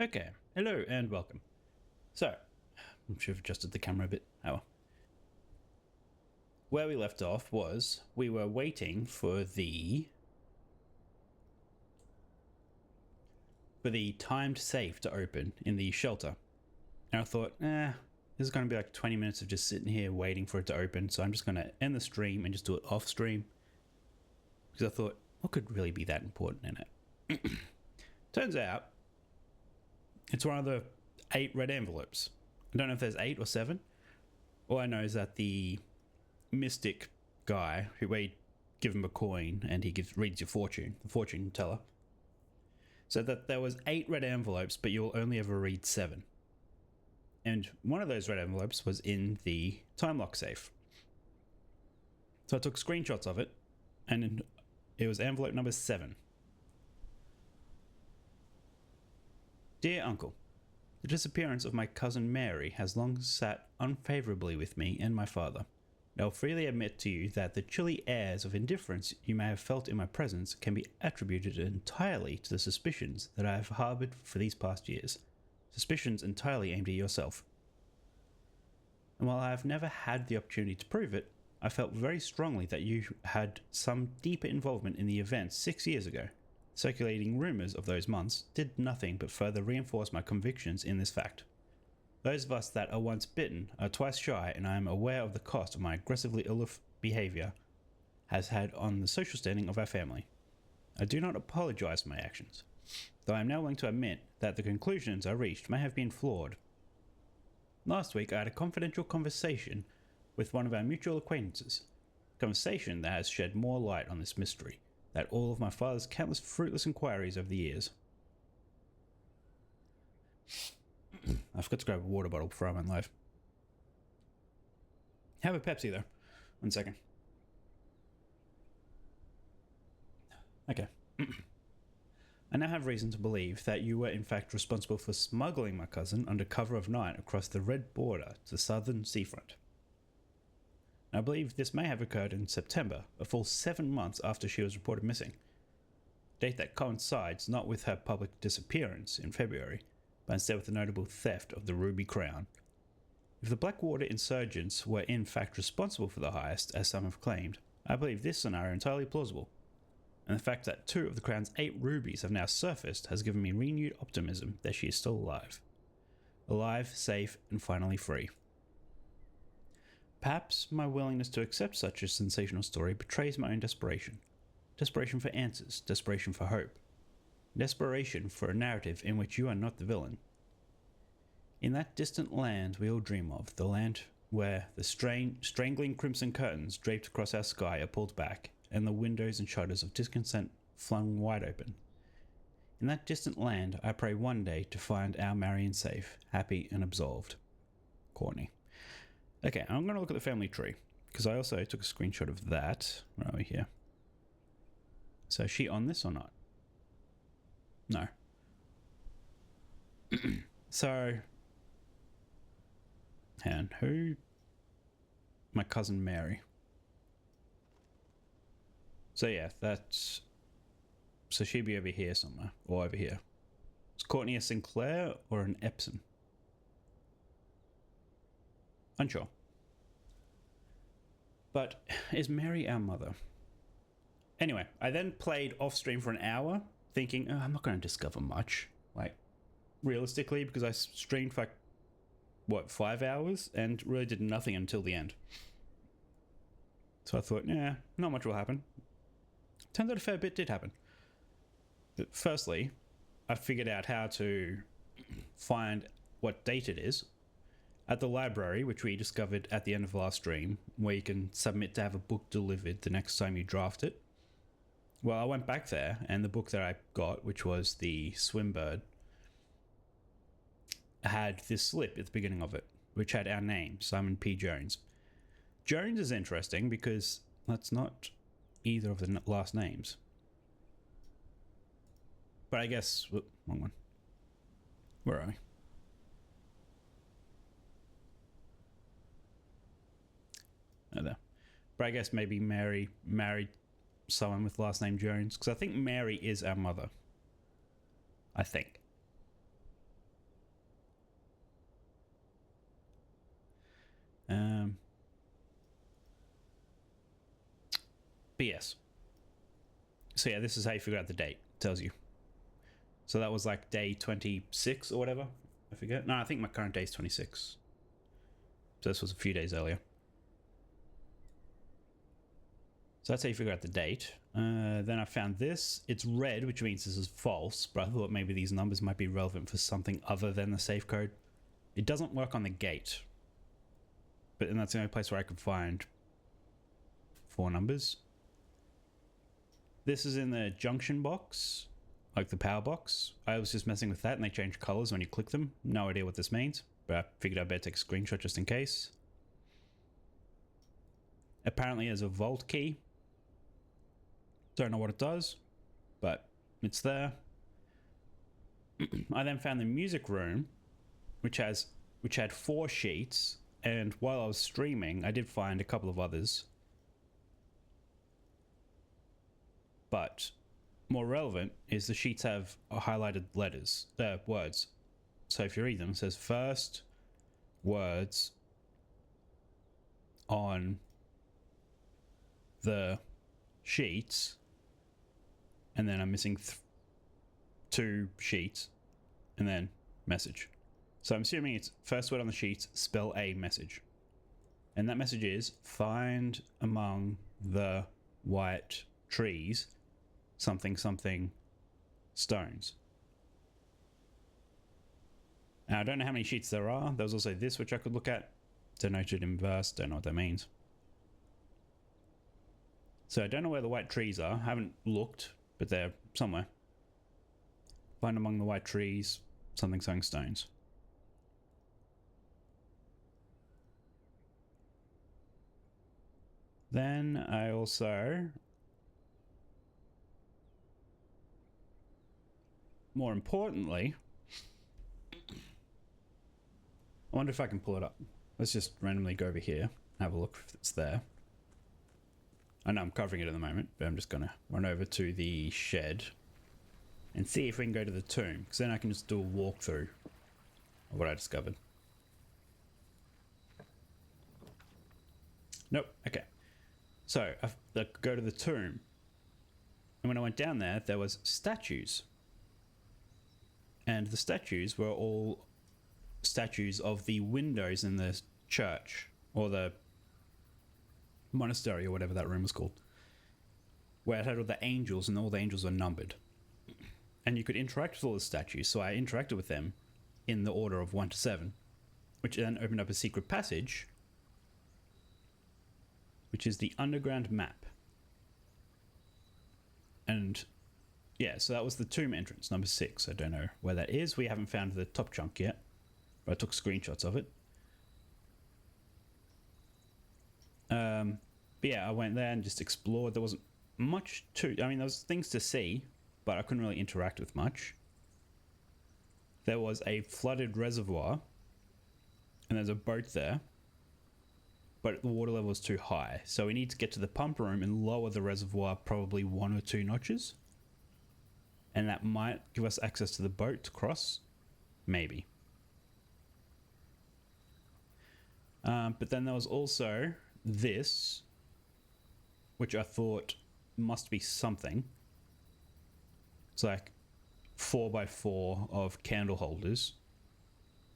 Okay, hello and welcome. So, I should have adjusted the camera a bit. Oh well. Where we left off was we were waiting for the timed safe to open in the shelter. And I thought, this is going to be like 20 minutes of just sitting here waiting for it to open, so I'm just going to end the stream and just do it off stream. Because I thought, what could really be that important in it? Turns out, it's one of the 8 red envelopes. I don't know if there's 8 or 7. All I know is that the mystic guy, who we give him a coin and he reads your fortune, the fortune teller, said that there was 8 red envelopes, but you'll only ever read 7. And one of those red envelopes was in the time lock safe. So I took screenshots of it, and it was envelope number 7. Dear Uncle, the disappearance of my cousin Mary has long sat unfavourably with me and my father. I'll freely admit to you that the chilly airs of indifference you may have felt in my presence can be attributed entirely to the suspicions that I have harboured for these past years. Suspicions entirely aimed at yourself. And while I have never had the opportunity to prove it, I felt very strongly that you had some deeper involvement in the events 6 years ago. Circulating rumours of those months did nothing but further reinforce my convictions in this fact. Those of us that are once bitten are twice shy, and I am aware of the cost of my aggressively aloof behaviour has had on the social standing of our family. I do not apologise for my actions, though I am now willing to admit that the conclusions I reached may have been flawed. Last week I had a confidential conversation with one of our mutual acquaintances, a conversation that has shed more light on this mystery than all of my father's countless fruitless inquiries over the years. I forgot to grab a water bottle before I went live. Have a Pepsi though. 1 second. Okay. I now have reason to believe that you were in fact responsible for smuggling my cousin under cover of night across the red border to the southern seafront. I believe this may have occurred in September, a full 7 months after she was reported missing. A date that coincides not with her public disappearance in February, but instead with the notable theft of the Ruby Crown. If the Blackwater insurgents were in fact responsible for the heist, as some have claimed, I believe this scenario entirely plausible. And the fact that 2 of the Crown's 8 rubies have now surfaced has given me renewed optimism that she is still alive. Alive, safe, and finally free. Perhaps my willingness to accept such a sensational story betrays my own desperation. Desperation for answers, desperation for hope. Desperation for a narrative in which you are not the villain. In that distant land we all dream of, the land where the strangling crimson curtains draped across our sky are pulled back, and the windows and shutters of discontent flung wide open. In that distant land I pray one day to find our Marion safe, happy and absolved. Courtney. Okay, I'm going to look at the family tree, because I also took a screenshot of that. Where are we here? So is she on this or not? No. So, and who? My cousin Mary. So yeah, that's... So she'd be over here somewhere, or over here. Is Courtney a Sinclair or an Epson? Unsure. But is Mary our mother? Anyway, I then played off stream for an hour, thinking, I'm not going to discover much. Like, realistically, because I streamed for, 5 hours, and really did nothing until the end. So I thought, not much will happen. Turns out a fair bit did happen. But firstly, I figured out how to find what date it is at the library, which we discovered at the end of the last stream, where you can submit to have a book delivered the next time you draft it. Well, I went back there, and the book that I got, which was the Swimbird, had this slip at the beginning of it, which had our name, Simon P. Jones. Jones is interesting because that's not either of the last names. But I guess... wrong one. Where are we? Oh, there. But I guess maybe Mary married someone with last name Jones, because I think Mary is our mother. I think. But yes. So yeah, this is how you figure out the date. It tells you. So that was like day 26 or whatever. I forget. No, I think my current day is 26. So this was a few days earlier. So that's how you figure out the date. Then I found this. It's red, which means this is false, but I thought maybe these numbers might be relevant for something other than the safe code. It doesn't work on the gate. But then that's the only place where I could find 4 numbers. This is in the junction box, like the power box. I was just messing with that and they change colors when you click them. No idea what this means, but I figured I'd better take a screenshot just in case. Apparently there's a vault key. Don't know what it does, but it's there. I then found the music room, which had 4 sheets, and while I was streaming, I did find a couple of others. But more relevant is the sheets have highlighted words. So if you read them, it says first words on the sheets, and then I'm missing 2 sheets, and then message. So I'm assuming it's first word on the sheets, spell a message. And that message is find among the white trees something something stones. Now I don't know how many sheets there are. There was also this which I could look at, denoted in verse, don't know what that means. So I don't know where the white trees are. I haven't looked, but they're somewhere. Find among the white trees something something stones. Then I also, more importantly, I wonder if I can pull it up. Let's just randomly go over here, have a look if it's there. I know I'm covering it at the moment, but I'm just going to run over to the shed and see if we can go to the tomb, because then I can just do a walkthrough of what I discovered. Nope, okay. So I go to the tomb, and when I went down there, there was statues. And the statues were all statues of the windows in the church, or the monastery, or whatever that room was called, where it had all the angels, and all the angels were numbered. And you could interact with all the statues, so I interacted with them in the order of 1 to 7, which then opened up a secret passage, which is the underground map. And yeah, so that was the tomb entrance, number 6. I don't know where that is. We haven't found the top chunk yet, but I took screenshots of it. But yeah, I went there and just explored. There wasn't much to, I mean, there was things to see, but I couldn't really interact with much. There was a flooded reservoir, and there's a boat there, but the water level is too high. So we need to get to the pump room and lower the reservoir probably 1 or 2 notches. And that might give us access to the boat to cross. Maybe. But then there was also this, which I thought must be something. It's like 4x4 of candle holders.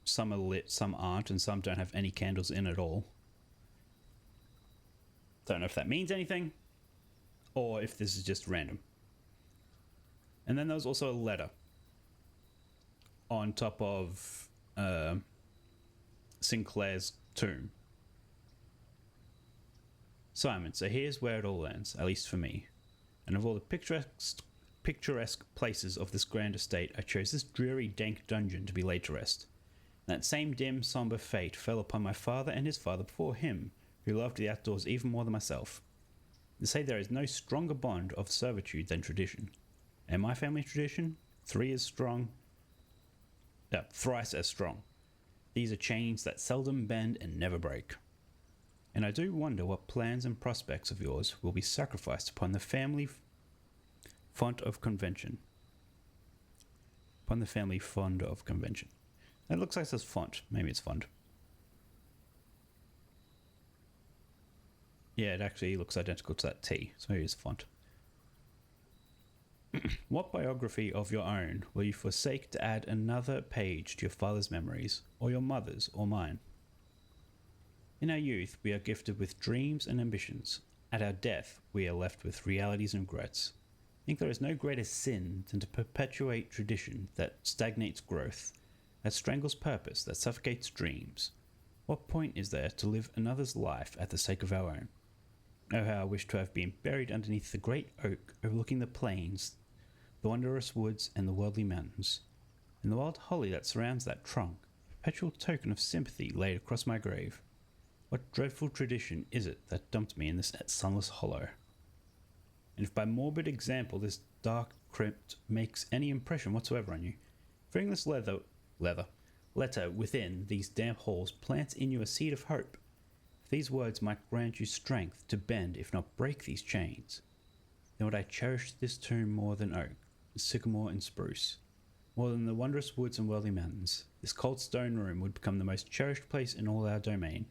Some are lit, some aren't, and some don't have any candles in at all. Don't know if that means anything, or if this is just random. And then there was also a letter on top of Sinclair's tomb. Simon, so here's where it all ends, at least for me. And of all the picturesque places of this grand estate, I chose this dreary, dank dungeon to be laid to rest. And that same dim, somber fate fell upon my father and his father before him, who loved the outdoors even more than myself. They say there is no stronger bond of servitude than tradition. And my family tradition, thrice as strong. These are chains that seldom bend and never break. And I do wonder what plans and prospects of yours will be sacrificed upon the family font of convention. Upon the family fond of convention. It looks like it says font. Maybe it's font. Yeah, it actually looks identical to that T, so here's font. What biography of your own will you forsake to add another page to your father's memories, or your mother's, or mine? In our youth, we are gifted with dreams and ambitions. At our death, we are left with realities and regrets. I think there is no greater sin than to perpetuate tradition that stagnates growth, that strangles purpose, that suffocates dreams. What point is there to live another's life at the sake of our own? Oh, how I wish to have been buried underneath the great oak overlooking the plains, the wondrous woods, and the worldly mountains, and the wild holly that surrounds that trunk, a perpetual token of sympathy laid across my grave. What dreadful tradition is it that dumped me in this sunless hollow? And if by morbid example this dark crypt makes any impression whatsoever on you, bring this letter within these damp halls plants in you a seed of hope. If these words might grant you strength to bend, if not break, these chains, then would I cherish this tomb more than oak, sycamore, and spruce, more than the wondrous woods and worldly mountains. This cold stone room would become the most cherished place in all our domain.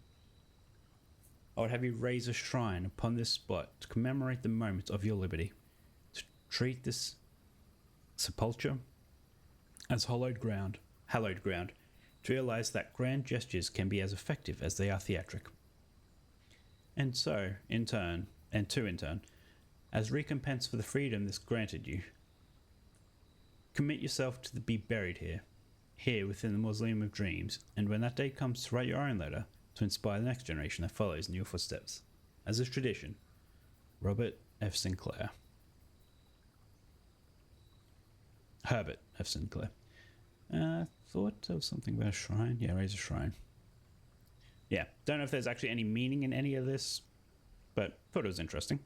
I would have you raise a shrine upon this spot to commemorate the moment of your liberty, to treat this sepulchre as hallowed ground, to realize that grand gestures can be as effective as they are theatric. And so, in turn, as recompense for the freedom this granted you, commit yourself to be buried here within the mausoleum of dreams, and when that day comes to write your own letter, to inspire the next generation that follows in your footsteps. As is tradition, Robert F. Sinclair. Herbert F. Sinclair. Thought there was something about a shrine. Yeah, raise a shrine. Yeah, don't know if there's actually any meaning in any of this, but thought it was interesting.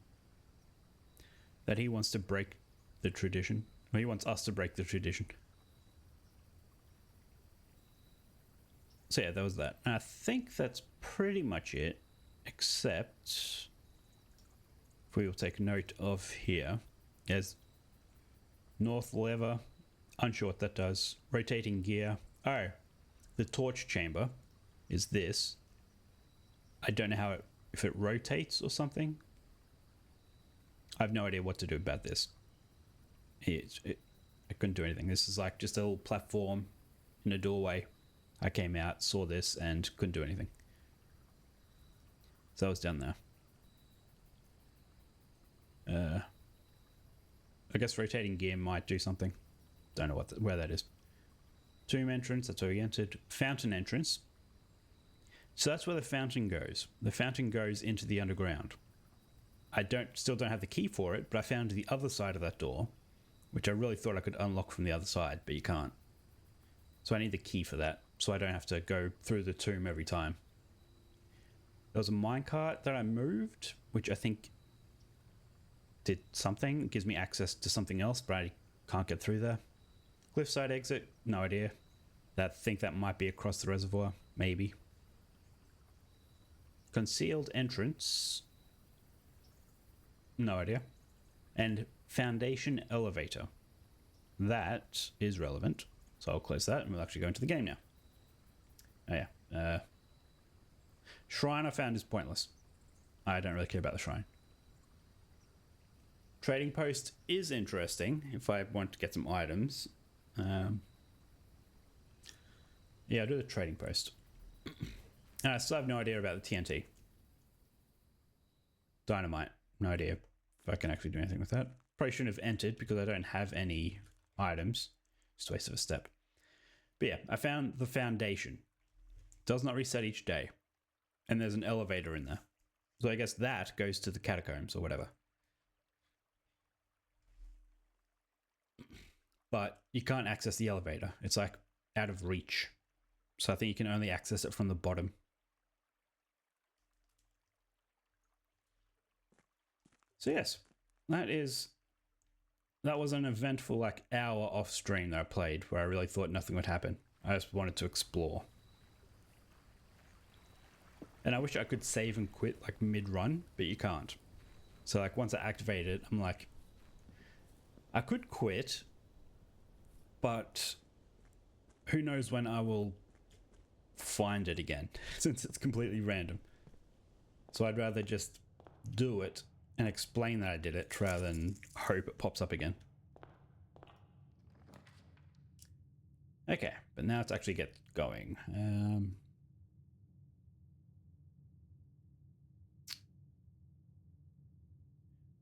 That he wants to break the tradition. Or he wants us to break the tradition. So yeah, that was that. I think that's pretty much it, except if we will take note of here, there's north lever, unsure what that does, rotating gear. Oh, the torch chamber is this. I don't know how if it rotates or something. I have no idea what to do about this. I couldn't do anything. This is like just a little platform in a doorway. I came out, saw this, and couldn't do anything. So I was down there. I guess rotating gear might do something. Don't know where that is. Tomb entrance, that's where we entered. Fountain entrance. So that's where the fountain goes. The fountain goes into the underground. I still don't have the key for it, but I found the other side of that door, which I really thought I could unlock from the other side, but you can't. So I need the key for that, so I don't have to go through the tomb every time. There was a minecart that I moved, which I think did something. It gives me access to something else, but I can't get through there. Cliffside exit, no idea. I think that might be across the reservoir, maybe. Concealed entrance, no idea. And foundation elevator. That is relevant. So I'll close that and we'll actually go into the game now. Oh yeah. Shrine I found is pointless. I don't really care about the shrine. Trading post is interesting if I want to get some items. Yeah, I'll do the trading post. I still have no idea about the TNT. Dynamite, no idea if I can actually do anything with that. Probably shouldn't have entered because I don't have any items. Just a waste of a step. But yeah, I found the foundation. Does not reset each day. And there's an elevator in there. So I guess that goes to the catacombs or whatever. But you can't access the elevator. It's like out of reach. So I think you can only access it from the bottom. So yes, that was an eventful like hour off stream that I played where I really thought nothing would happen. I just wanted to explore. And I wish I could save and quit like mid-run, but you can't. So like once I activate it, I'm like, I could quit, but who knows when I will find it again since it's completely random. So I'd rather just do it and explain that I did it rather than hope it pops up again. Okay, but now let's actually get going.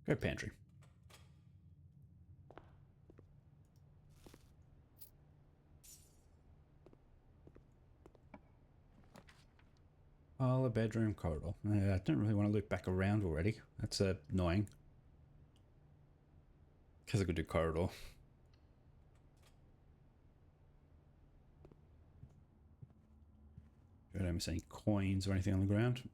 Go pantry. Oh, the bedroom corridor. I don't really want to loop back around already. That's annoying. Because I could do corridor. I don't miss any coins or anything on the ground.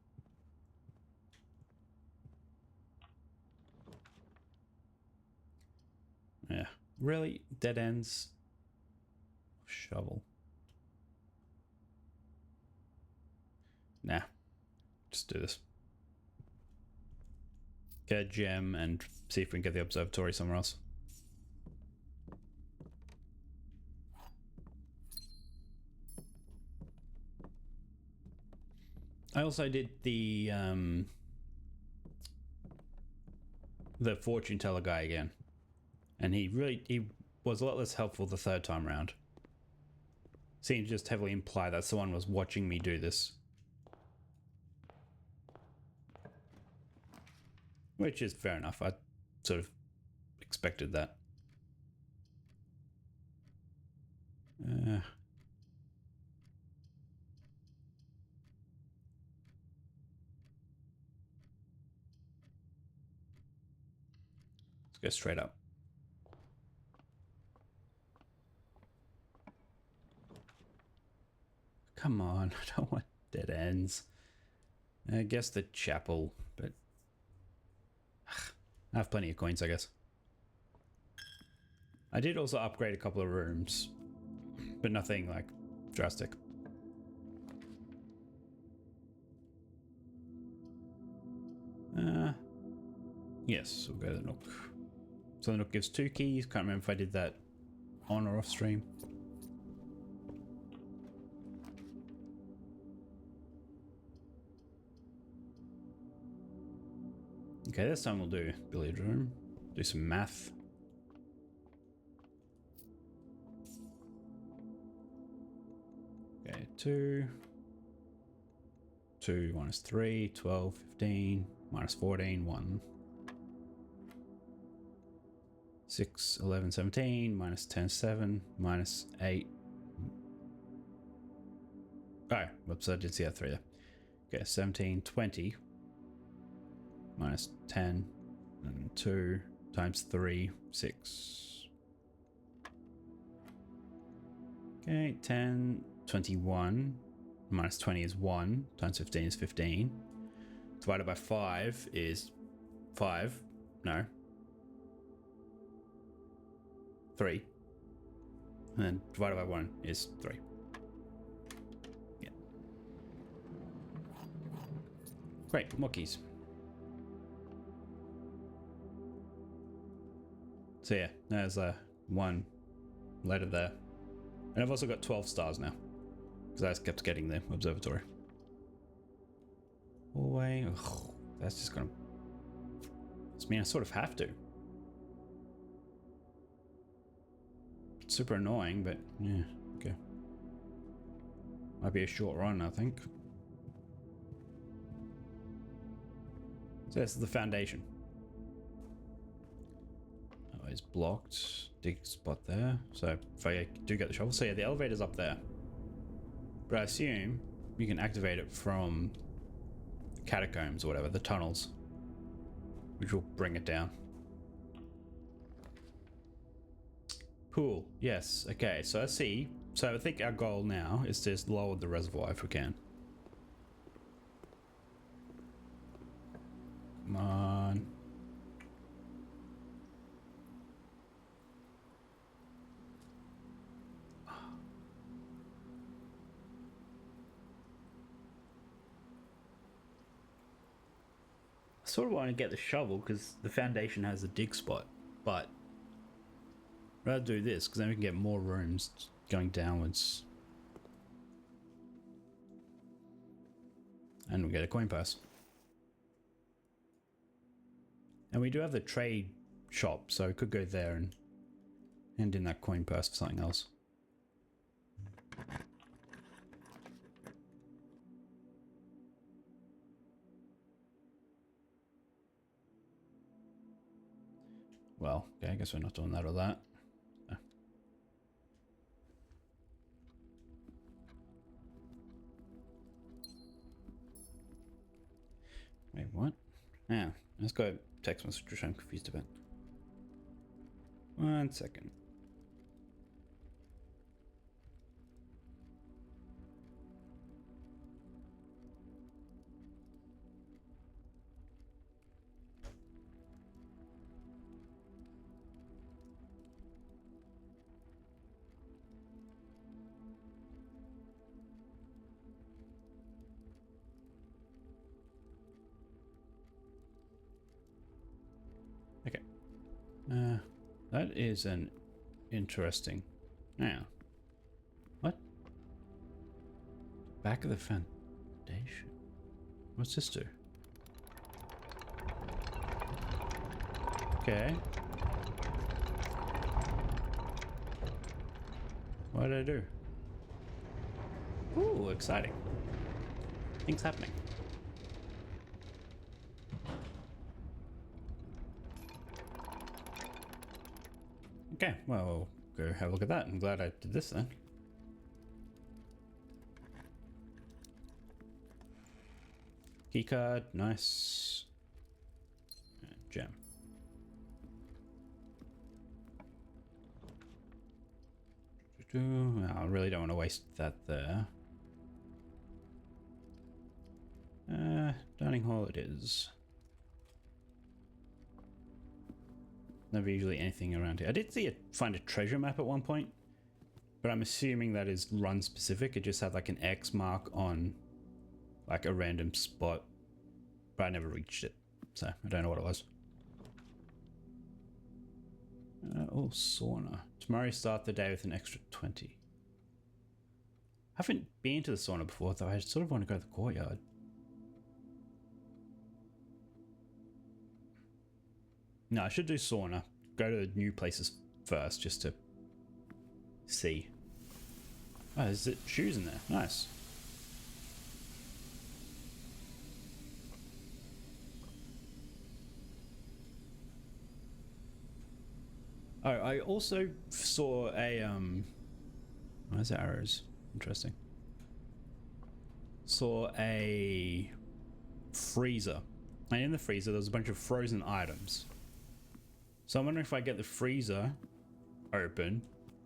Yeah. Really? Dead ends? Shovel. Nah. Just do this. Get a gem and see if we can get the observatory somewhere else. I also did the fortune teller guy again. And he was a lot less helpful the third time round. Seemed to just heavily imply that someone was watching me do this. Which is fair enough. I sort of expected that. Let's go straight up. Come on, I don't want dead ends. I guess the chapel, but I have plenty of coins, I guess. I did also upgrade a couple of rooms, but nothing like drastic. Yes, we'll go to the Nook. So the Nook gives 2 keys. Can't remember if I did that on or off stream. Okay, this time we'll do billiard room. Do some math. Okay, 2 minus 3, 12, 15, minus 14, 1. 6, 11, 17, minus 10, 7, minus 8. Oh, whoops, I did see that 3 there. Okay, 17, 20. Minus 10, and 2 times 3, 6. Okay, 10, 21. Minus 20 is 1, times 15 is 15. Divided by 5 is 5. No. 3. And then divided by 1 is 3. Yeah. Great, more keys. So yeah, there's one letter there. And I've also got 12 stars now. Because I just kept getting the observatory. Hallway. Ugh, that's just gonna... I mean, I sort of have to. It's super annoying, but yeah, okay. Might be a short run, I think. So this is the foundation. Oh, it's blocked. Dig spot there. So if I do get the shovel, so yeah, the elevator's up there. But I assume you can activate it from catacombs or whatever, the tunnels, which will bring it down. Cool. Yes. Okay. So I see. So I think our goal now is to just lower the reservoir if we can. Come on. I sort of want to get the shovel because the foundation has a dig spot, but I'd rather do this because then we can get more rooms going downwards. And we get a coin pass. And we do have the trade shop, so we could go there and hand in that coin purse for something else. Well, okay, I guess we're not doing that or that. No. Wait, what? Yeah, let's go text message, which I'm confused about. 1 second. Okay. That is an interesting. Now, what? Back of the foundation. What's this do? Okay. What did I do? Ooh, exciting. Things happening. Okay, well, we'll go have a look at that. I'm glad I did this then. Keycard, nice. Gem. I really don't want to waste that there. Dining hall it is. Never usually anything around here. I did find a treasure map at one point, but I'm assuming that is run specific. It just had like an X mark on like a random spot, but I never reached it, so I don't know what it was. Oh, sauna. Tomorrow start the day with an extra 20. I haven't been to the sauna before, though. I sort of want to go to the courtyard. No, I should do sauna. Go to the new places first, just to see. Oh, there's shoes in there. Nice. Oh, I also saw a where's the arrows? Interesting. Saw a freezer. And in the freezer there's a bunch of frozen items. So I'm wondering if I get the freezer open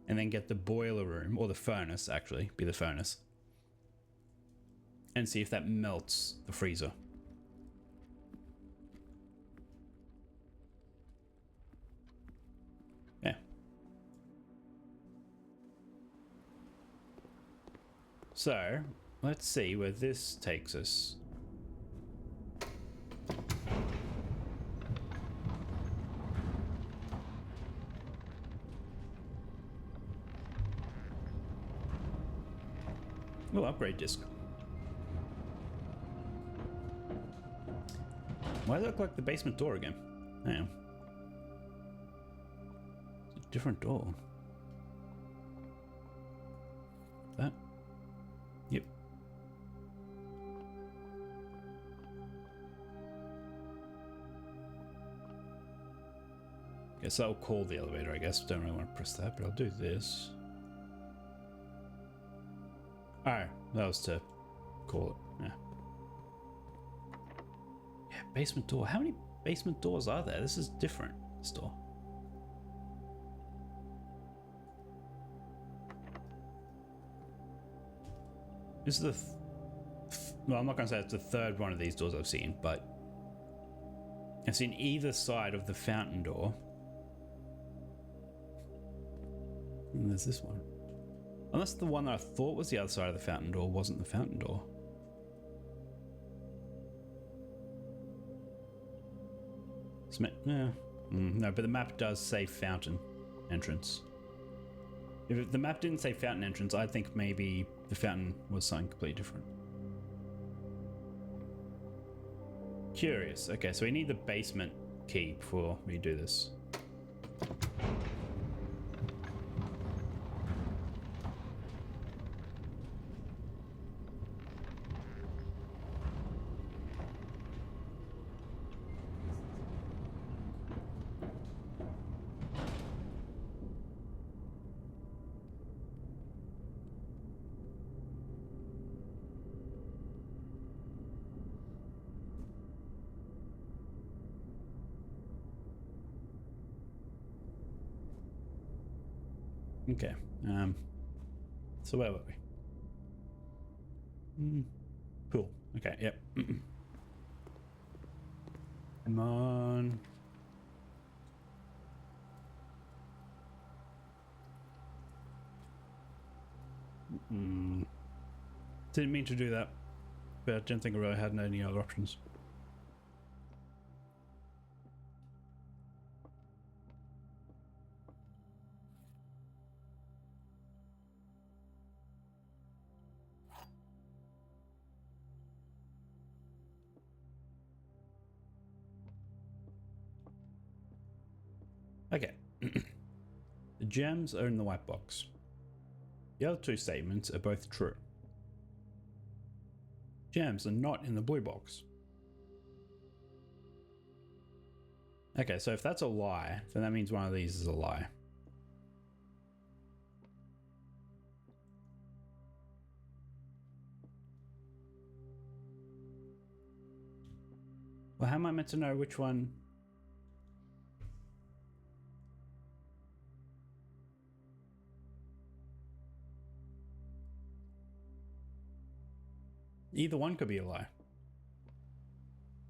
and then get the boiler room, or the furnace actually, be the furnace, and see if that melts the freezer. Yeah. So, let's see where this takes us. Oh, upgrade disc. Why does it look like the basement door again? Damn. It's a different door. That? Yep. Guess I'll call the elevator, I guess. Don't really want to press that, but I'll do this. Oh, that was to call it. Yeah. Yeah, basement door. How many basement doors are there? This is different. This door. This is the... well, I'm not going to say it's the third one of these doors I've seen, but I've seen either side of the fountain door. And there's this one. Unless the one that I thought was the other side of the fountain door wasn't the fountain door. Yeah. No, but the map does say fountain entrance. If the map didn't say fountain entrance, I'd think maybe the fountain was something completely different. Curious. Okay, so we need the basement key before we do this. Okay. So where were we? Cool. Okay. Yep. Come on. Didn't mean to do that, but I didn't think I really had any other options. Okay. The gems are in the white box. The other two statements are both true. Gems are not in the blue box. Okay, so if that's a lie, then that means one of these is a lie. Well, how am I meant to know which one? Either one could be a lie.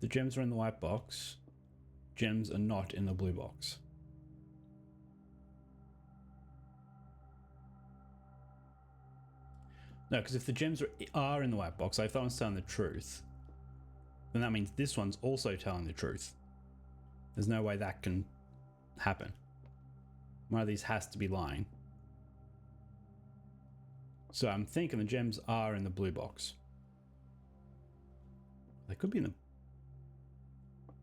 The gems are in the white box. Gems are not in the blue box. No, because if the gems are in the white box, if that one's telling the truth, then that means this one's also telling the truth. There's no way that can happen. One of these has to be lying. So I'm thinking the gems are in the blue box. They could be in the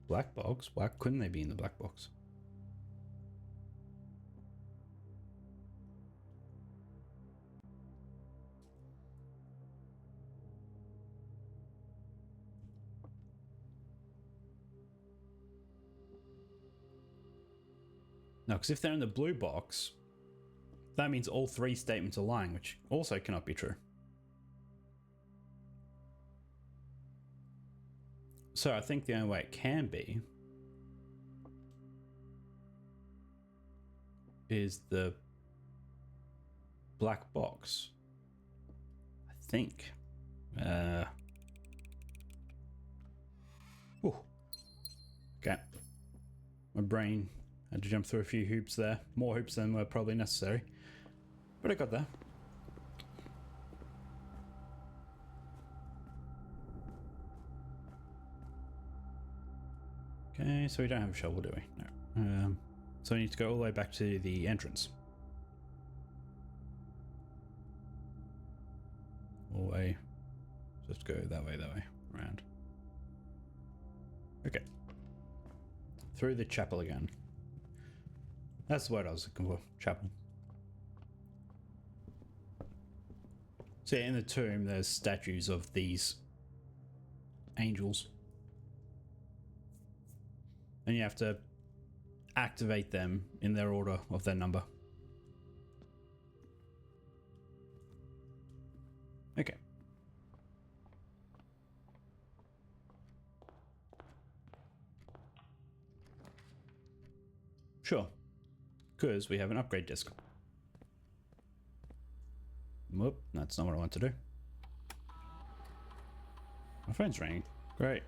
black box. Why couldn't they be in the black box? No, because if they're in the blue box, that means all three statements are lying, which also cannot be true. So I think the only way it can be is the black box. I think. Ooh. Okay. My brain had to jump through a few hoops there. More hoops than were probably necessary. But I got there. Okay, so we don't have a shovel, do we? No. So we need to go all the way back to the entrance. All the way. Just go that way, around. Okay. Through the chapel again. That's the word I was looking for. Chapel. So yeah, in the tomb, there's statues of these angels. And you have to activate them in their order of their number. Okay. Sure. Because we have an upgrade disc. Whoop, that's not what I want to do. My phone's ringing. Great.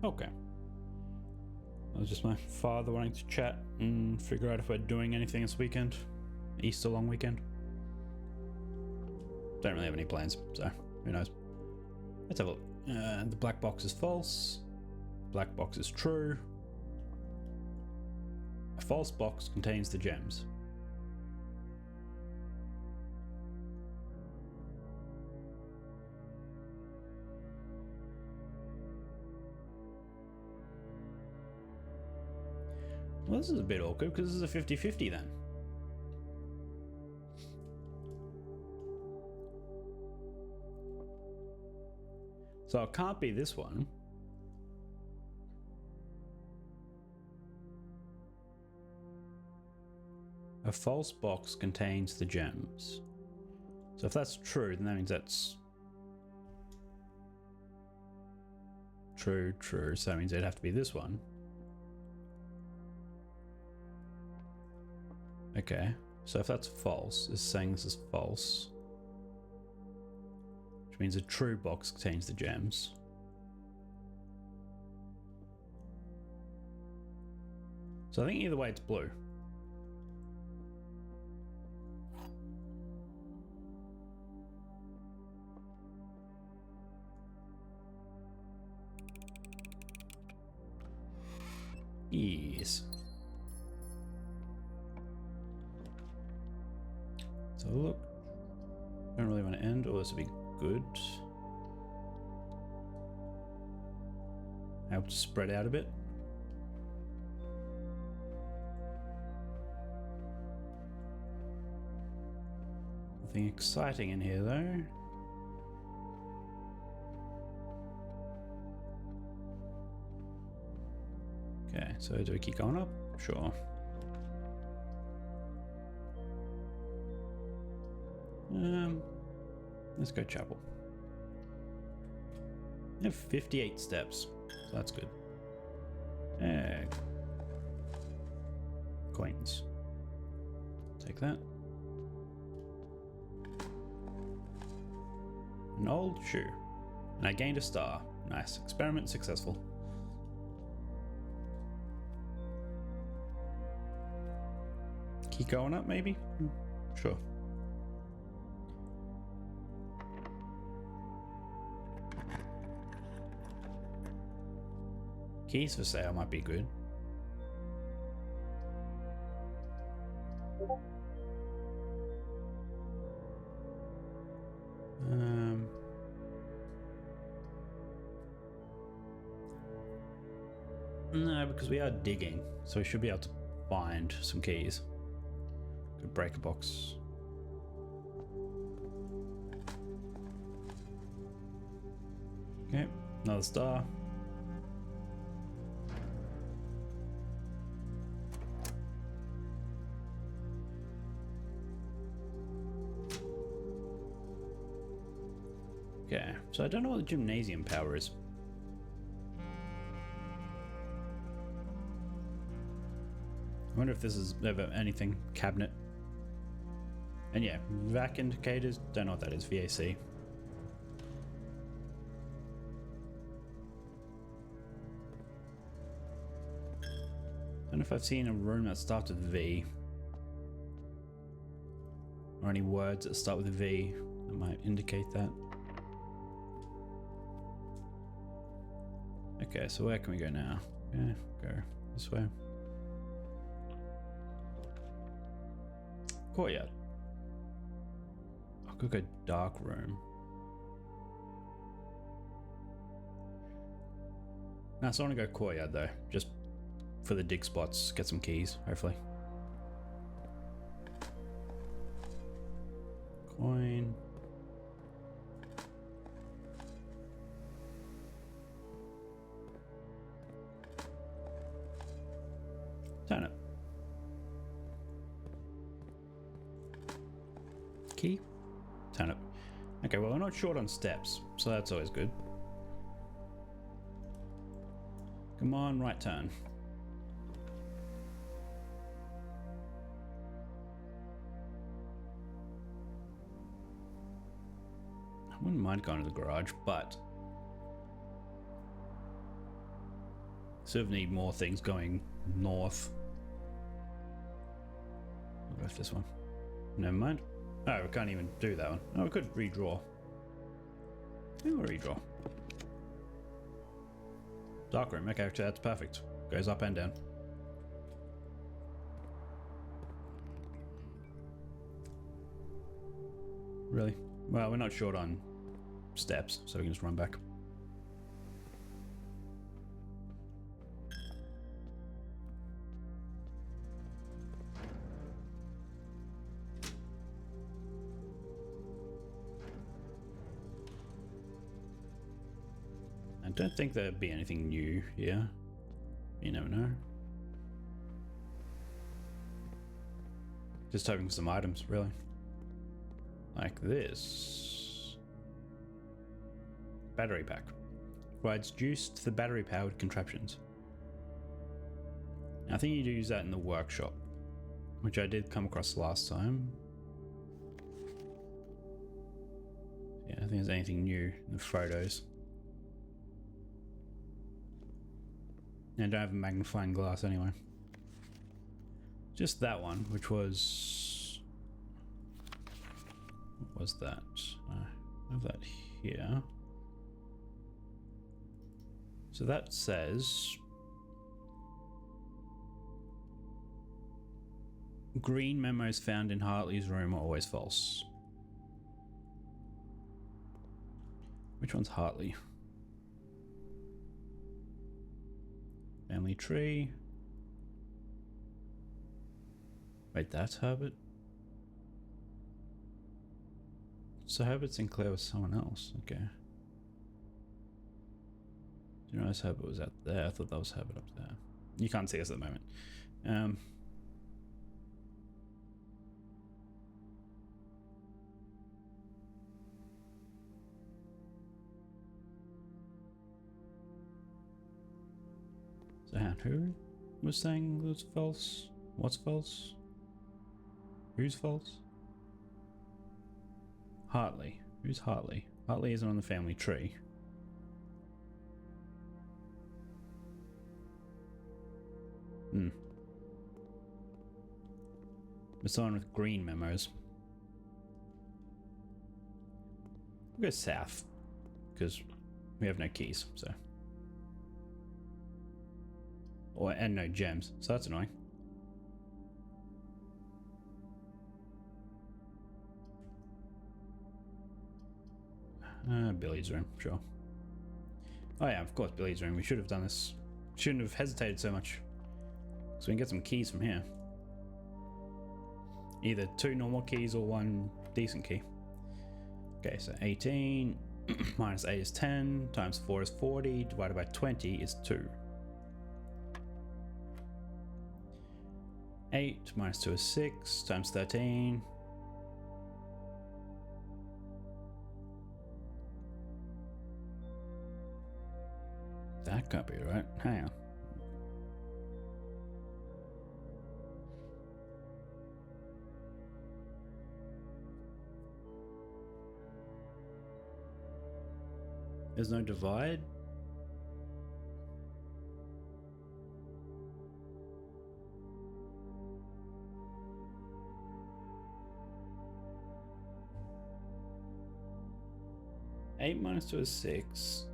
Okay. That was just my father wanting to chat and figure out if we're doing anything this weekend. Easter long weekend. Don't really have any plans, so who knows. Let's have a look. The black box is false. Black box is true. A false box contains the gems. Well, this is a bit awkward because this is a 50-50 then. So it can't be this one. A false box contains the gems. So if that's true, then that means that's true. So that means it'd have to be this one. Okay, so if that's false, it's saying this is false. Which means a true box contains the gems. So I think either way it's blue. Yes. So look, don't really want to end, or this would be good. Help to spread out a bit. Nothing exciting in here though. Okay, so do we keep going up? Sure. Let's go chapel. We have 58 steps, so that's good. Coins. Take that. An old shoe. And I gained a star. Nice. Experiment successful. Keep going up, maybe? Sure. Keys for sale might be good. No, because we are digging, so we should be able to find some keys. Could break a box. Okay, another star. Okay, so I don't know what the gymnasium power is. I wonder if this is ever anything. Cabinet. And yeah, vac indicators, don't know what that is. VAC. Don't know if I've seen a room that starts with V. Or any words that start with a V that might indicate that. Okay, so where can we go now? Yeah, go this way. Courtyard. I could go dark room. Nah, so I want to go courtyard though, just for the dig spots, get some keys, hopefully. Coin. Turn it. Key. Turn it. Okay, well, we're not short on steps, so that's always good. Come on, right turn. I wouldn't mind going to the garage, but Sort of need more things going north. I'll go for this one. Never mind. Oh, we can't even do that one. Oh, we could redraw. Yeah, we'll redraw. Darkroom. Okay, actually, that's perfect. Goes up and down. Really? Well, we're not short on steps, so we can just run back. I don't think there'd be anything new here. You never know. Just hoping for some items, really. Like this. Battery pack. Provides juice to the battery powered contraptions. Now, I think you do use that in the workshop, which I did come across last time. Yeah, I don't think there's anything new in the photos. I don't have a magnifying glass anyway. Just that one, which was... What was that? I have that here. So that says... Green memos found in Hartley's room are always false. Which one's Hartley? Family tree. Wait, that's Herbert? So Herbert Sinclair was someone else. Okay. Didn't realize Herbert was out there. I thought that was Herbert up there. You can't see us at the moment. So who was saying it was false? What's false? Who's false? Hartley. Who's Hartley? Hartley isn't on the family tree. There's someone with green memos. We'll go south, because we have no keys, so. And no gems, so that's annoying. Billy's room, sure. Oh yeah, of course, Billy's room. We should have done this. Shouldn't have hesitated so much. So we can get some keys from here. Either 2 normal keys or 1 decent key. Okay, so 18 minus 8 is 10, times 4 is 40, divided by 20 is 2. 8 minus 2 is 6, times 13. That can't be right. Hang on. There's no divide? Eight minus 2 is 6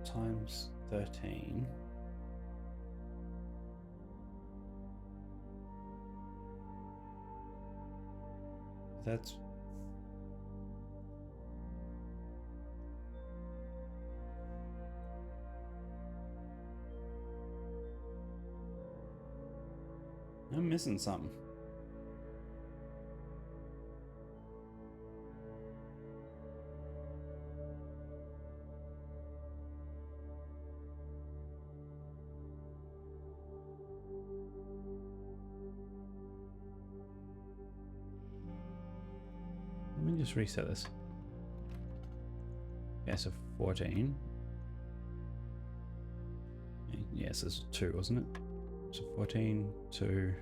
times 13. That's... I'm missing something. Let me just reset this. Yeah, so 14. Yes, this is 2, wasn't it? So 14, 2.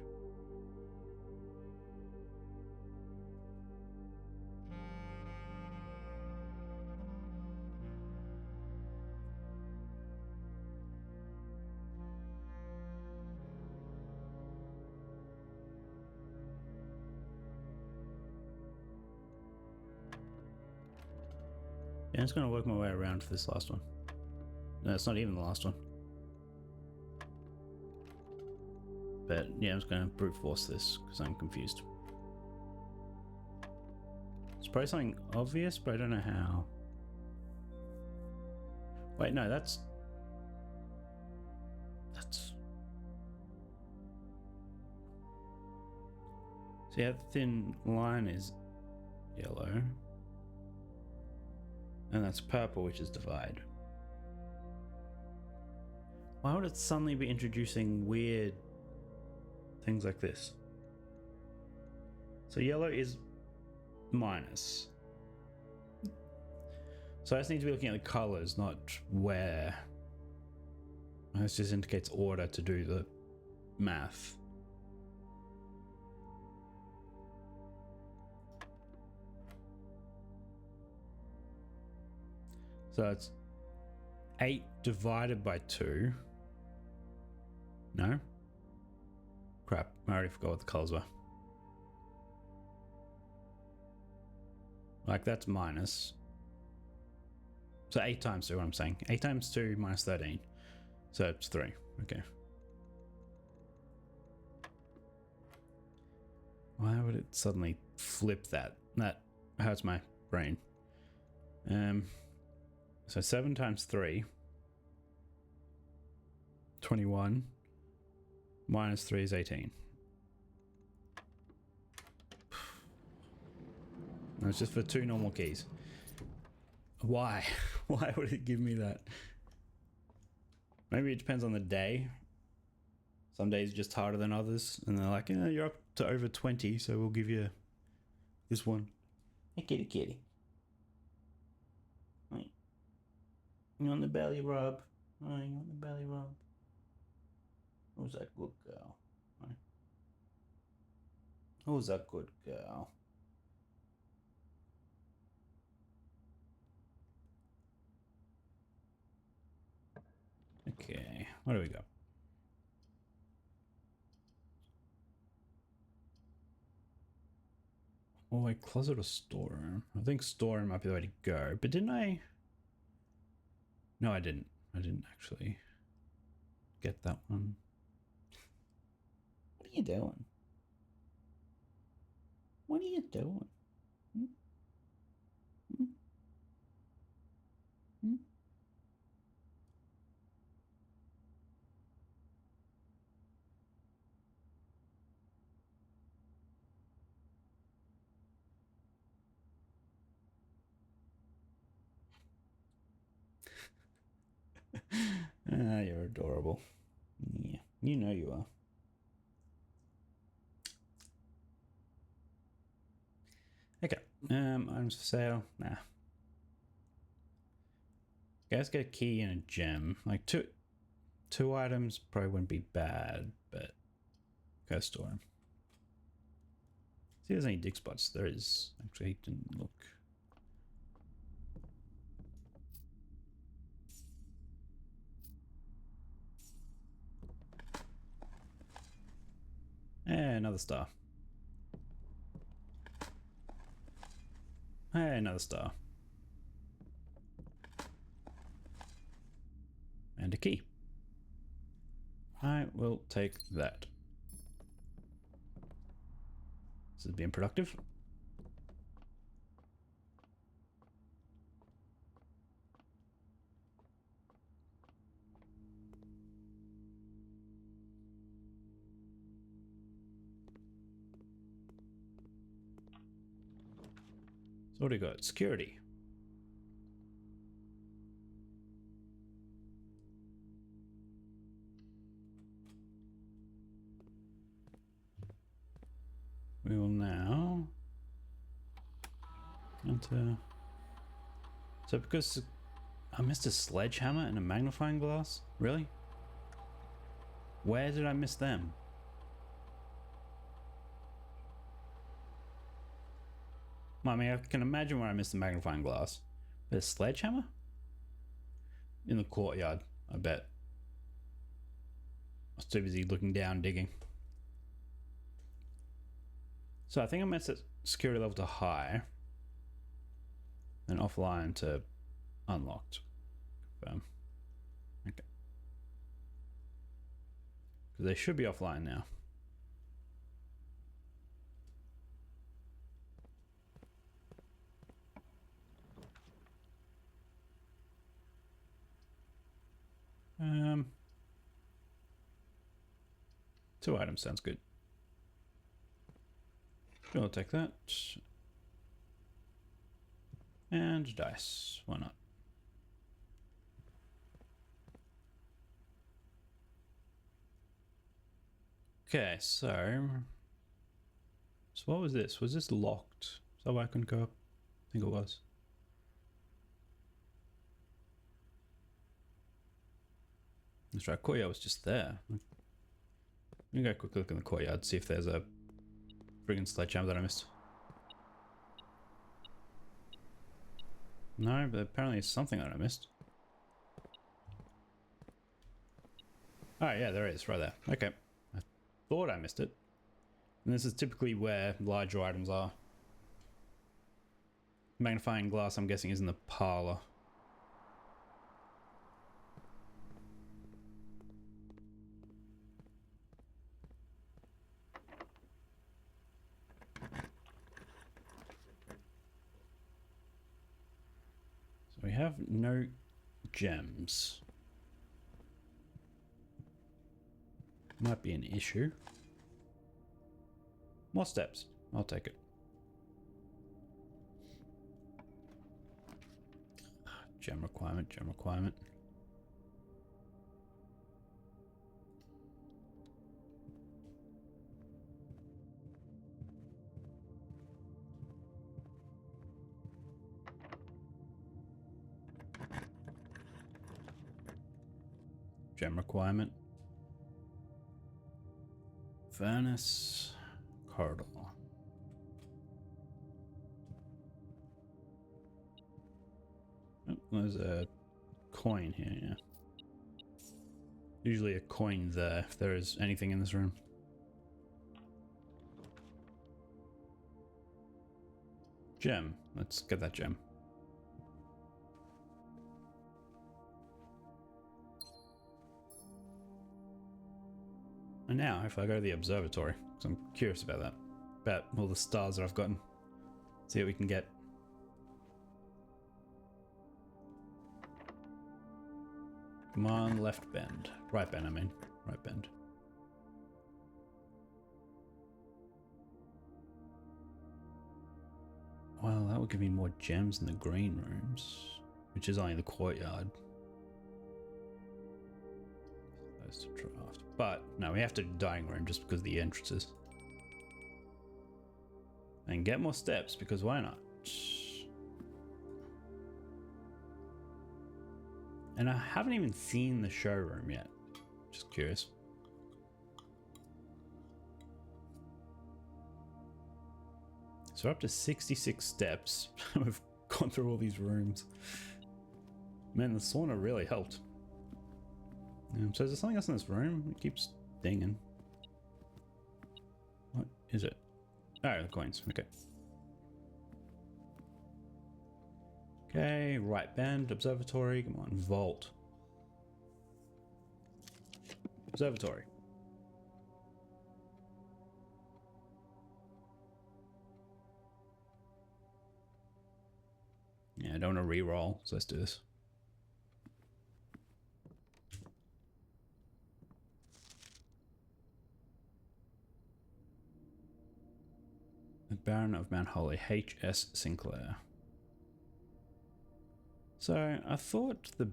I'm just going to work my way around for this last one. No, it's not even the last one. But yeah, I'm just going to brute force this because I'm confused. It's probably something obvious, but I don't know how. Wait, no, that's... See how the thin line is yellow. And that's purple, which is divide. Why would it suddenly be introducing weird things like this? So yellow is minus. So I just need to be looking at the colors, not where. This just indicates order to do the math. So it's 8 divided by 2. No? Crap, I already forgot what the colors were. Like that's minus. So 8 times 2, what I'm saying. 8 times 2 minus 13. So it's 3. Okay. Why would it suddenly flip that? That hurts my brain. So 7 times 3. 21. Minus 3 is 18. That's just for 2 normal keys. Why? Why would it give me that? Maybe it depends on the day. Some days are just harder than others. And they're like, yeah, you're up to over 20, so we'll give you this one. Hey, kitty kitty. Right. You on the belly rub? Oh, you on the belly rub? Who's that good girl? Right. Who's that good girl? Okay, what do we got? Oh, like closet or storeroom? I think storeroom might be the way to go, but didn't I? No, I didn't. I didn't actually get that one. What are you doing? What are you doing? Hmm? Hmm? Hmm? Ah, you're adorable. Yeah, you know you are. Okay, items for sale. Nah. Okay, let's get a key and a gem. Like two items probably wouldn't be bad, but go store them. See if there's any dig spots. There is. Actually, didn't look. Another star. Hey, another star. And a key. I will take that. This is being productive. So what do we got? Security. We will now enter. So because I missed a sledgehammer and a magnifying glass? Really? Where did I miss them? I mean, I can imagine where I missed the magnifying glass. But a sledgehammer? In the courtyard, I bet. I was too busy looking down, digging. So I think I'm at security level to high. And offline to Unlocked. Confirm. Okay. Because they should be offline now. Two items sounds good. I'll take that. And dice. Why not? Okay, so what was this? Was this locked? So I couldn't go up? I think it was. That's right, courtyard was just there. Let me go quick look in the courtyard, see if there's a friggin' sledgehammer that I missed. No, but apparently it's something that I missed. Oh yeah, there it is, right there. Okay. I thought I missed it. And this is typically where larger items are. Magnifying glass, I'm guessing, is in the parlor. So we have no gems. Might be an issue. More steps. I'll take it. Gem requirement, gem requirement. Gem requirement. Furnace. Corridor. Oh, there's a coin here, yeah. Usually a coin there, if there is anything in this room. Gem. Let's get that gem. And now, if I go to the observatory, because I'm curious about that, about all the stars that I've gotten, see what we can get. Come on, left bend. Right bend, I mean. Right bend. Well, that would give me more gems in the green rooms, which is only the courtyard. To draft. But no, we have to do dining room just because of the entrances. And get more steps because why not? And I haven't even seen the showroom yet. Just curious. So we're up to 66 steps. We've gone through all these rooms. Man, the sauna really helped. So is there something else in this room? It keeps dinging. What is it? Oh, the coins. Okay. Okay, right bend, observatory. Come on, vault. Observatory. Yeah, I don't want to re-roll, so let's do this. The Baron of Mount Holly, H.S. Sinclair. So, I thought the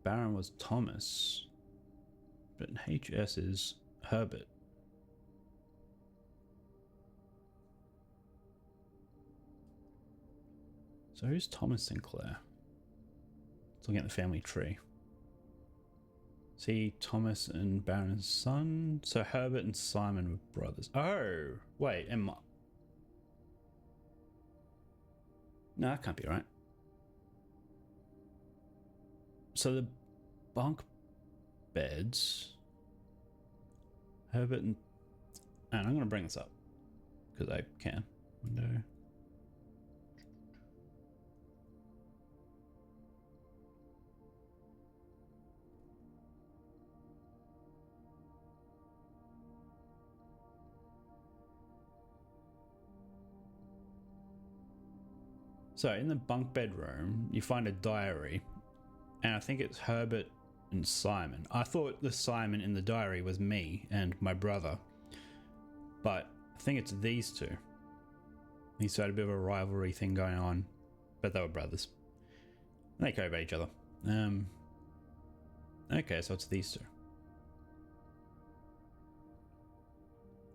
Baron was Thomas, but H.S. is Herbert. So who's Thomas Sinclair? Let's look at the family tree. See, Thomas and Baron's son. So Herbert and Simon were brothers. Oh, wait, Emma. No, that can't be right. So the bunk beds. Herbert and I'm going to bring this up because I can. Window. So in the bunk bedroom, you find a diary, and I think it's Herbert and Simon. I thought the Simon in the diary was me and my brother, but I think it's these two. These two had a bit of a rivalry thing going on, but they were brothers. They care about each other. Okay, so it's these two.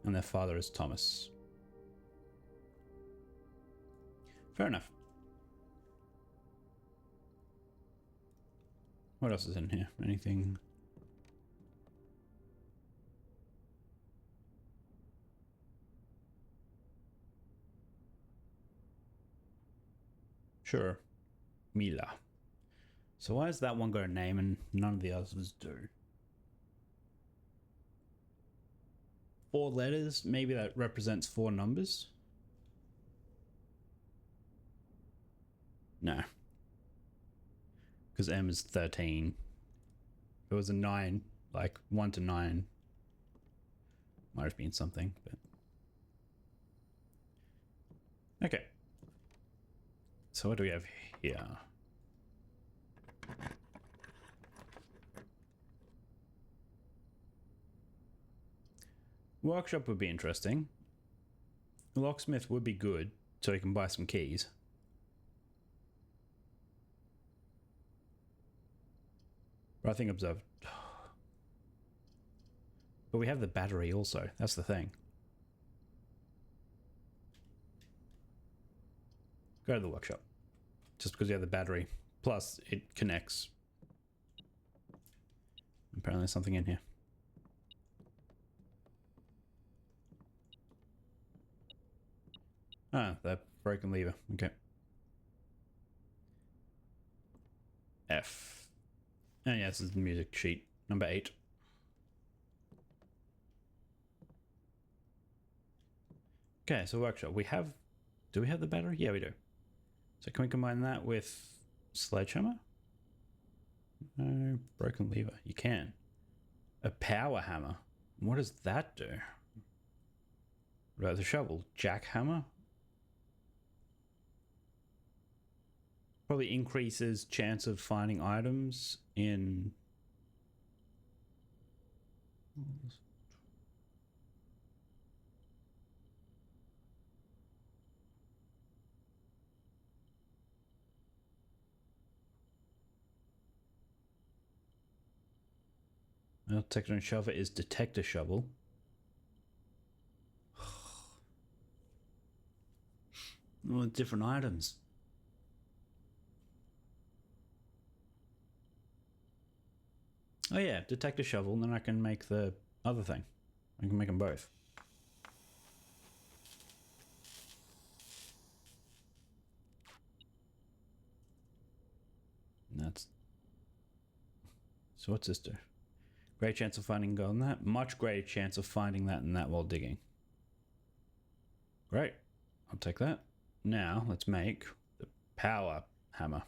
And their father is Thomas. Fair enough. What else is in here? Anything? Sure. Mila. So why has that one got a name and none of the others do? 4 letters? Maybe that represents 4 numbers? No. Because M is 13. If it was a 9, like 1 to 9, might have been something, but... Okay. So what do we have here? Workshop would be interesting. Locksmith would be good, so you can buy some keys. But I think observe. But we have the battery also. That's the thing. Go to the workshop. Just because you have the battery. Plus, it connects. Apparently there's something in here. Ah, that broken lever. Okay. F. Oh yeah, this is the music sheet. Number 8. Okay, so workshop. We have... Do we have the battery? Yeah, we do. So can we combine that with sledgehammer? No, broken lever. You can. A power hammer. What does that do? What about the shovel? Jackhammer? Probably increases chance of finding items in... Well, detector and shovel is detector shovel. Well, different items. Oh yeah, detector shovel, and then I can make the other thing. I can make them both. And that's... So what's this do? Great chance of finding gold in that. Much greater chance of finding that and that while digging. Great. I'll take that. Now, let's make the power hammer.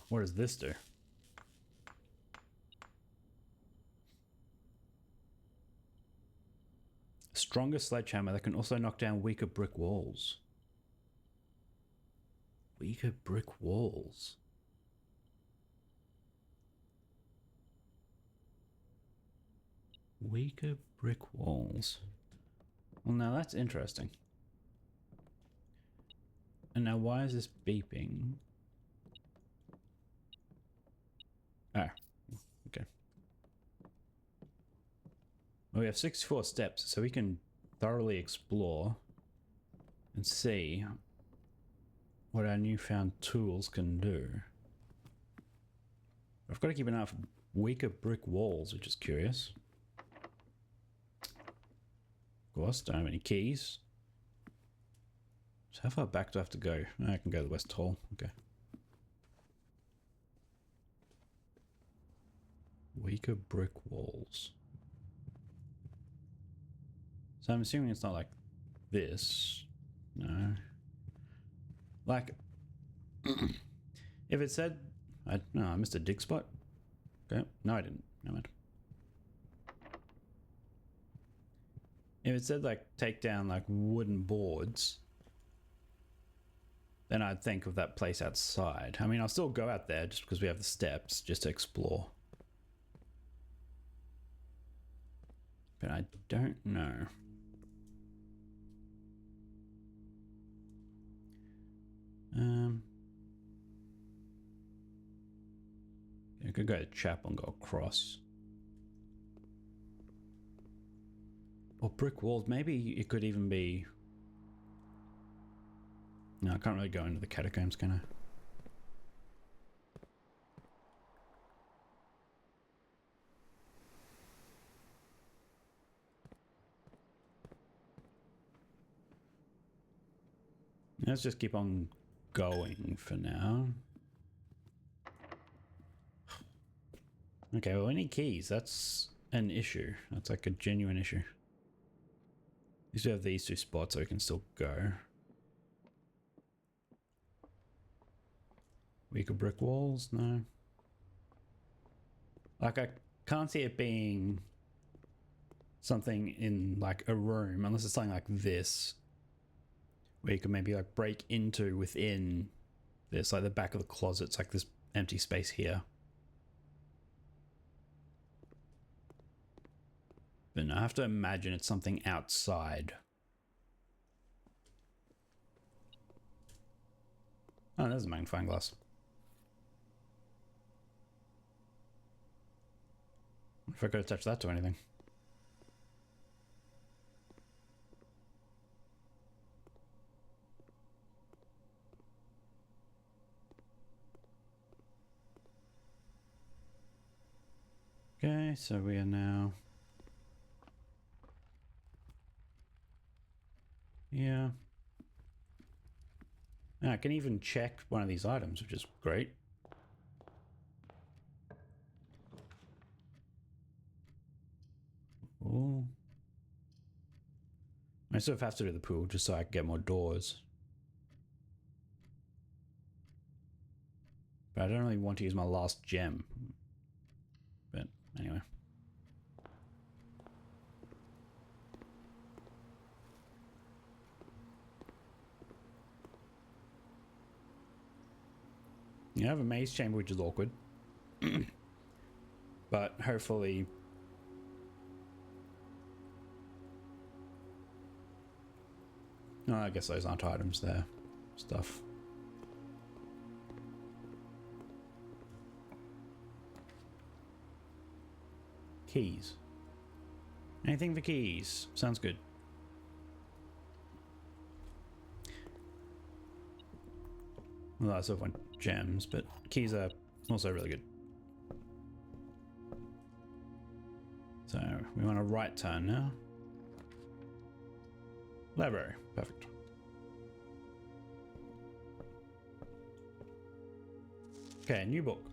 What does this do? Stronger sledgehammer that can also knock down weaker brick walls. Weaker brick walls? Weaker brick walls. Well, now that's interesting. And now why is this beeping? Ah, okay. Well, we have 64 steps, so we can thoroughly explore and see what our newfound tools can do. I've got to keep an eye out for weaker brick walls, which is curious. Of course, don't have any keys. So how far back do I have to go? I can go to the West Hall. Okay. Weaker brick walls. So I'm assuming it's not like this. No. Like, if it said... I missed a dig spot. Okay. No, I didn't. No mind. If it said, like, take down, like, wooden boards, then I'd think of that place outside. I mean, I'll still go out there just because we have the steps, just to explore. But I don't know. I could go to chapel and go across. Or brick walls. Maybe it could even be... No, I can't really go into the catacombs, can I? Let's just keep on going for now. Okay, well, we need keys. That's an issue. That's like a genuine issue. At least we have these two spots so we can still go. Weaker brick walls? No. Like, I can't see it being something in, like, a room, unless it's something like this. Where you can maybe, like, break into within this, like the back of the closet's like this empty space here. But no, I have to imagine it's something outside. Oh, there's a magnifying glass. If I could attach that to anything. Okay, so we are now... Yeah. Now I can even check one of these items, which is great. Ooh. I sort of have to do the pool just so I can get more doors. But I don't really want to use my last gem. But anyway. You have a maze chamber, which is awkward. But hopefully... No, I guess those aren't items there. Stuff. Keys. Anything for keys? Sounds good. Well, I sort of want gems, but keys are also really good. So, we want a right turn now. Library. Perfect. Okay, new book.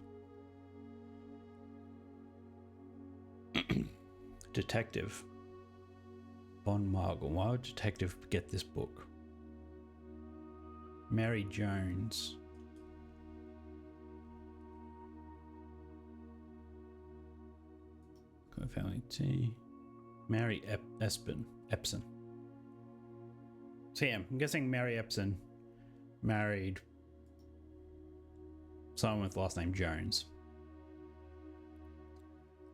Detective. Bon Margle. Why would Detective get this book? Mary Jones. Family T. Mary Epson. So yeah, I'm guessing Mary Epson married someone with last name Jones.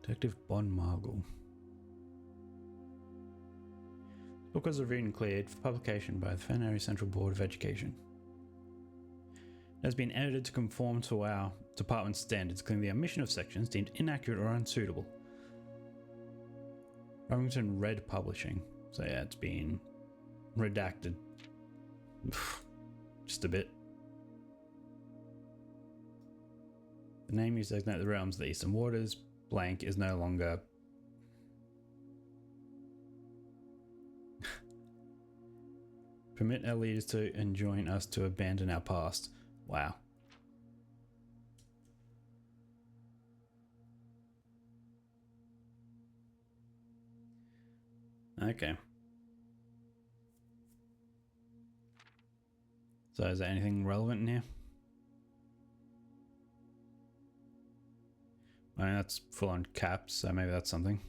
Detective Bon Margle. The book was reviewed and cleared for publication by the Fenary Central Board of Education. It has been edited to conform to our department's standards, including the omission of sections deemed inaccurate or unsuitable. Remington Red Publishing. So yeah, it's been redacted. Just a bit. The name used to designate the realms of the Eastern Waters, blank, is no longer... Permit our leaders to enjoin us to abandon our past. Wow. Okay. So is there anything relevant in here? I mean, that's full on caps, so maybe that's something.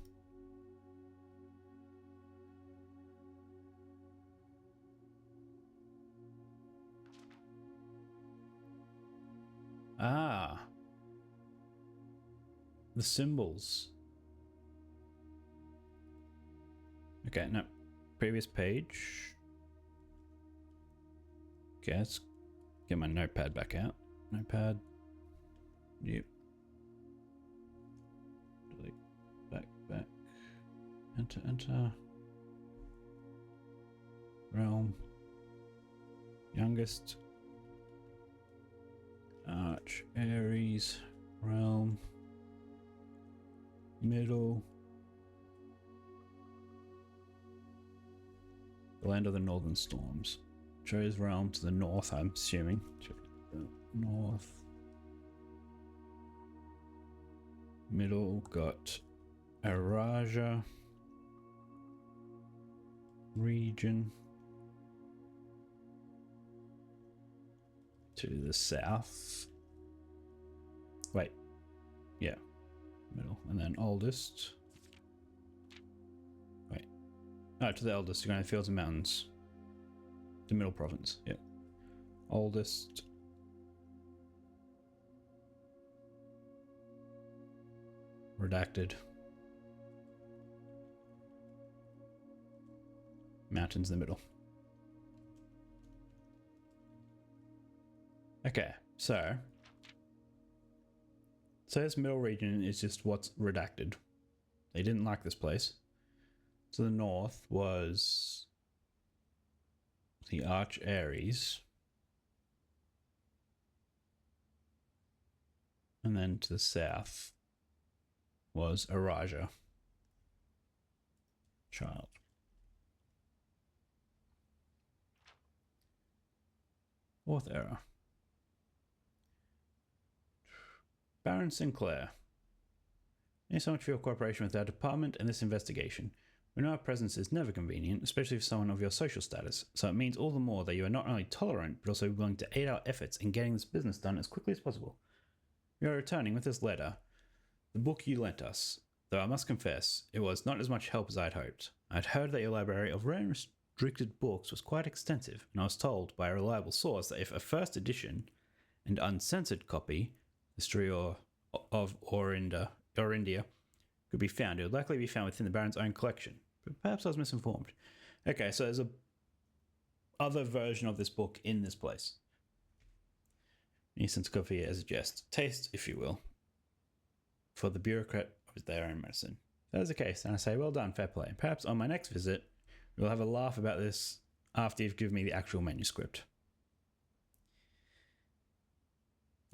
Ah. The symbols. Okay, no. Previous page. Okay, let's get my notepad back out. Notepad. Yep. Delete. Back. Enter. Realm. Youngest. Arch. Aries. Realm. Middle. The land of the northern storms. Chose realm to the north, I'm assuming. North. Middle got Araja. Region. To the south. Wait. Yeah. Middle. And then oldest. Wait. Oh, to the eldest. You're going to fields and mountains. The middle province. Yeah. Oldest. Redacted. Mountains in the middle. Okay, so this middle region is just what's redacted. They didn't like this place. To the north was the Arch Aries. And then to the south was Araja. Child. Fourth error. Baron Sinclair. Thank you so much for your cooperation with our department and this investigation. We know our presence is never convenient, especially for someone of your social status, so it means all the more that you are not only tolerant, but also willing to aid our efforts in getting this business done as quickly as possible. We are returning with this letter, the book you lent us, though I must confess, it was not as much help as I had hoped. I had heard that your library of rare and restricted books was quite extensive, and I was told by a reliable source that if a first edition and uncensored copy, History of Orindia, could be found, it would likely be found within the Baron's own collection. But perhaps I was misinformed. Okay, so there's a other version of this book in this place. Nissan's coffee as a jest. Taste, if you will, for the bureaucrat of their own medicine. If that is the case, then I say well done, fair play. Perhaps on my next visit, we'll have a laugh about this after you've given me the actual manuscript.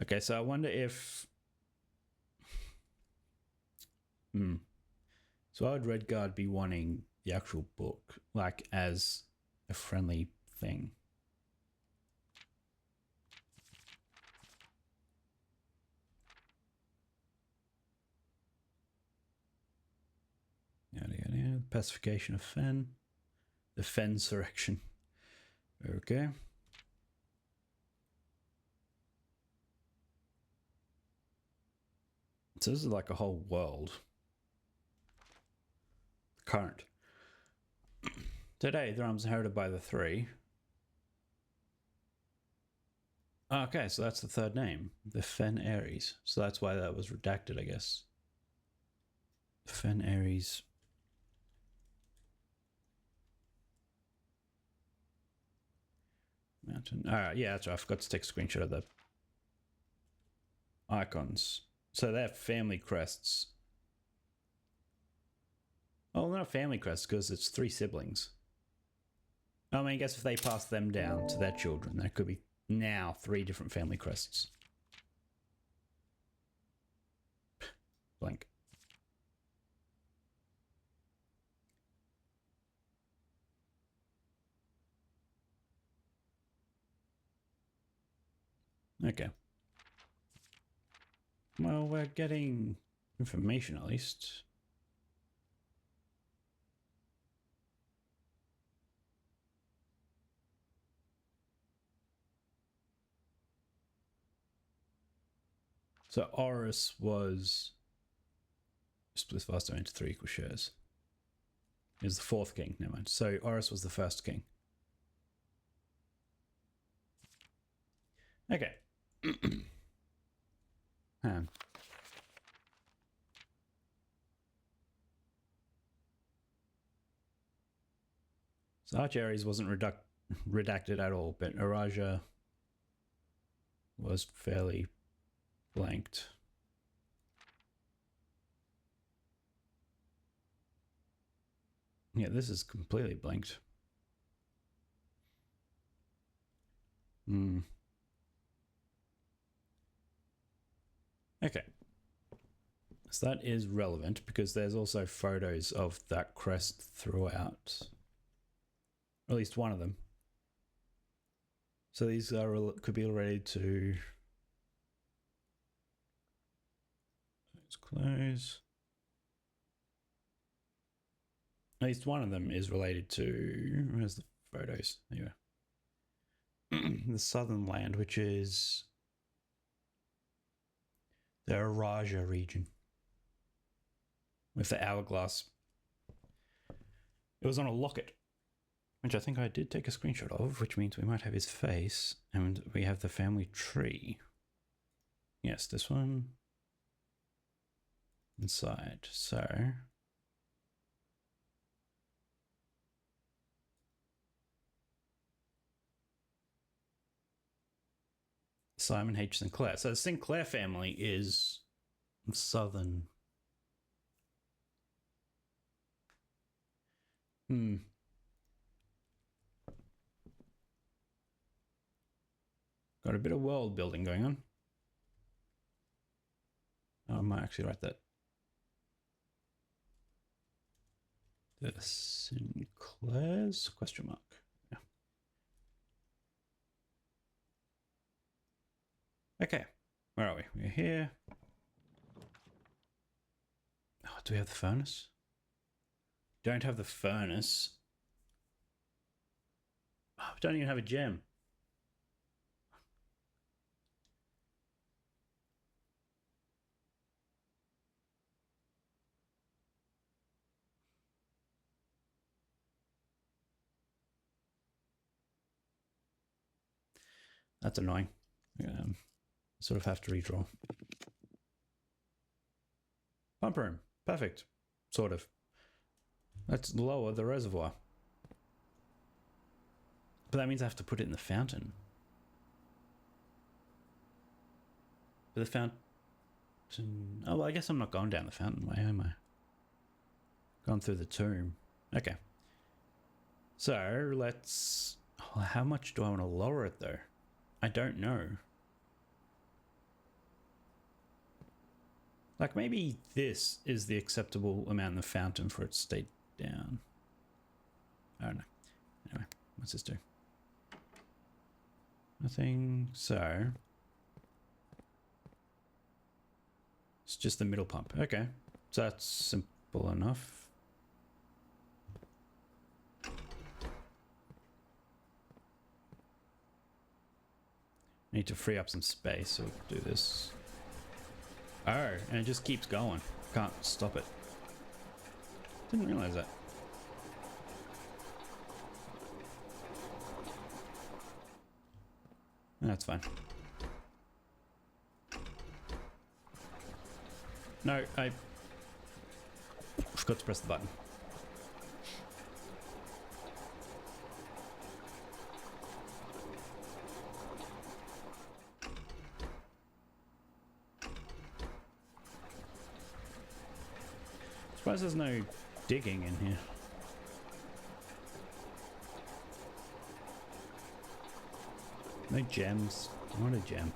Okay, so I wonder if... So why would Redguard be wanting the actual book, like, as a friendly thing? Yada yada yada. Pacification of Fen. The Fensurrection. Okay. So this is like a whole world. Current. Today, the realm is inherited by the three. Okay, so that's the third name. The Fen Aries. So that's why that was redacted, I guess. Fen Aries. Mountain. Alright, yeah, that's right. I forgot to take a screenshot of the icons. So they're family crests. Oh, they're not family crests because it's 3 siblings. I mean, I guess if they pass them down to their children, there could be now 3 different family crests. Blank. Okay. Well, we're getting information at least. So Oris was split faster into 3 equal shares. He was the 4th king, never mind. So Oris was the 1st king. Okay. Arch Ares wasn't redacted at all, but Araja was fairly blanked. Yeah, this is completely blanked. Okay. So that is relevant because there's also photos of that crest throughout. Or at least one of them. So these are could be related to close. At least one of them is related to, where's the photos? There you go. The southern land, which is the Araja region with the hourglass. It was on a locket, which I think I did take a screenshot of, which means we might have his face, and we have the family tree. Yes, this one inside. So Simon H. Sinclair. So the Sinclair family is southern. Got a bit of world building going on. Oh, I might actually write that. The Sinclairs? Question mark. Yeah. Okay. Where are we? We're here. Oh, do we have the furnace? Don't have the furnace. Oh, we don't even have a gem. That's annoying. Sort of have to redraw. Pump room. Perfect. Sort of. Let's lower the reservoir. But that means I have to put it in the fountain. But the fountain... Oh, well, I guess I'm not going down the fountain way, am I? Going through the tomb. Okay. So, let's... Oh, how much do I want to lower it, though? I don't know. Like, maybe this is the acceptable amount in the fountain for it to stay down. I don't know. Anyway, what's this do? Nothing. So... It's just the middle pump. Okay. So that's simple enough. Need to free up some space, so we'll do this. Oh, and it just keeps going. Can't stop it. Didn't realize that. That's fine. No, I forgot to press the button. Surprised there's no digging in here. No gems. I want a gem.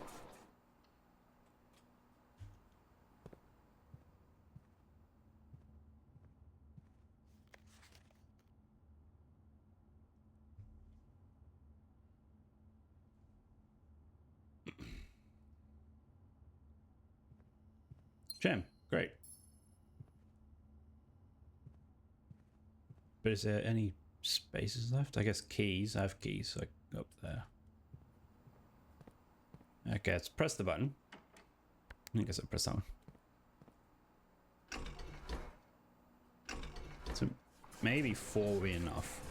Gem. Great. But is there any spaces left? I guess keys. I have keys, so I can go up there. Okay, let's press the button. I guess I'll press that one. So maybe 4 will be enough.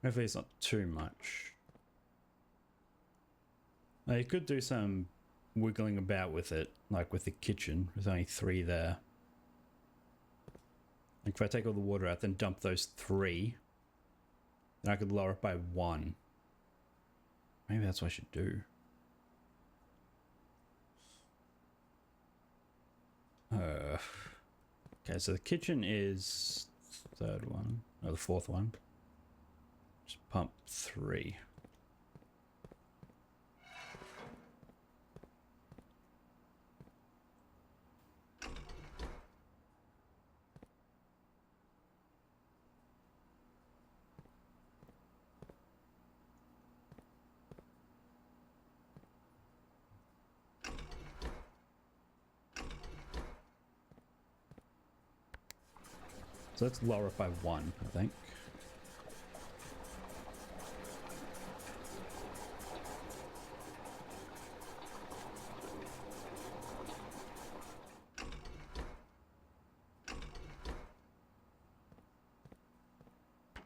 Hopefully it's not too much. Now you could do some wiggling about with it, like with the kitchen. There's only 3 there. Like if I take all the water out, then dump those 3, then I could lower it by 1. Maybe that's what I should do. Okay, so the kitchen is the 3rd one, or the 4th one. Just pump 3. So let's lower it by 1, I think.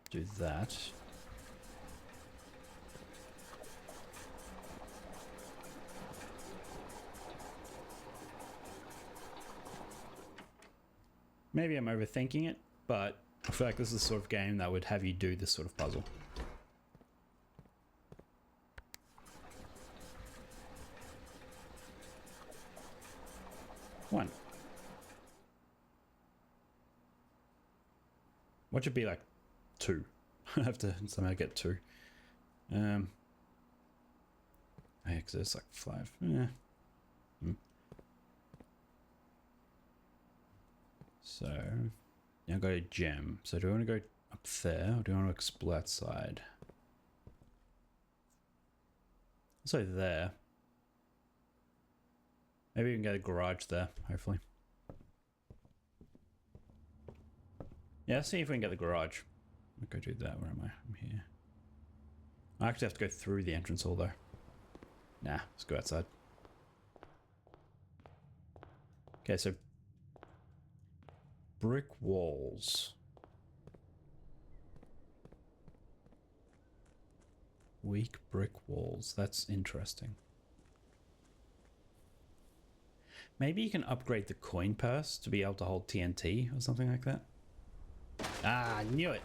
Do that. Maybe I'm overthinking it, but I feel like this is the sort of game that would have you do this sort of puzzle. One. What should be like 2? I have to somehow get 2. I exist like 5. Yeah. So, now go to gem. So do I want to go up there or do I want to explore that side? So there. Maybe we can get a garage there, hopefully. Yeah, let's see if we can get the garage. I'll go do that. Where am I? I'm here. I actually have to go through the entrance hall though. Nah, let's go outside. Okay, so brick walls. Weak brick walls. That's interesting. Maybe you can upgrade the coin purse to be able to hold TNT or something like that. Ah, I knew it.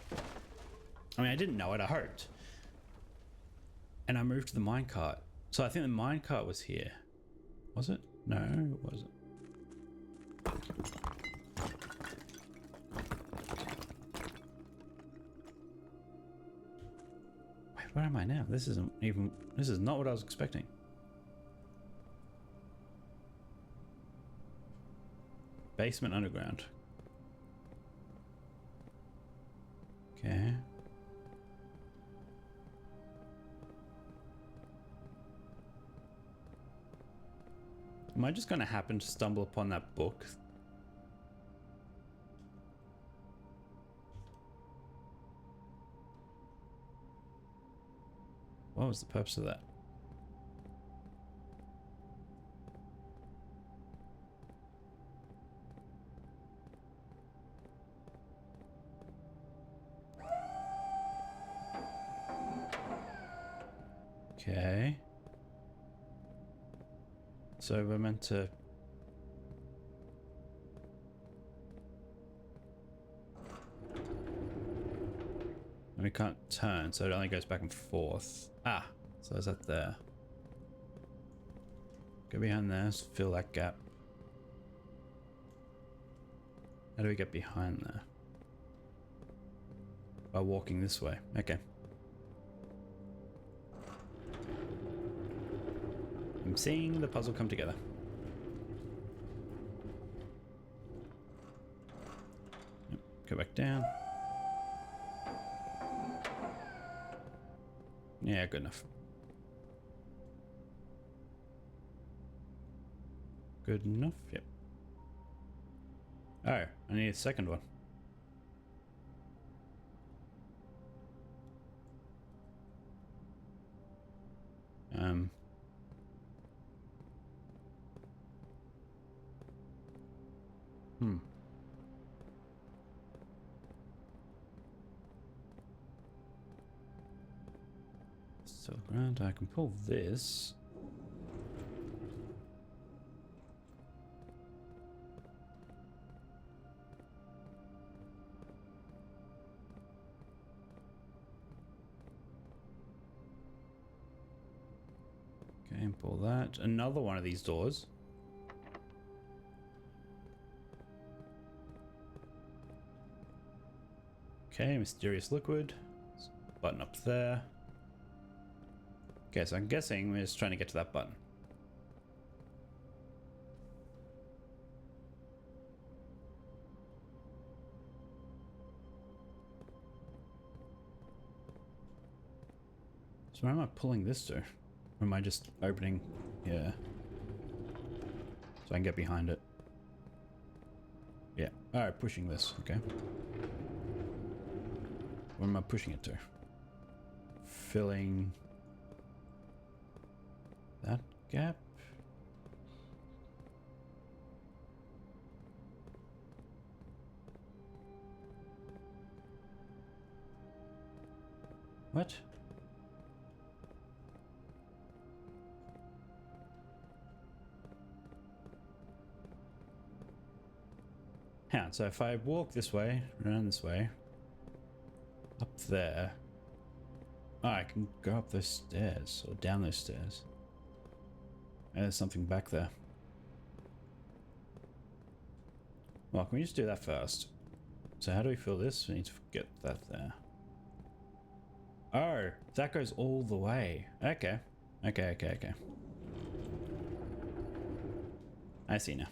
I mean, I didn't know it. I hoped. And I moved to the minecart. So I think the minecart was here. Was it? No, it wasn't. Wait, where am I now? This isn't even... This is not what I was expecting. Basement underground. Okay. Am I just going to happen to stumble upon that book? What was the purpose of that? Okay. So we're meant to... And we can't turn, so it only goes back and forth. Ah, so is that there? Go behind there, fill that gap. How do we get behind there? By walking this way. Okay. I'm seeing the puzzle come together. Yep, go back down. Yeah, good enough. Good enough, yep. Oh, I need a second one. ground. I can pull this. Okay, and pull that. Another one of these doors. Okay, mysterious liquid. Button up there. Okay, so I'm guessing we're just trying to get to that button. So where am I pulling this to? Or am I just opening? Yeah. So I can get behind it. Yeah. Alright, pushing this. Okay. Where am I pushing it to? Filling that gap. What? Hang on, so if I walk this way, around this way, up there, oh, I can go up those stairs, or down those stairs. And there's something back there. Well, can we just do that first? So how do we fill this? We need to get that there. Oh, that goes all the way. Okay. Okay. I see now.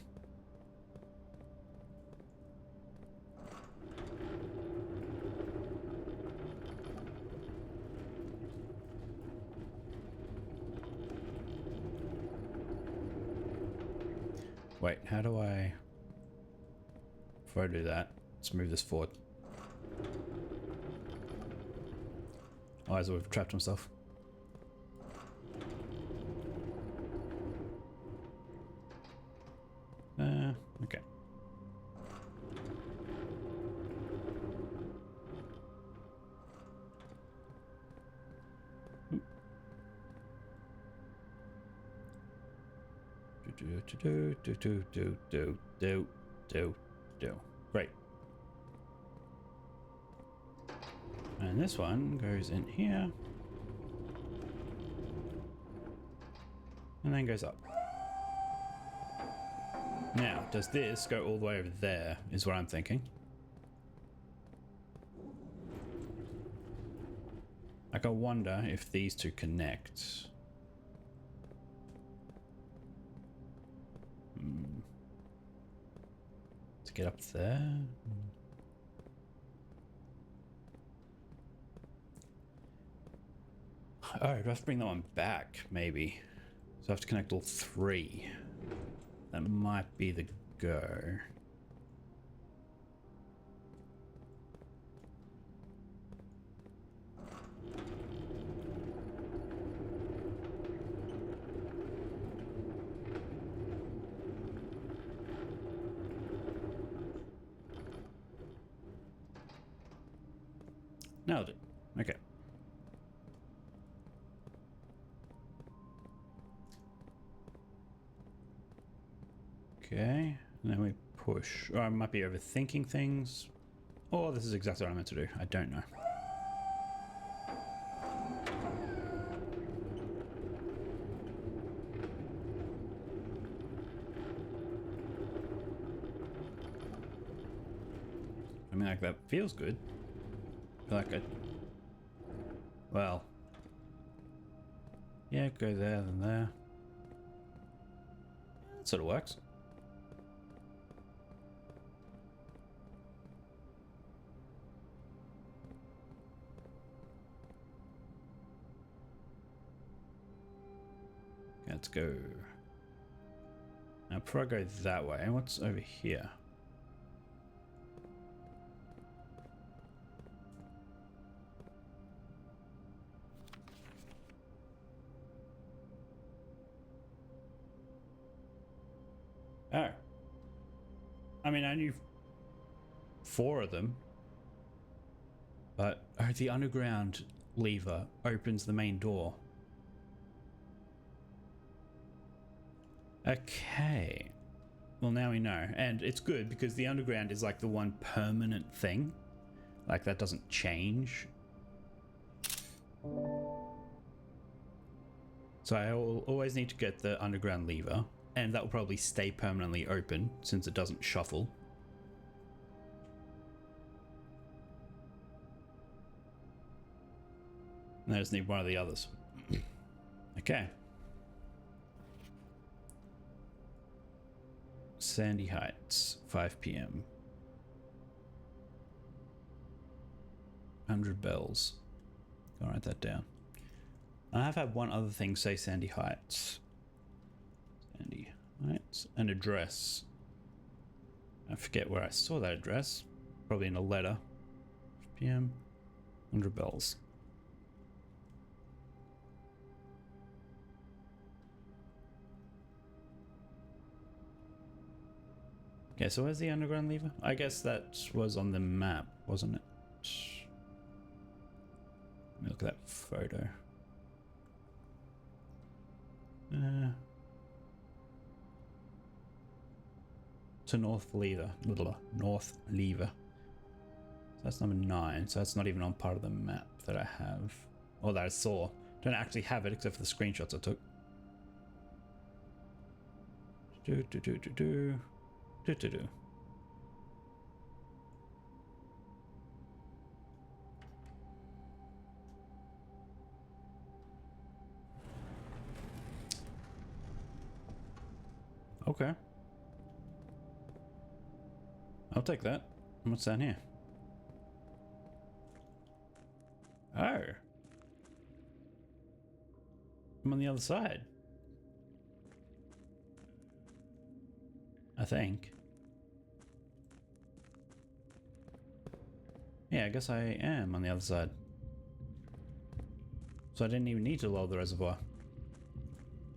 Wait, how do I... Before I do that, let's move this forward. Oh, as we've trapped himself. Okay. Do. Right. And this one goes in here. And then goes up. Now, does this go all the way over there, is what I'm thinking. Like, I wonder if these two connect. To get up there. Oh, I have to bring that one back, maybe. So I have to connect all three. That might be the go. Nailed it. Okay. Okay, and then we push. Or I might be overthinking things. Or this is exactly what I meant to do. I don't know. I mean, like, that feels good. I feel like well. Yeah, go there, then there. That sort of works. Let's go. Now, before I go that way, what's over here? Oh. I mean, I knew 4 of them. But the underground lever opens the main door. Okay. Well, now we know. And it's good because the underground is like the one permanent thing. Like that doesn't change. So I always need to get the underground lever. And that will probably stay permanently open since it doesn't shuffle. And I just need one of the others. Okay. Sandy Heights, 5 p.m. 100 bells. I'll write that down. I have had one other thing say Sandy Heights. Sandy Heights. An address. I forget where I saw that address. Probably in a letter. 5 p.m. 100 bells. Okay, so where's the underground lever? I guess that was on the map, wasn't it? Let me look at that photo. To North Lever. North Lever. So that's number 9, so that's not even on part of the map that I have. Or that I saw. Don't actually have it except for the screenshots I took. Do. Okay. I'll take that. What's down here? Oh. I'm on the other side. I think. Yeah, I guess I am on the other side. So I didn't even need to lower the reservoir.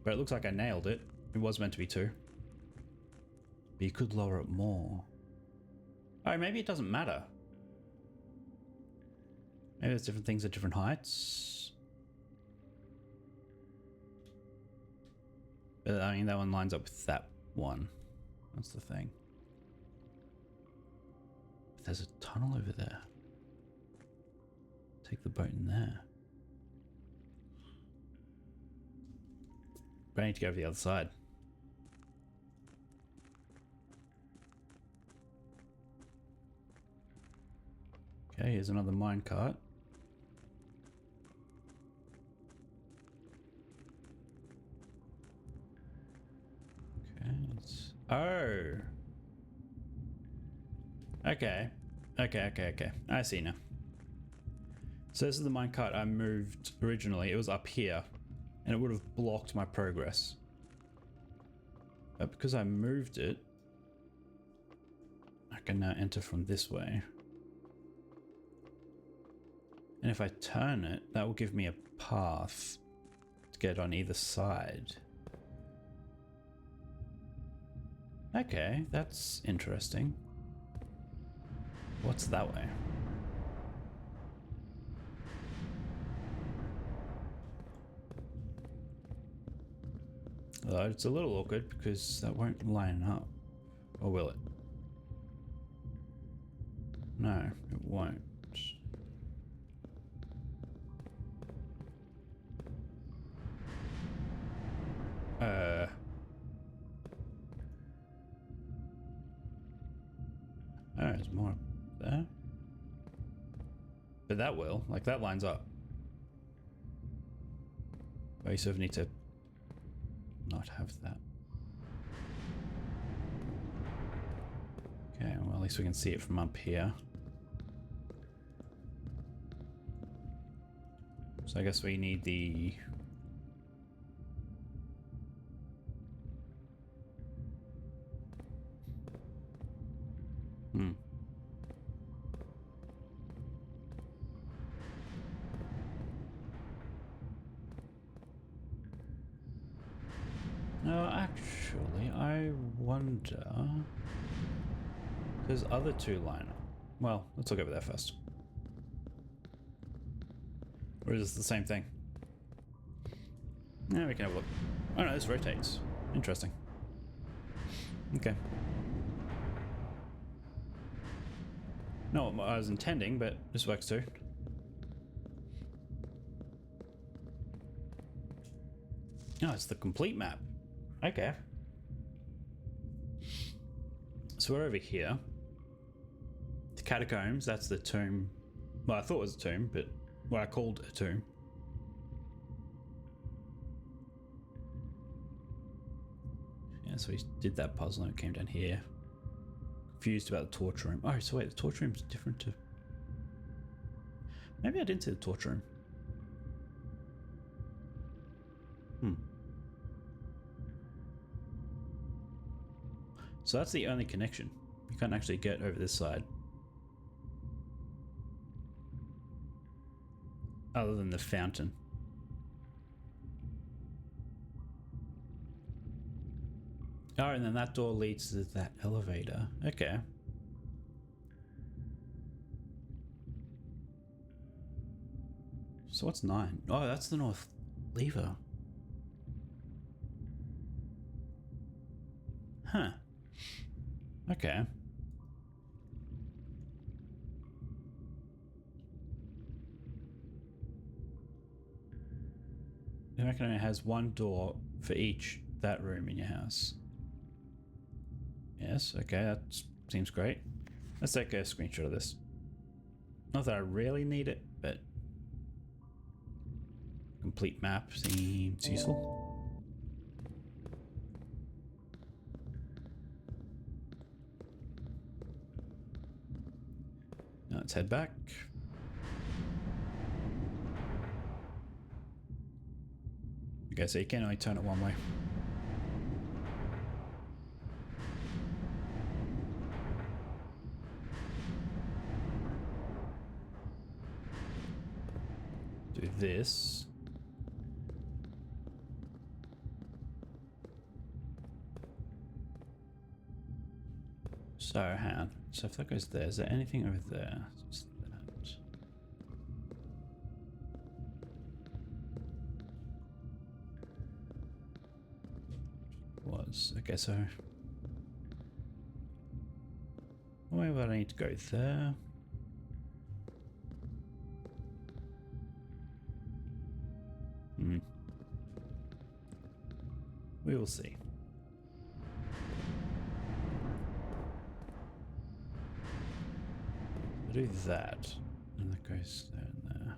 But it looks like I nailed it. It was meant to be 2. But you could lower it more. Oh, maybe it doesn't matter. Maybe there's different things at different heights. But I mean, that one lines up with that one. That's the thing. But there's a tunnel over there. Take the boat in there. But I need to go over the other side. Okay, here's another minecart. Okay, let's... Oh! Okay. Okay. I see now. So this is the minecart I moved originally. It was up here, and it would have blocked my progress. But because I moved it, I can now enter from this way. And if I turn it, that will give me a path to get on either side. Okay, that's interesting. What's that way? Although it's a little awkward because that won't line up. Or will it? No, it won't. Oh, there's more up there. But that will. Like, that lines up. But you sort of need to not have that. Okay, well, at least we can see it from up here. So I guess we need the... No, actually, I wonder... There's other 2 line up. Well, let's look over there first. Or is this the same thing? Yeah, we can have a look. Oh no, this rotates. Interesting. Okay. Not what I was intending, but this works too. Oh, it's the complete map. Okay. So we're over here. The catacombs, that's the tomb. Well, I thought it was a tomb, but what I called a tomb. Yeah, so we did that puzzle and it came down here. Confused about the torture room. Oh, so wait, the torture room's different to... Maybe I didn't see the torture room. So that's the only connection. You can't actually get over this side. Other than the fountain. Oh, and then that door leads to that elevator. Okay. So what's 9? Oh, that's the north lever. Huh. Okay. I reckon it has one door for each that room in your house. Yes, okay, that seems great. Let's take a screenshot of this. Not that I really need it, but complete map seems useful. Now let's head back. Okay, so you can only turn it one way. Do this. So, hang on. So if that goes there, is there anything over there? Just that. Was. Okay, so... where would I need to go? There. We will see. I'll do that. And that goes there and there.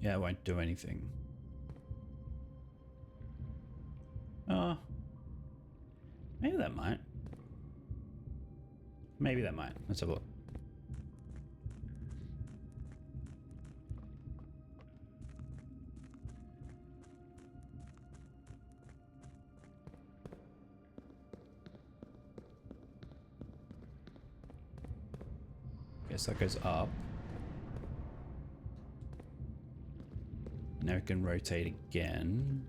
Yeah, it won't do anything. Oh. Maybe that might. Maybe that might. Let's have a look. Guess that goes up. Now we can rotate again.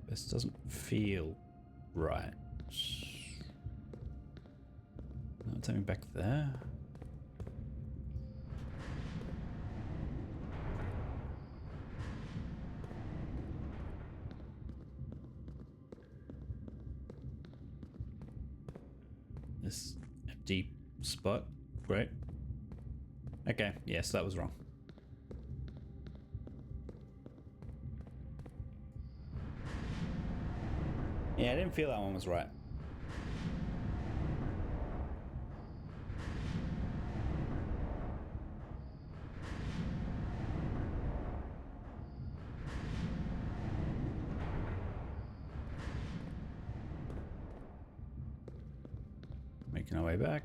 This doesn't feel right. No, take me back there. This empty spot. Great. Okay, yes, that was wrong. Yeah, I didn't feel that one was right. Making our way back.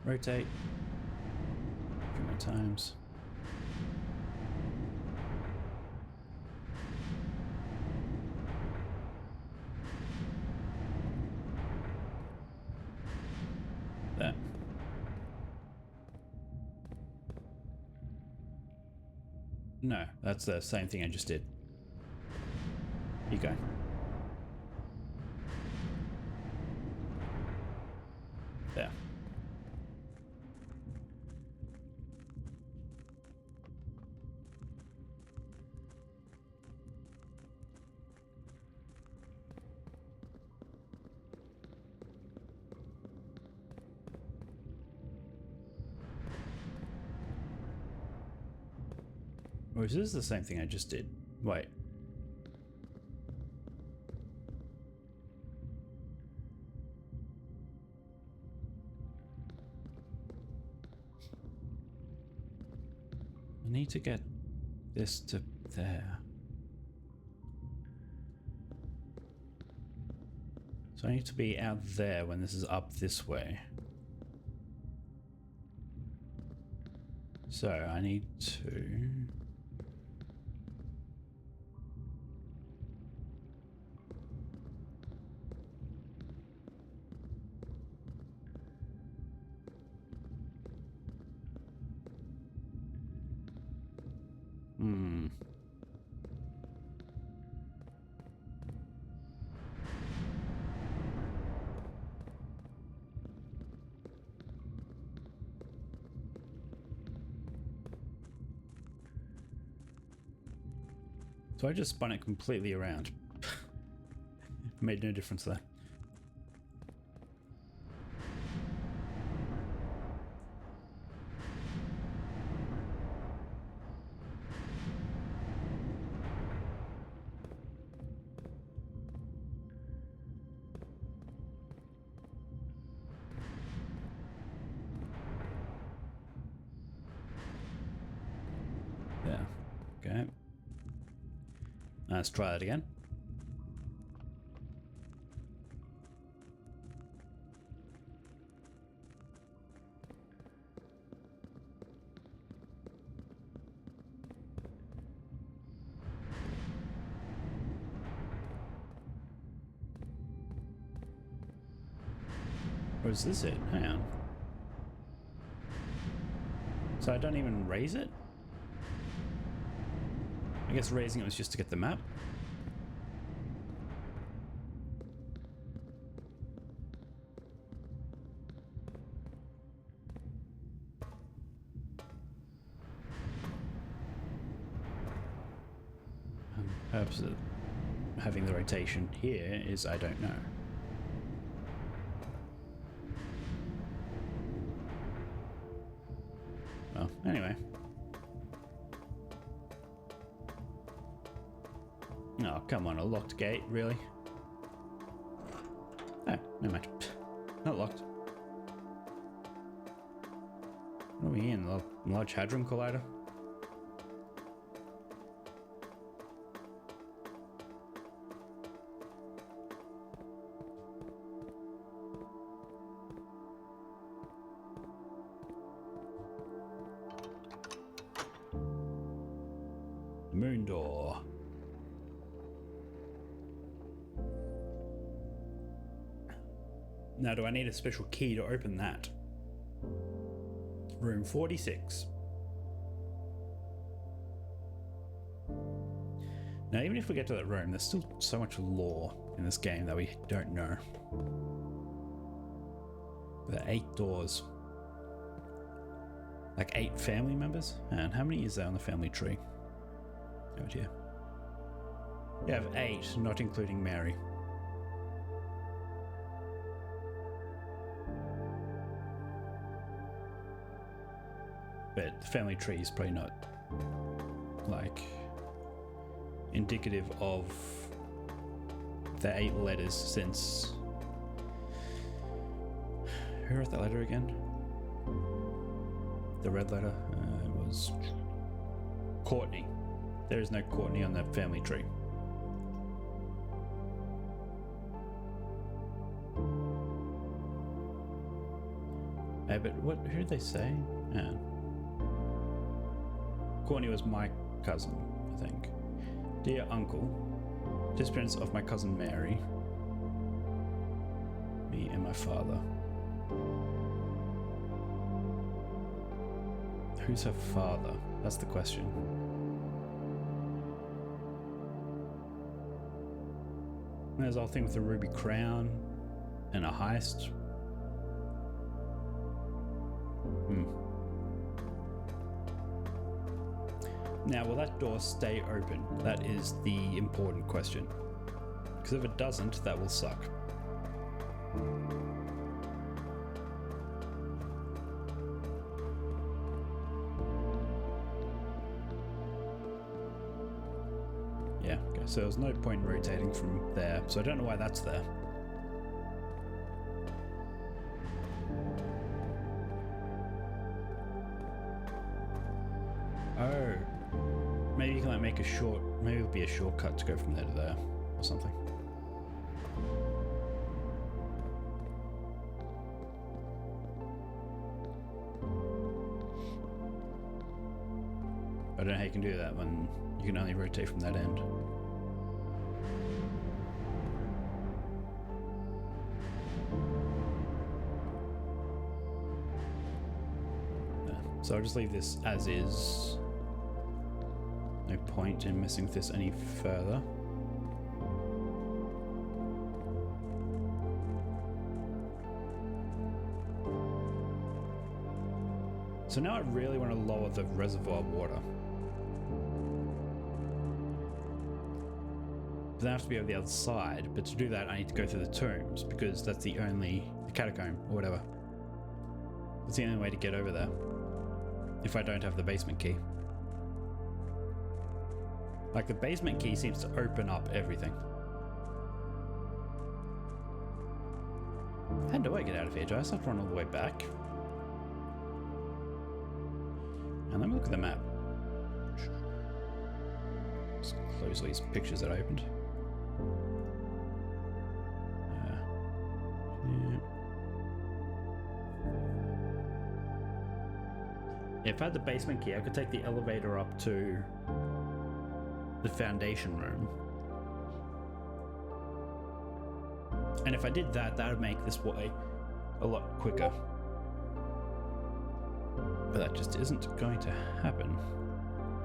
Rotate. A few more times. There. No, that's the same thing I just did. You go. There. Or is this the same thing I just did? Wait. I need to get this to there. So I need to be out there when this is up this way. So I need to... So I just spun it completely around. Made no difference there. Yeah. Okay. Let's try that again. Or is this it? Hang on. So I don't even raise it? I guess raising it was just to get the map. Purpose of having the rotation here is I don't know. Well, anyway. Oh, come on, a locked gate, really? Oh, no matter. Not locked. What are we in? Large Hadron Collider? Moon door. Now, do I need a special key to open that? Room 46. Now, even if we get to that room, there's still so much lore in this game that we don't know. There are 8 doors. Like 8 family members? And how many is there on the family tree? Oh dear. You have 8, not including Mary. But the family tree is probably not like indicative of the 8 letters, since who wrote that letter again? The red letter was Courtney. There is no Courtney on that family tree. Hey, but who did they say? Yeah. Courtney was my cousin, I think. Dear uncle, disappearance of my cousin Mary, me and my father. Who's her father? That's the question. There's the whole thing with the ruby crown and a heist. Now, will that door stay open? That is the important question. Because if it doesn't, that will suck. Yeah, okay, so there's no point in rotating from there, so I don't know why that's there. Oh, maybe you can like make a short, maybe it'll be a shortcut to go from there to there or something. I don't know how you can do that when you can only rotate from that end. Yeah. So I'll just leave this as is. No point in messing with this any further. So now I really want to lower the reservoir water. But then I have to be over the other side, but to do that I need to go through the tombs, because that's the catacomb, or whatever. That's the only way to get over there, if I don't have the basement key. Like, the basement key seems to open up everything. How do I get out of here? Do I just have to run all the way back? And let me look at the map. Just close these pictures that I opened. Yeah, if I had the basement key, I could take the elevator up to the foundation room. And if I did that, that would make this way a lot quicker. But that just isn't going to happen.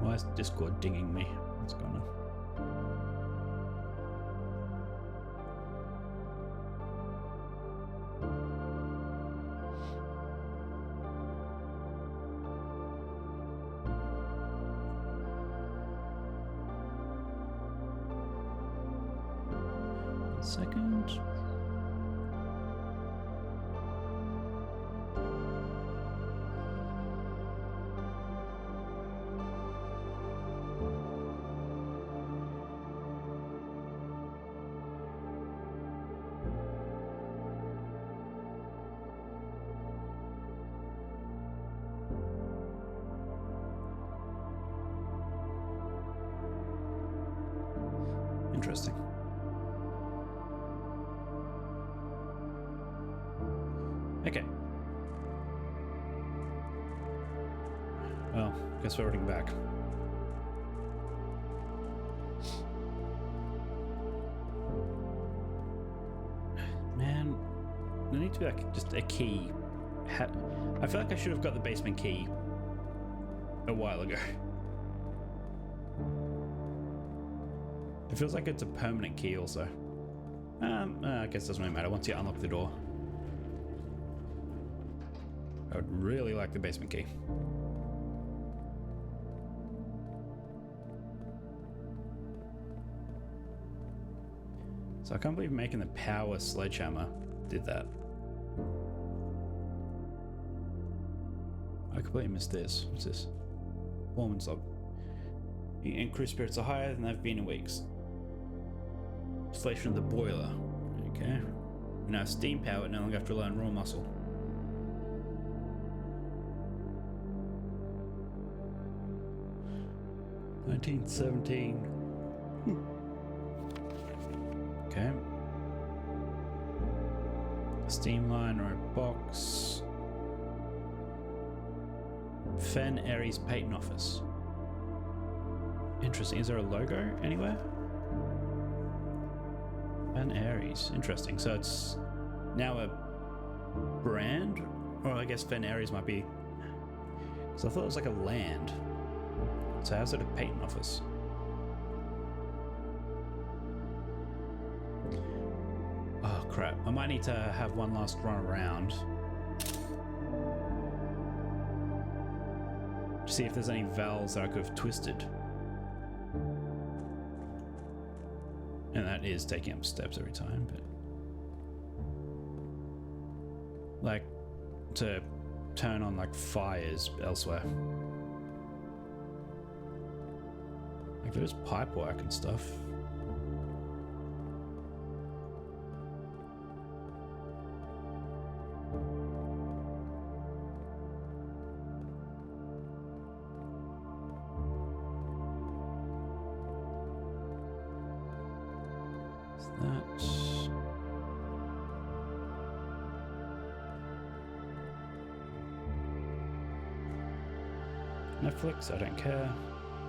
Why is Discord dinging me? What's going on? Second. Interesting. Okay. Well, guess we're heading back. Man, there needs to be like just a key. I feel like I should have got the basement key a while ago. It feels like it's a permanent key also. I guess it doesn't really matter once you unlock the door. I would really like the basement key. So I can't believe making the power sledgehammer did that. I completely missed this. What's this? Performance log. The crew spirits are higher than they've been in weeks. Installation of the boiler. Okay. We now have steam power, no longer have to rely on raw muscle. $19.17. Okay. Steam line or a box. Fen Aries patent office. Interesting. Is there a logo anywhere? Fen Aries. Interesting. So it's now a brand? Or I guess Fen Aries might be... So I thought it was like a land. So how's it a patent office? crap. I might need to have one last run around. To see if there's any valves that I could have twisted. And that is taking up steps every time, but... like, to turn on, like, fires elsewhere. Like, there's pipe work and stuff. Netflix, I don't care.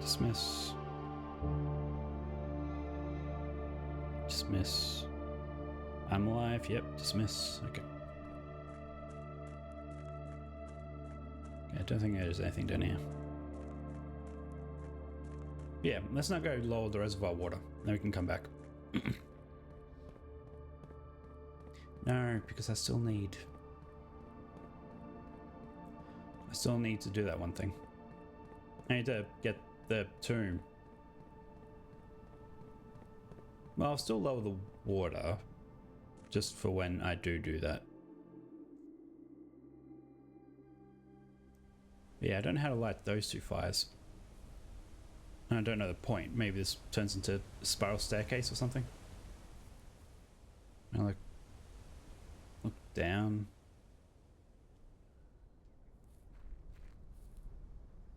Dismiss. Dismiss. I'm alive, yep, dismiss. Okay. I don't think there's anything down here. Yeah, let's not go lower the reservoir water. Then we can come back. No, because I still need to do that one thing. I need to get the tomb. Well, I'll still lower the water, just for when I do that. Yeah, I don't know how to light those two fires. And I don't know the point. Maybe this turns into a spiral staircase or something. I look down.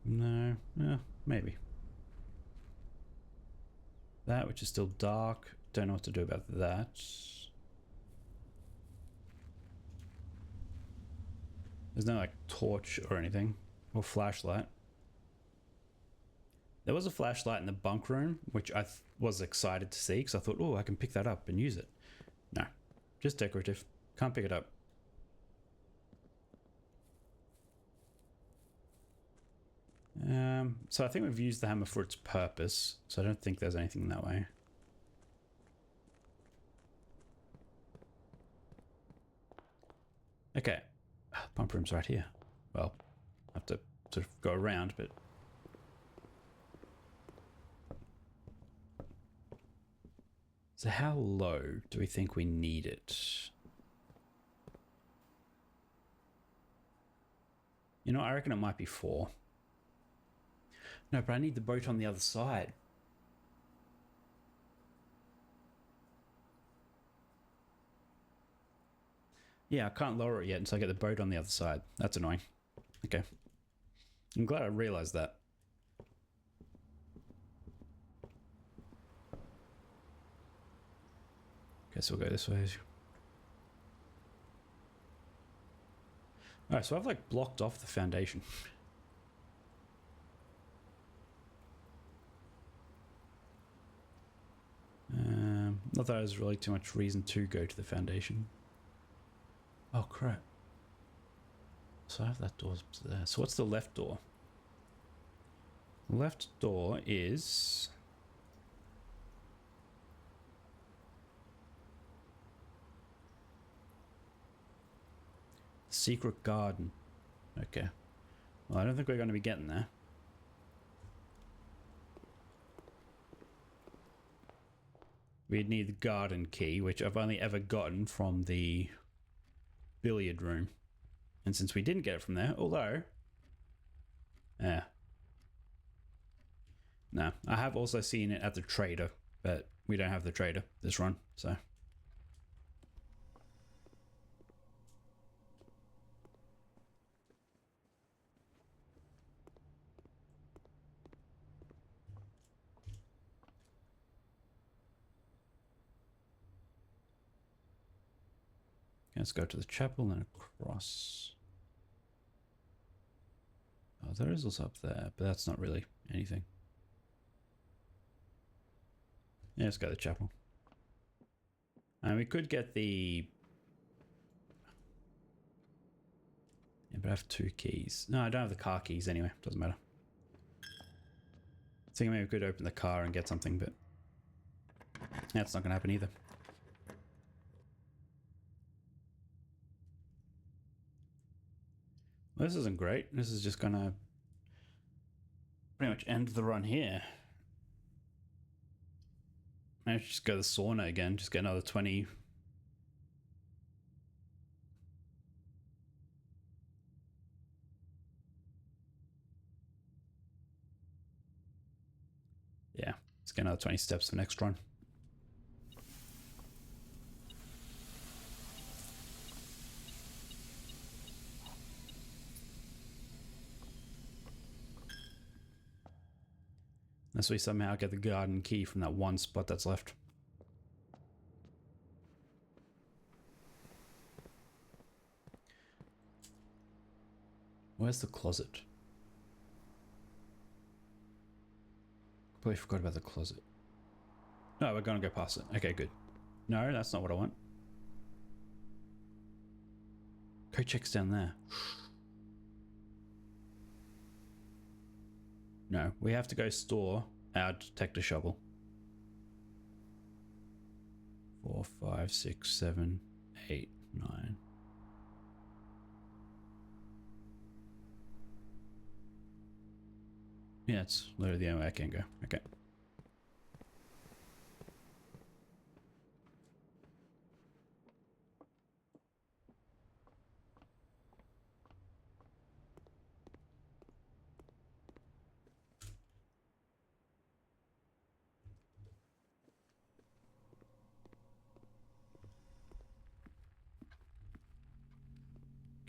No, yeah, maybe. That, which is still dark. Don't know what to do about that. There's no, like, torch or anything. Or flashlight. There was a flashlight in the bunk room, which I was excited to see, because I thought, oh, I can pick that up and use it. No, just decorative. Can't pick it up. So I think we've used the hammer for its purpose, so I don't think there's anything that way. Okay, pump room's right here. Well, I have to sort of go around, but... so how low do we think we need it? You know, I reckon it might be 4. No, but I need the boat on the other side. Yeah, I can't lower it yet until I get the boat on the other side. That's annoying. Okay. I'm glad I realized that. Guess we'll go this way. Alright, so I've like blocked off the foundation. Not that there's really too much reason to go to the foundation. Oh crap. So I have that door up there. So what's the left door? The left door is... secret garden. Okay. Well, I don't think we're going to be getting there. We'd need the garden key, which I've only ever gotten from the billiard room. And since we didn't get it from there, although... yeah. No, I have also seen it at the trader, but we don't have the trader this run, so... let's go to the chapel and across. Oh, there is also up there, but that's not really anything. Yeah, let's go to the chapel. And we could get the... yeah, but I have 2 keys. No, I don't have the car keys anyway. Doesn't matter. I think maybe we could open the car and get something, but... that's not going to happen either. This isn't great. This is just gonna pretty much end the run here. Maybe just go to the sauna again, just get another 20. Yeah, let's get another 20 steps for the next run. Unless we somehow get the garden key from that one spot that's left. Where's the closet? Completely forgot about the closet. No, we're gonna go past it. Okay, good. No, that's not what I want. Go check's down there. No, we have to go store our detector shovel. 4, 5, 6, 7, 8, 9. Yeah, it's literally the only way I can go. Okay.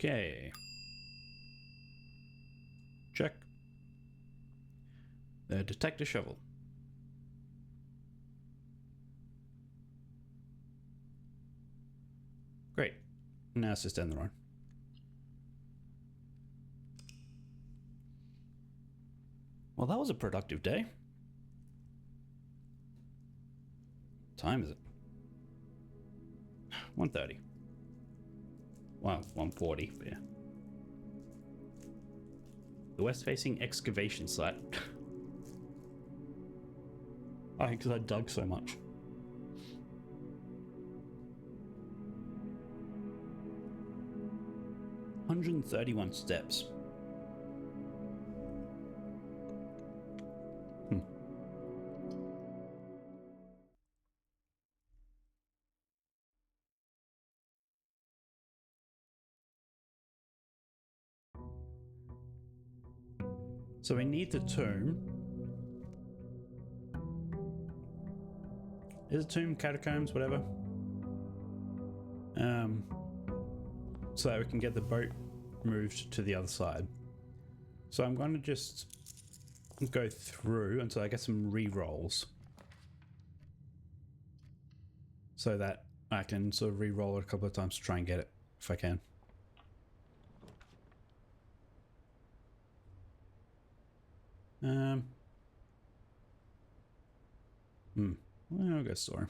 Okay. Check. The detector shovel. Great. Now it's just end the run. Well, that was a productive day. What time is it? 1:30. Well, 1:40, but yeah. The west-facing excavation site. I think because I dug so much. $131 steps. So we need the tomb. Is it tomb, catacombs, whatever? So that we can get the boat moved to the other side. So I'm going to just go through until I get some re-rolls. So that I can sort of re-roll it a couple of times to try and get it, if I can. Well, I'll go store.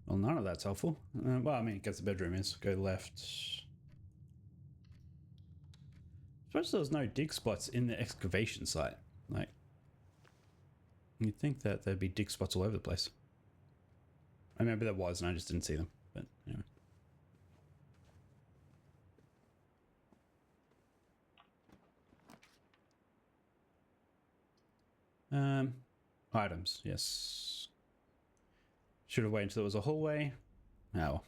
Well, none of that's helpful. Well, I mean, it gets the bedroom is. Go left. I suppose there's no dig spots in the excavation site. Like, you'd think that there'd be dig spots all over the place. I remember there was, and I just didn't see them. But anyway. Items, yes. Should have waited until there was a hallway. Now.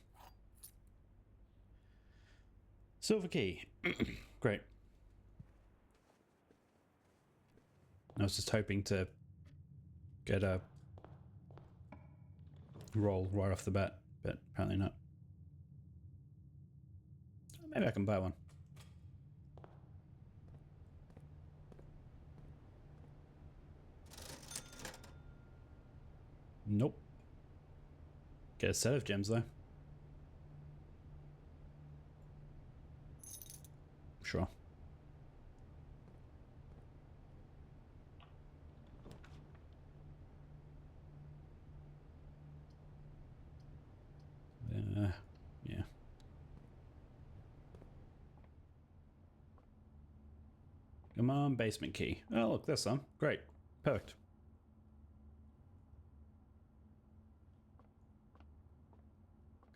Silver key. Great. I was just hoping to get a roll right off the bat, but apparently not. Maybe I can buy one. Nope. Get a set of gems though. Sure. Yeah. Come on, basement key. Oh, look, there's some. Great. Perfect.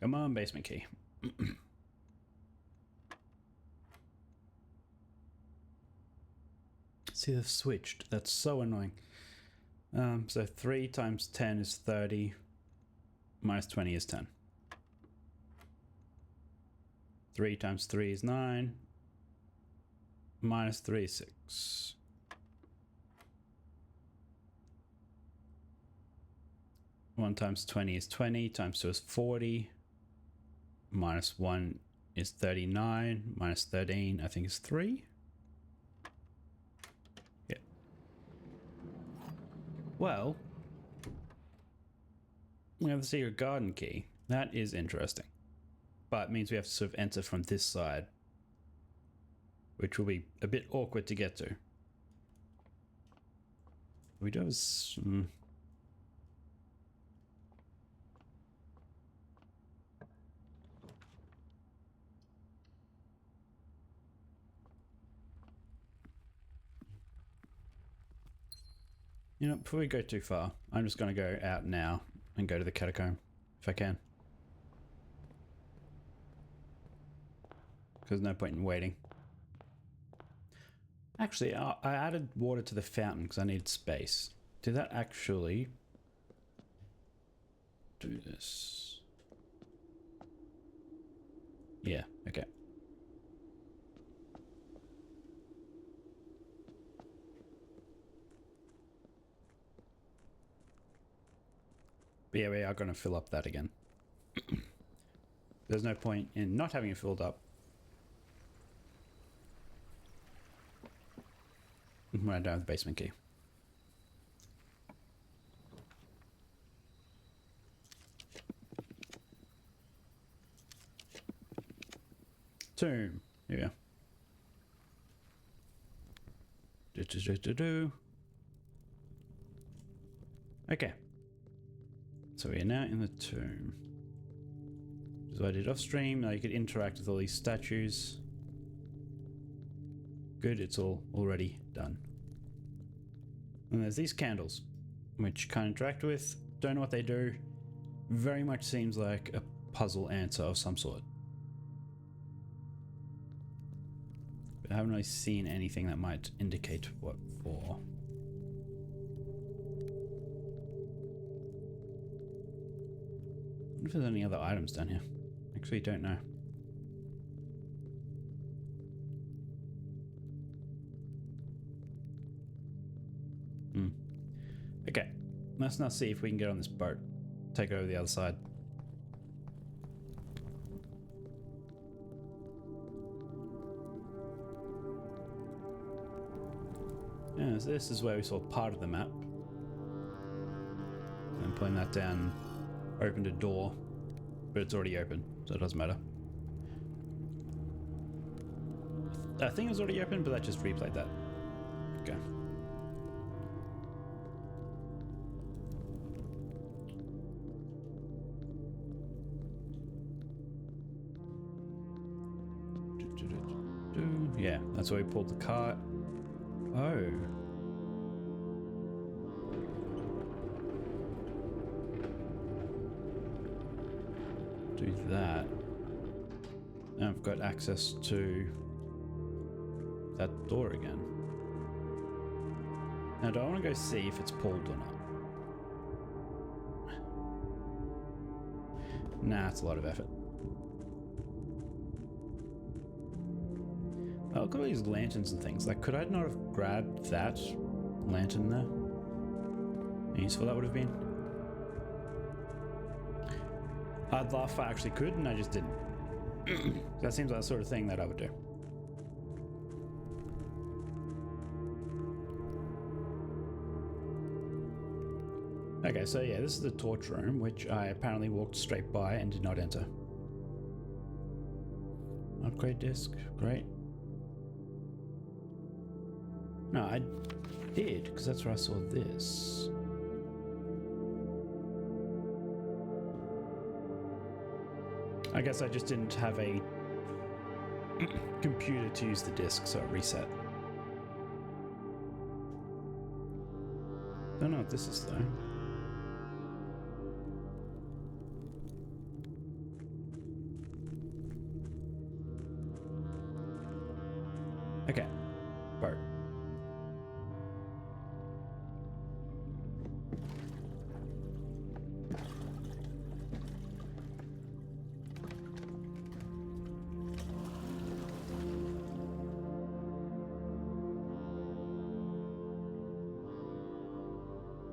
Come on, basement key. See, they've switched. That's so annoying. So 3 times 10 is 30. Minus 20 is 10. 3 times 3 is 9. Minus 3 is 6. One times 20 is 20. Times 2 is 40. Minus 1 is 39. Minus 13, I think, is 3. Yeah. Well, we have the secret garden key. That is interesting. But it means we have to sort of enter from this side, which will be a bit awkward to get to. We do have some... You know, before we go too far, I'm just going to go out now and go to the catacomb, if I can. Because there's no point in waiting. Actually, I added water to the fountain because I need space. Did that actually do this? Yeah, okay. But yeah, we are going to fill up that again. There's no point in not having it filled up. When I don't have the basement key. Tomb. Here we go. Okay. So we are now in the tomb. This is what I did off stream. Now you could interact with all these statues. Good, it's all already done. And there's these candles, which you can't interact with. Don't know what they do. Very much seems like a puzzle answer of some sort. But I haven't really seen anything that might indicate what for. I wonder if there's any other items down here. Actually, don't know. Okay, let's now see if we can get on this boat. Take it over the other side. Yeah, so this is where we saw part of the map. And pulling that down opened a door, but it's already open, so it doesn't matter. I think it was already open, but that just replayed that. Okay. Yeah, that's where we pulled the cart. Oh. Do that. Now I've got access to that door again. Now do I want to go see if it's pulled or not? Nah, it's a lot of effort. Oh, look at all these lanterns and things. Like, could I not have grabbed that lantern there? How useful that would have been. I'd laugh if I actually could, and I just didn't. That seems like the sort of thing that I would do. Okay, so yeah, this is the torch room, which I apparently walked straight by and did not enter. Upgrade disc, great. No, I did, because that's where I saw this. I guess I just didn't have a computer to use the disc, so it reset. Don't know what this is though. Okay. Boat.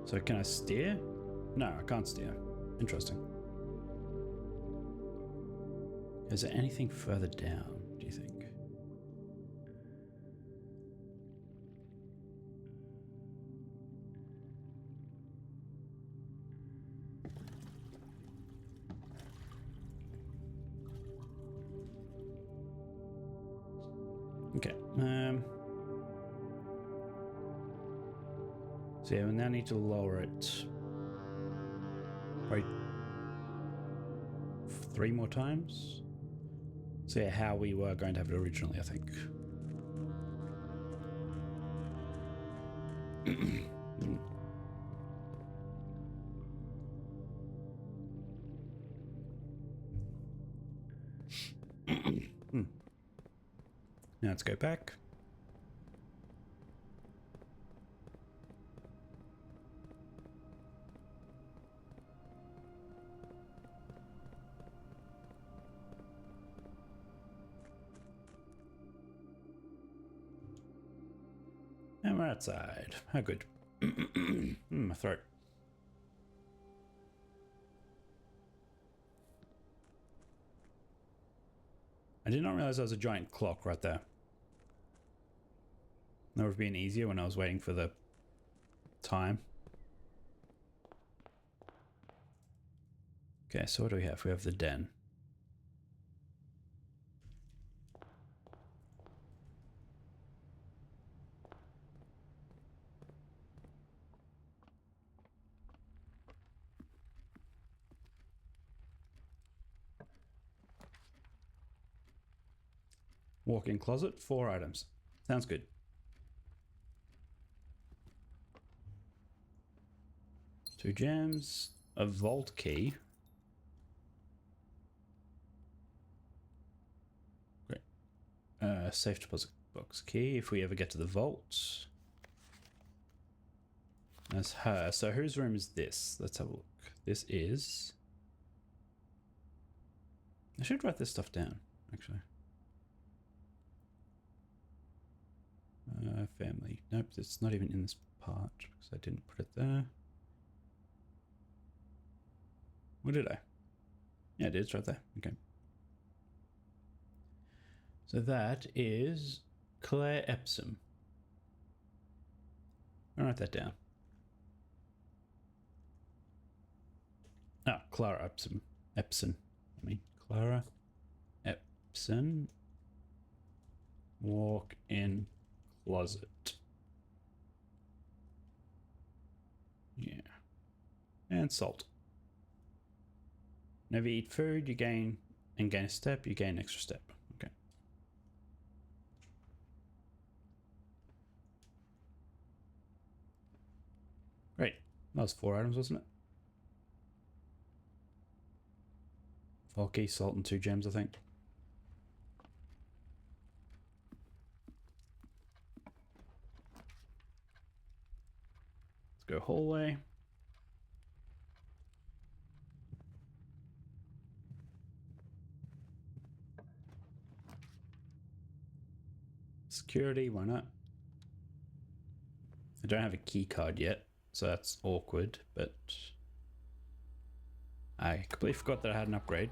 So can I steer? No, I can't steer. Interesting. Is there anything further down, do you think? Okay. So yeah, we now need to lower it. Probably 3 more times. So yeah, how we were going to have it originally, I think. Now let's go back. And we're outside. How good. My throat. I did not realize there was a giant clock right there. That would have been easier when I was waiting for the time. Okay, so what do we have? We have the den. Walk-in closet, 4 items. Sounds good. Two gems, a vault key. Great. Safe deposit box key if we ever get to the vault. That's her. So whose room is this? Let's have a look. This is... I should write this stuff down, actually. Family. Nope, it's not even in this part because I didn't put it there. What did I? Yeah, it is right there. Okay. So that is Claire Epsom. I'll write that down. Ah, Clara Epsom. Epson. I mean, Clara Epson. Walk in closet. Yeah. And salt. Whenever you eat food, you gain a step, you gain an extra step. Okay. Great. That was 4 items, wasn't it? Okay, salt and 2 gems, I think. Let's go hallway. Security, why not? I don't have a key card yet, so that's awkward, but I completely forgot that I had an upgrade.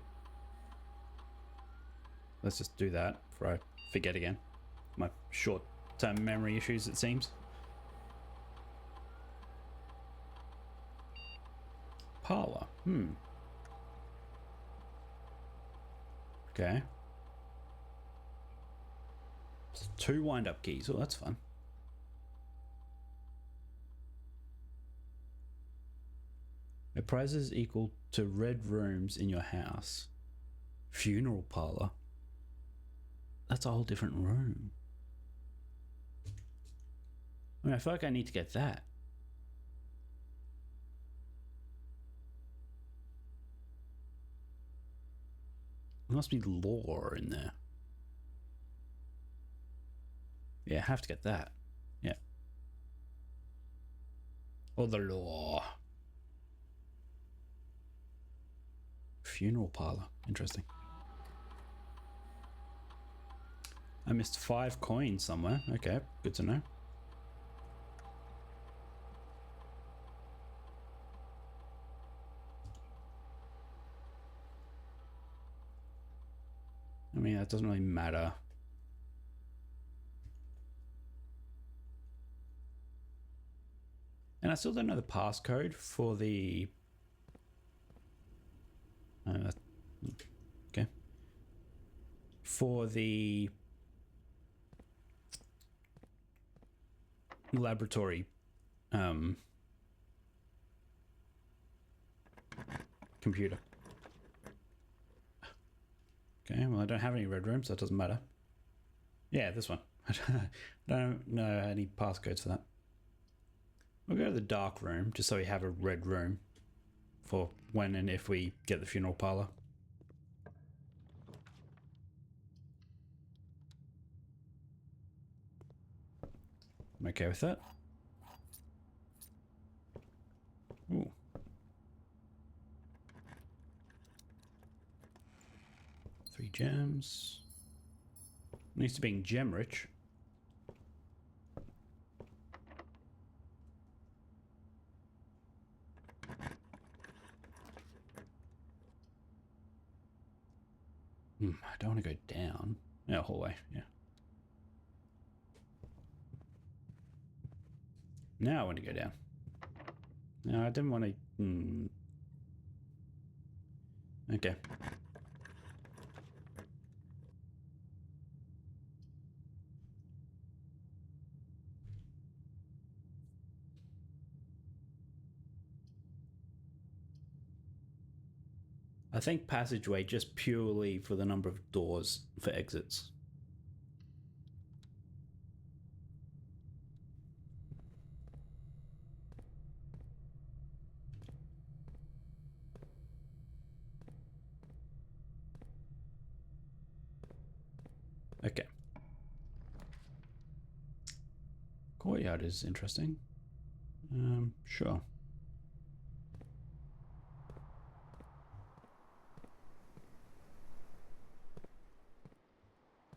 Let's just do that before I forget again. My short-term memory issues, it seems. Parlor. Okay. 2 wind-up keys. Oh, that's fun. A price is equal to red rooms in your house. Funeral parlor. That's a whole different room. I mean, I feel like I need to get that. There must be lore in there. Yeah, I have to get that. Yeah. Or the lore. Funeral parlor. Interesting. I missed 5 coins somewhere. Okay, good to know. I mean, that doesn't really matter. And I still don't know the passcode for the... okay. For the laboratory computer. Okay, well I don't have any red rooms, so that doesn't matter. Yeah, this one. I don't know any passcodes for that. We'll go to the dark room, just so we have a red room for when and if we get the funeral parlor. I'm okay with that. Ooh. Three gems. I'm used to being gem rich. I don't want to go down. Yeah, hallway, yeah. Now I want to go down. No, I didn't want to... Okay. I think passageway just purely for the number of doors for exits. Okay. Courtyard is interesting. Sure.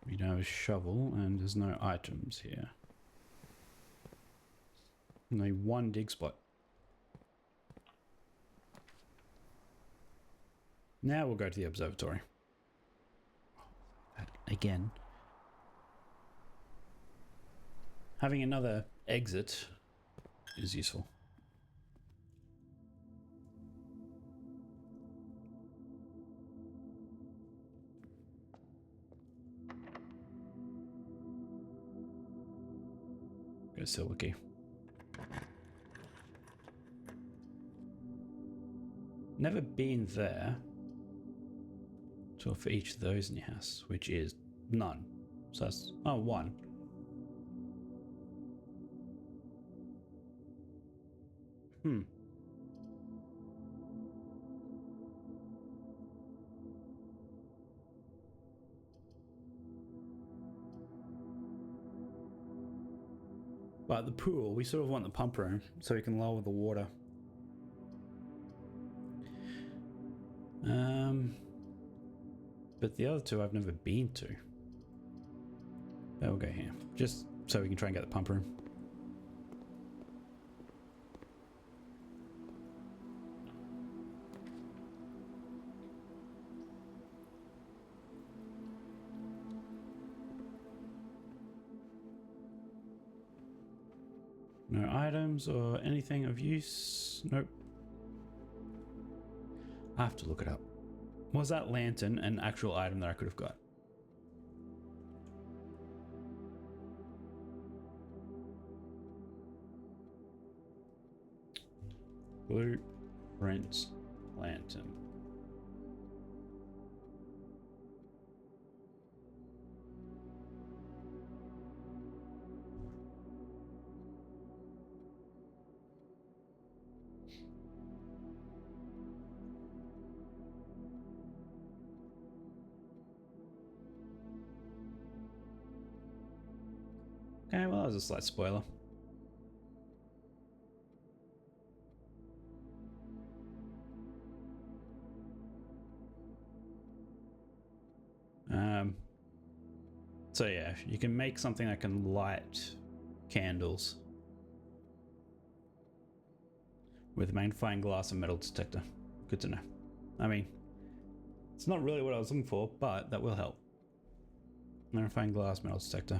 We don't have a shovel and there's no items here. Only one dig spot. Now we'll go to the observatory. Again. Having another exit is useful. Go silver key. Never been there. 12 for each of those in your house, which is none. So that's... oh, 1. But the pool, we sort of want the pump room so we can lower the water. But the other two I've never been to. But we'll go here, just so we can try and get the pump room. No items or anything of use. Nope. I have to look it up. Was that lantern an actual item that I could have got? Blueprint lantern. Okay, well that was a slight spoiler. So yeah, you can make something that can light candles with magnifying glass and metal detector. Good to know. I mean, it's not really what I was looking for, but that will help. Magnifying glass, metal detector.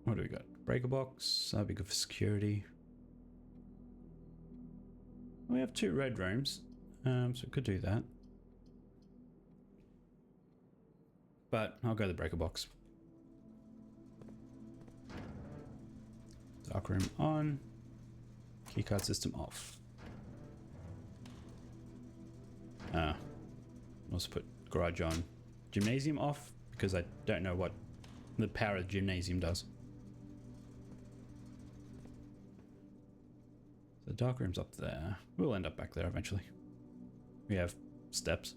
What do we got? Breaker box. That'd be good for security. We have 2 red rooms, so we could do that. But I'll go the breaker box. Dark room on. Keycard system off. I'll also put garage on. Gymnasium off because I don't know what the power of the gymnasium does. The dark room's up there. We'll end up back there eventually. We have steps.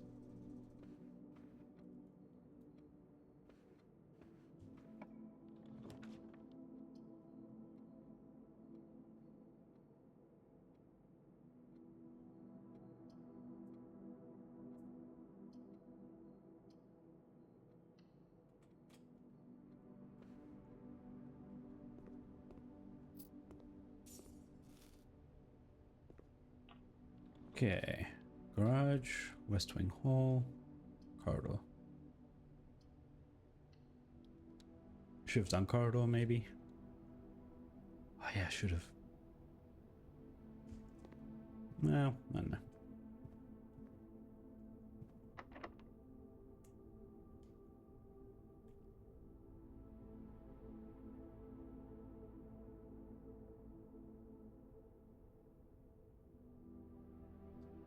Okay. Garage, West Wing Hall, corridor. Should have done corridor maybe. Oh yeah, should have. No, I don't know.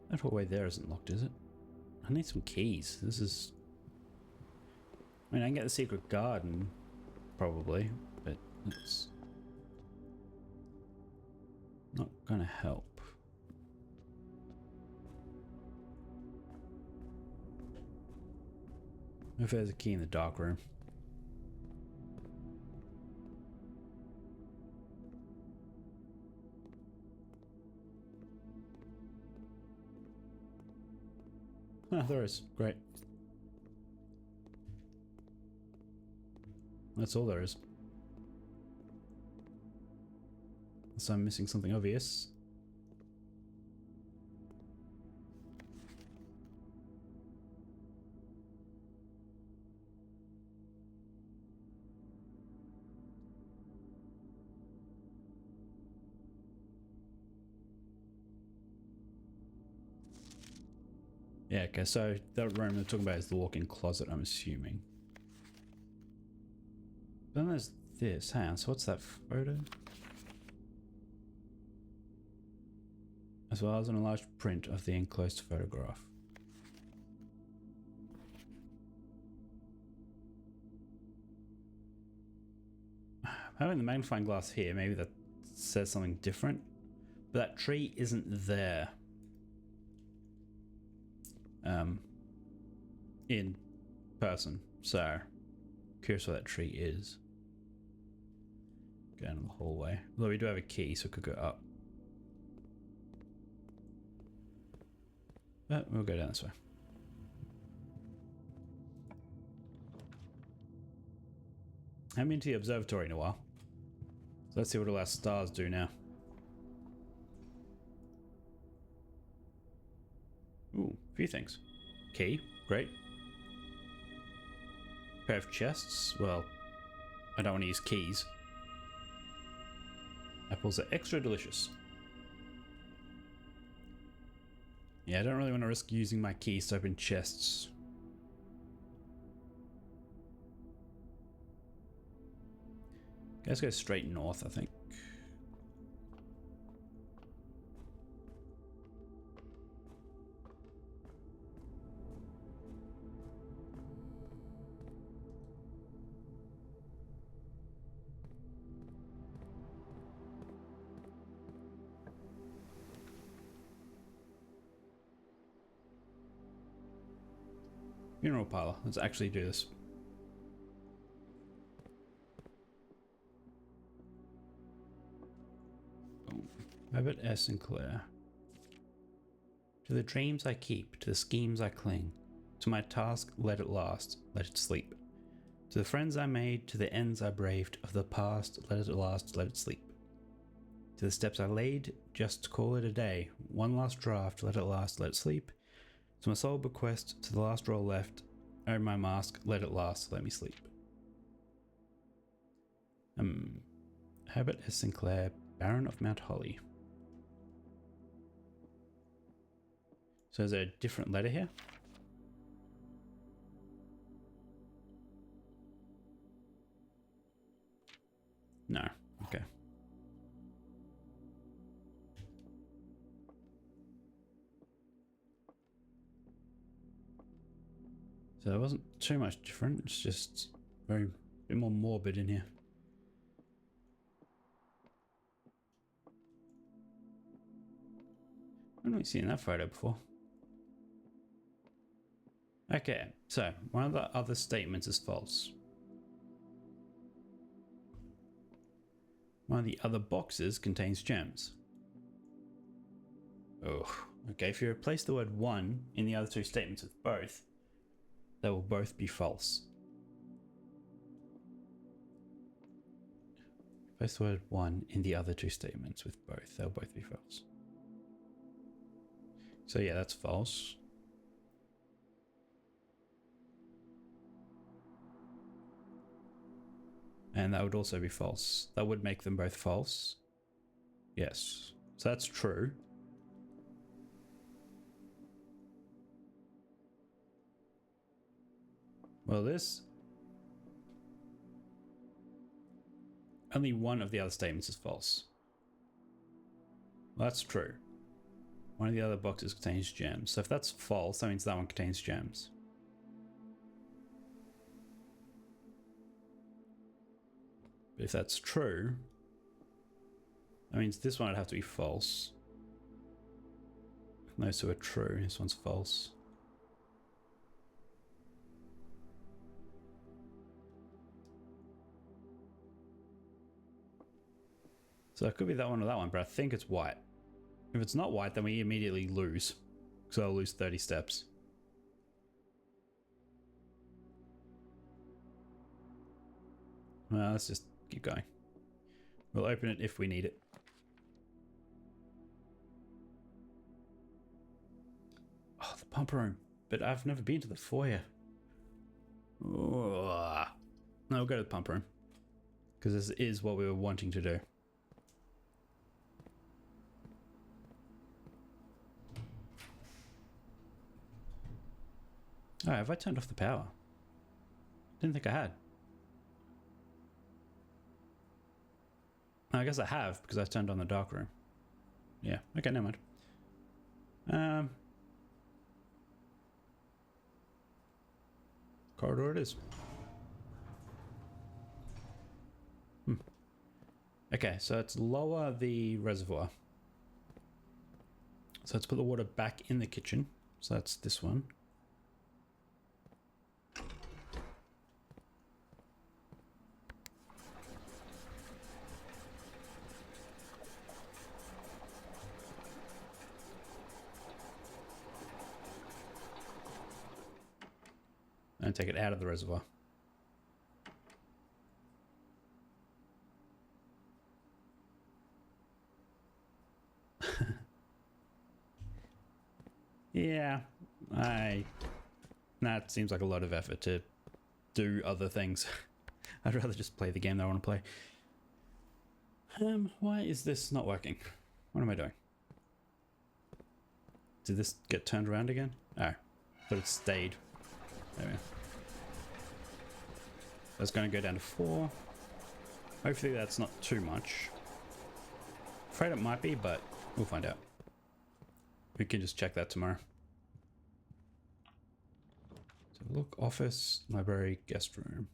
That hallway there isn't locked, is it? I need some keys. This is... I mean, I can get the secret garden, probably, but it's not gonna help. If there's a key in the dark room. Ah, there is. Great. That's all there is. Unless I'm missing something obvious. Yeah, okay, so that room they're talking about is the walk-in closet, I'm assuming. Then there's this. Hang on, so what's that photo? As well as an enlarged print of the enclosed photograph. Having the magnifying glass here, maybe that says something different. But that tree isn't there. In person, so curious where that tree is. Go down the hallway. Although we do have a key, so we could go up. But we'll go down this way. I haven't been to the observatory in a while. So let's see what all our stars do now. Ooh, a few things. Key, great. Pair of chests, well, I don't want to use keys. Apples are extra delicious. Yeah, I don't really want to risk using my keys to open chests. Let's go straight north, I think. Funeral parlor. Let's actually do this. Robert S. Sinclair. To the dreams I keep, to the schemes I cling. To my task, let it last, let it sleep. To the friends I made, to the ends I braved, of the past, let it last, let it sleep. To the steps I laid, just call it a day. One last draft, let it last, let it sleep. To my soul bequest, to the last roll left, oh my mask, let it last, let me sleep. Herbert S. Sinclair, Baron of Mount Holly. So is there a different letter here? No. Okay. So it wasn't too much different. It's just very a bit more morbid in here. I've not seen that photo before. Okay, so one of the other statements is false. One of the other boxes contains gems. Oh, okay. If you replace the word one in the other two statements with both, they will both be false. Replace the word one in the other two statements with both, they'll both be false. So yeah, that's false. And that would also be false. That would make them both false. Yes. So that's true. Well, this... only one of the other statements is false. Well, that's true. One of the other boxes contains gems. So if that's false, that means that one contains gems. But if that's true, that means this one would have to be false. Those two are true. This one's false. So it could be that one or that one, but I think it's white. If it's not white, then we immediately lose. So I'll lose 30 steps. Well, let's just keep going. We'll open it if we need it. Oh, the pump room. But I've never been to the foyer. No, we'll go to the pump room. Because this is what we were wanting to do. Oh, have I turned off the power? Didn't think I had. I guess I have, because I turned on the dark room. Yeah, okay, never mind. Corridor it is. Okay, so let's lower the reservoir. So let's put the water back in the kitchen. So that's this one. And take it out of the reservoir. Yeah, that seems like a lot of effort to do other things. I'd rather just play the game that I want to play. Why is this not working? What am I doing? Did this get turned around again? Oh, but it stayed. There we go. That's going to go down to 4. Hopefully that's not too much. Afraid it might be, but we'll find out. We can just check that tomorrow. So look, office, library, guest room.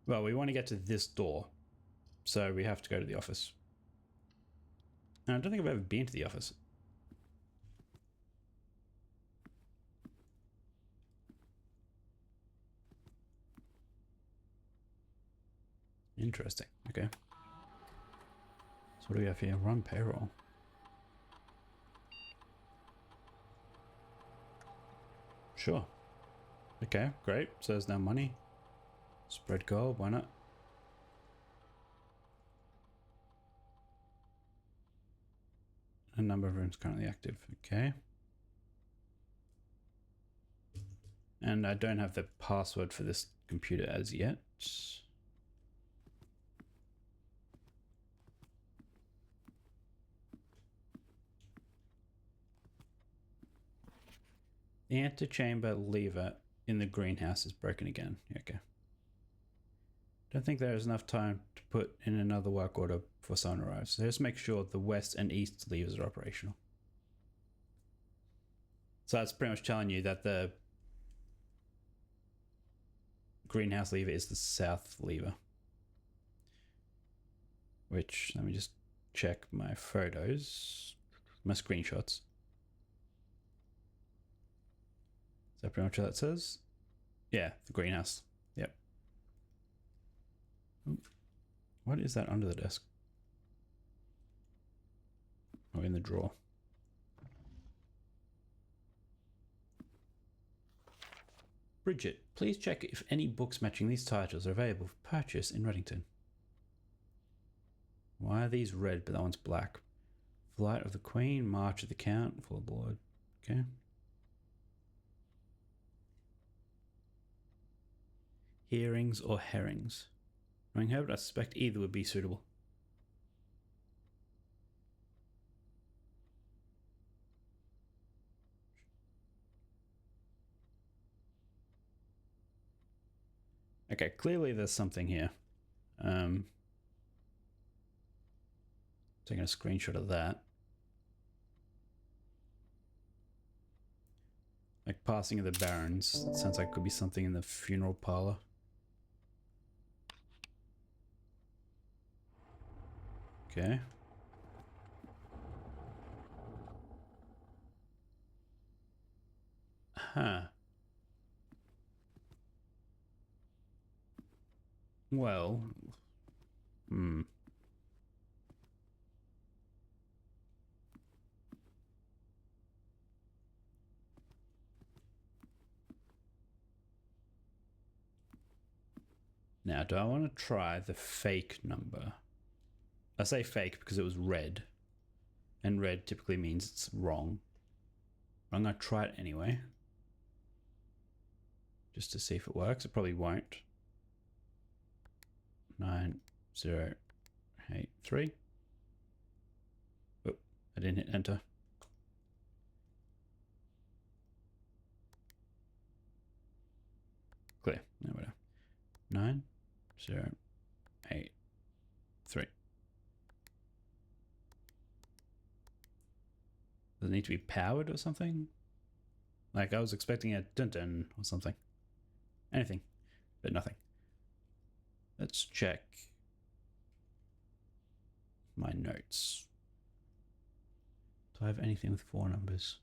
Well, we want to get to this door, so we have to go to the office. And I don't think I've ever been to the office. Interesting. Okay. What do we have here? Run payroll. Sure. Okay, great. So there's now money. Spread gold, why not? A number of rooms currently active. Okay. And I don't have the password for this computer as yet. The antechamber lever in the greenhouse is broken again. Okay. Don't think there is enough time to put in another work order before someone arrives. So just make sure the west and east levers are operational. So that's pretty much telling you that the greenhouse lever is the south lever. Which, let me just check my photos, my screenshots. Is that pretty much what that says? Yeah, the greenhouse. Yep. What is that under the desk? Oh, in the drawer. Bridget, please check if any books matching these titles are available for purchase in Reddington. Why are these red but that one's black? Flight of the Queen, March of the Count, Full of the Lord. Okay. Hearings or herrings? Knowing Herbert, I suspect either would be suitable. Okay, clearly there's something here. Taking a screenshot of that. Like passing of the barons. It sounds like it could be something in the funeral parlor. Okay. Huh. Well. Now, do I want to try the fake number? I say fake because it was red. And red typically means it's wrong. I'm going to try it anyway. Just to see if it works. It probably won't. 9083. Oh, I didn't hit enter. Clear. No, whatever. 9083. Does it need to be powered or something? Like I was expecting a dun-dun or something. Anything, but nothing. Let's check my notes. Do I have anything with 4 numbers?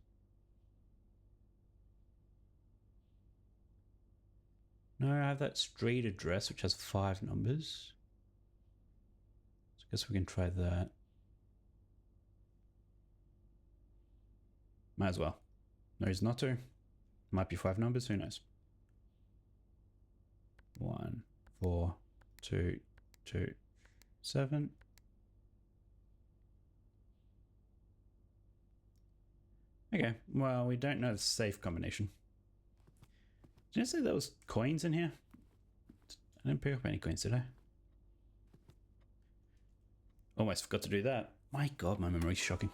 No, I have that street address which has 5 numbers. So I guess we can try that. Might as well. No reason not to. Might be 5 numbers, who knows? 1, 4, 2, 2, 7. Okay, well, we don't know the safe combination. Did I say there was coins in here? I didn't pick up any coins, did I? Almost forgot to do that. My god, my memory's shocking.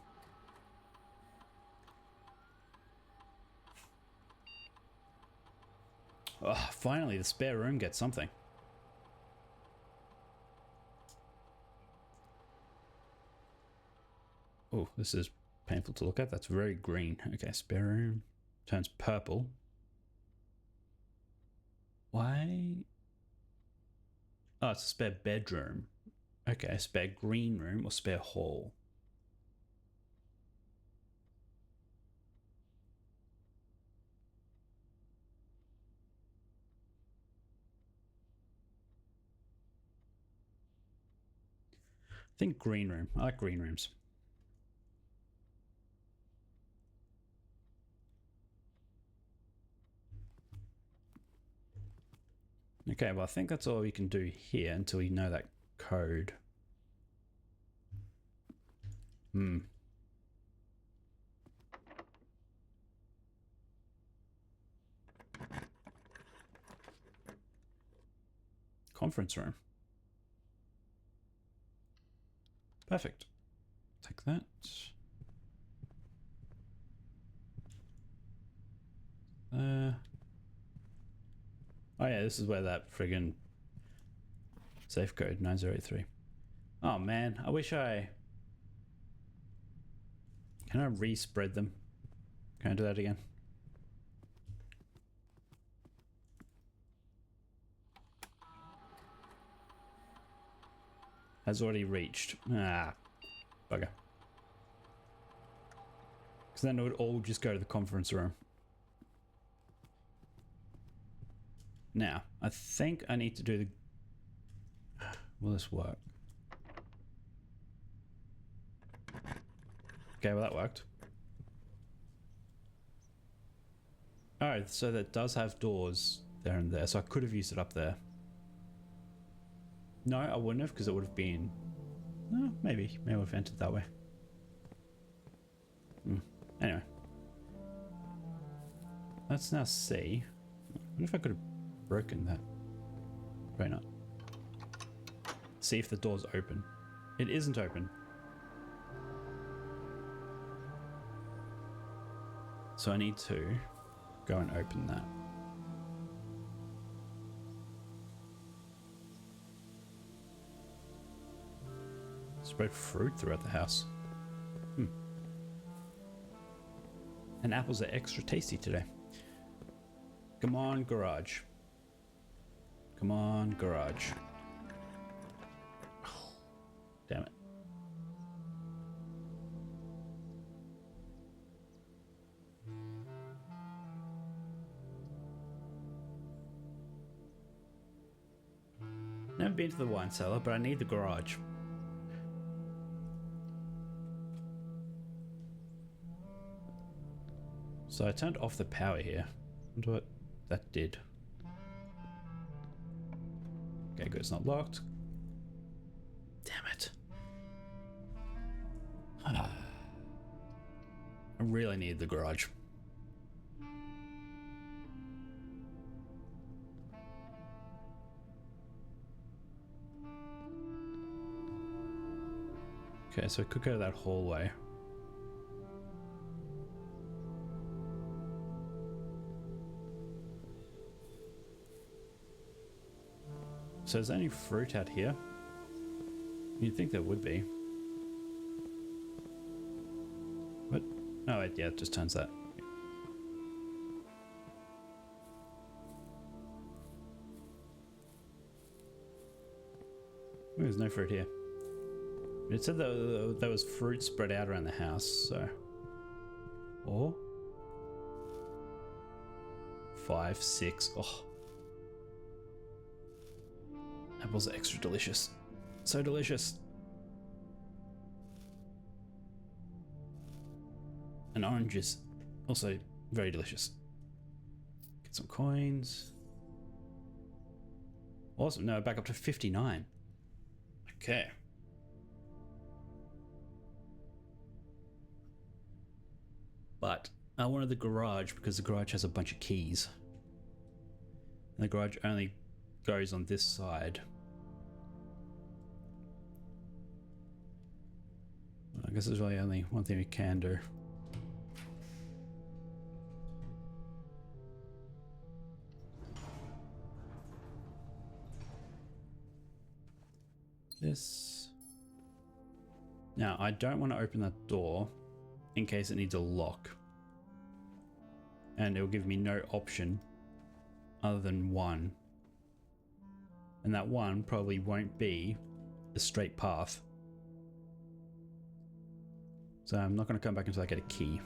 Oh, finally, the spare room gets something. Oh, this is painful to look at. That's very green. Okay, spare room. Turns purple. Why? Oh, it's a spare bedroom. Okay, spare green room or spare hall. think green room. I like green rooms. Okay, well I think that's all we can do here until we know that code. Conference room. Perfect. Take that. Oh yeah, this is where that friggin' safe code 9083. Oh man, I wish I... Can I respread them? Can I do that again? Has already reached. Ah, bugger. Because then it would all just go to the conference room. Now, I think I need to do the... Will this work? Okay, well that worked. Alright, so that does have doors there and there, so I could have used it up there. No, I wouldn't have, because it would have been... No, maybe. Maybe I would have entered that way. Anyway. Let's now see. I wonder if I could have broken that. Probably not. See if the door's open. It isn't open. So I need to go and open that. Spread fruit throughout the house. And apples are extra tasty today. Come on, garage. Come on, garage. Oh, damn it. Never been to the wine cellar, but I need the garage. So I turned off the power here. I wonder what that did. Okay, good, it's not locked. Damn it. I really need the garage. Okay, so I could go to that hallway. So is there any fruit out here? You'd think there would be. What? Oh wait, yeah, it just turns that. Ooh, there's no fruit here. It said that there was fruit spread out around the house, so... Or? 5, 6, oh. Apples are extra delicious. So delicious. And oranges, also very delicious. Get some coins. Awesome, no, back up to 59. Okay. But I wanted the garage because the garage has a bunch of keys. And the garage only goes on this side. I guess there's really only one thing we can do. This. Now, I don't want to open that door in case it needs a lock. And it will give me no option other than 1. And that 1 probably won't be a straight path. So I'm not going to come back until I get a key.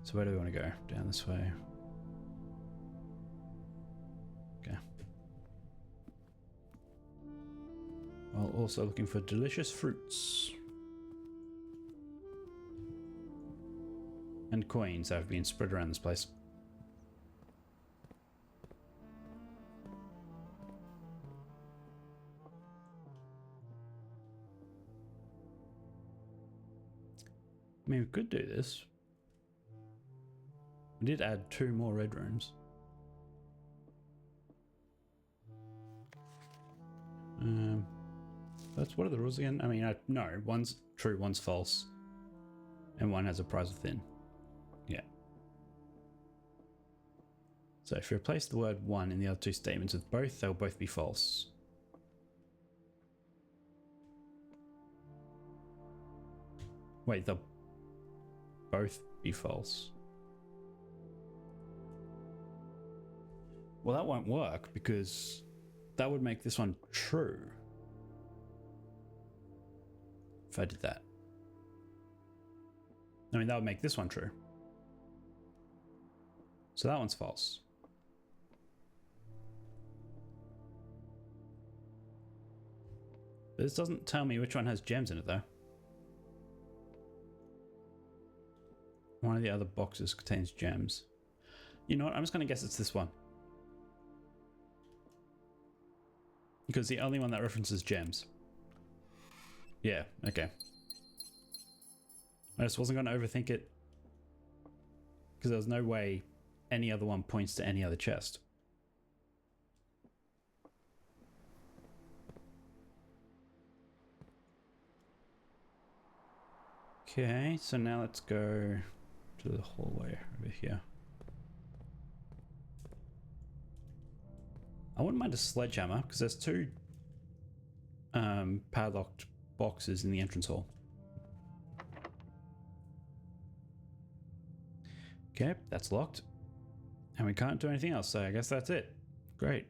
So where do we want to go? Down this way. Okay. while also looking for delicious fruits. And coins that have been spread around this place. I mean, we could do this. We did add 2 more red rooms. That's what are the rules again? I mean, no, one's true, one's false, and one has a prize within. Yeah. So if you replace the word one in the other 2 statements with both, they'll both be false. Wait, they'll both be false. Well, that won't work because that would make this one true. If I did that. I mean, that would make this one true. So that one's false. But this doesn't tell me which one has gems in it, though. One of the other boxes contains gems. You know what? I'm just going to guess it's this one. Because the only one that references gems. Yeah, okay. I just wasn't going to overthink it. Because there was no way any other one points to any other chest. Okay, so now let's go to the hallway over here. I wouldn't mind a sledgehammer because there's 2 padlocked boxes in the entrance hall. Okay, that's locked. And we can't do anything else, so I guess that's it. Great.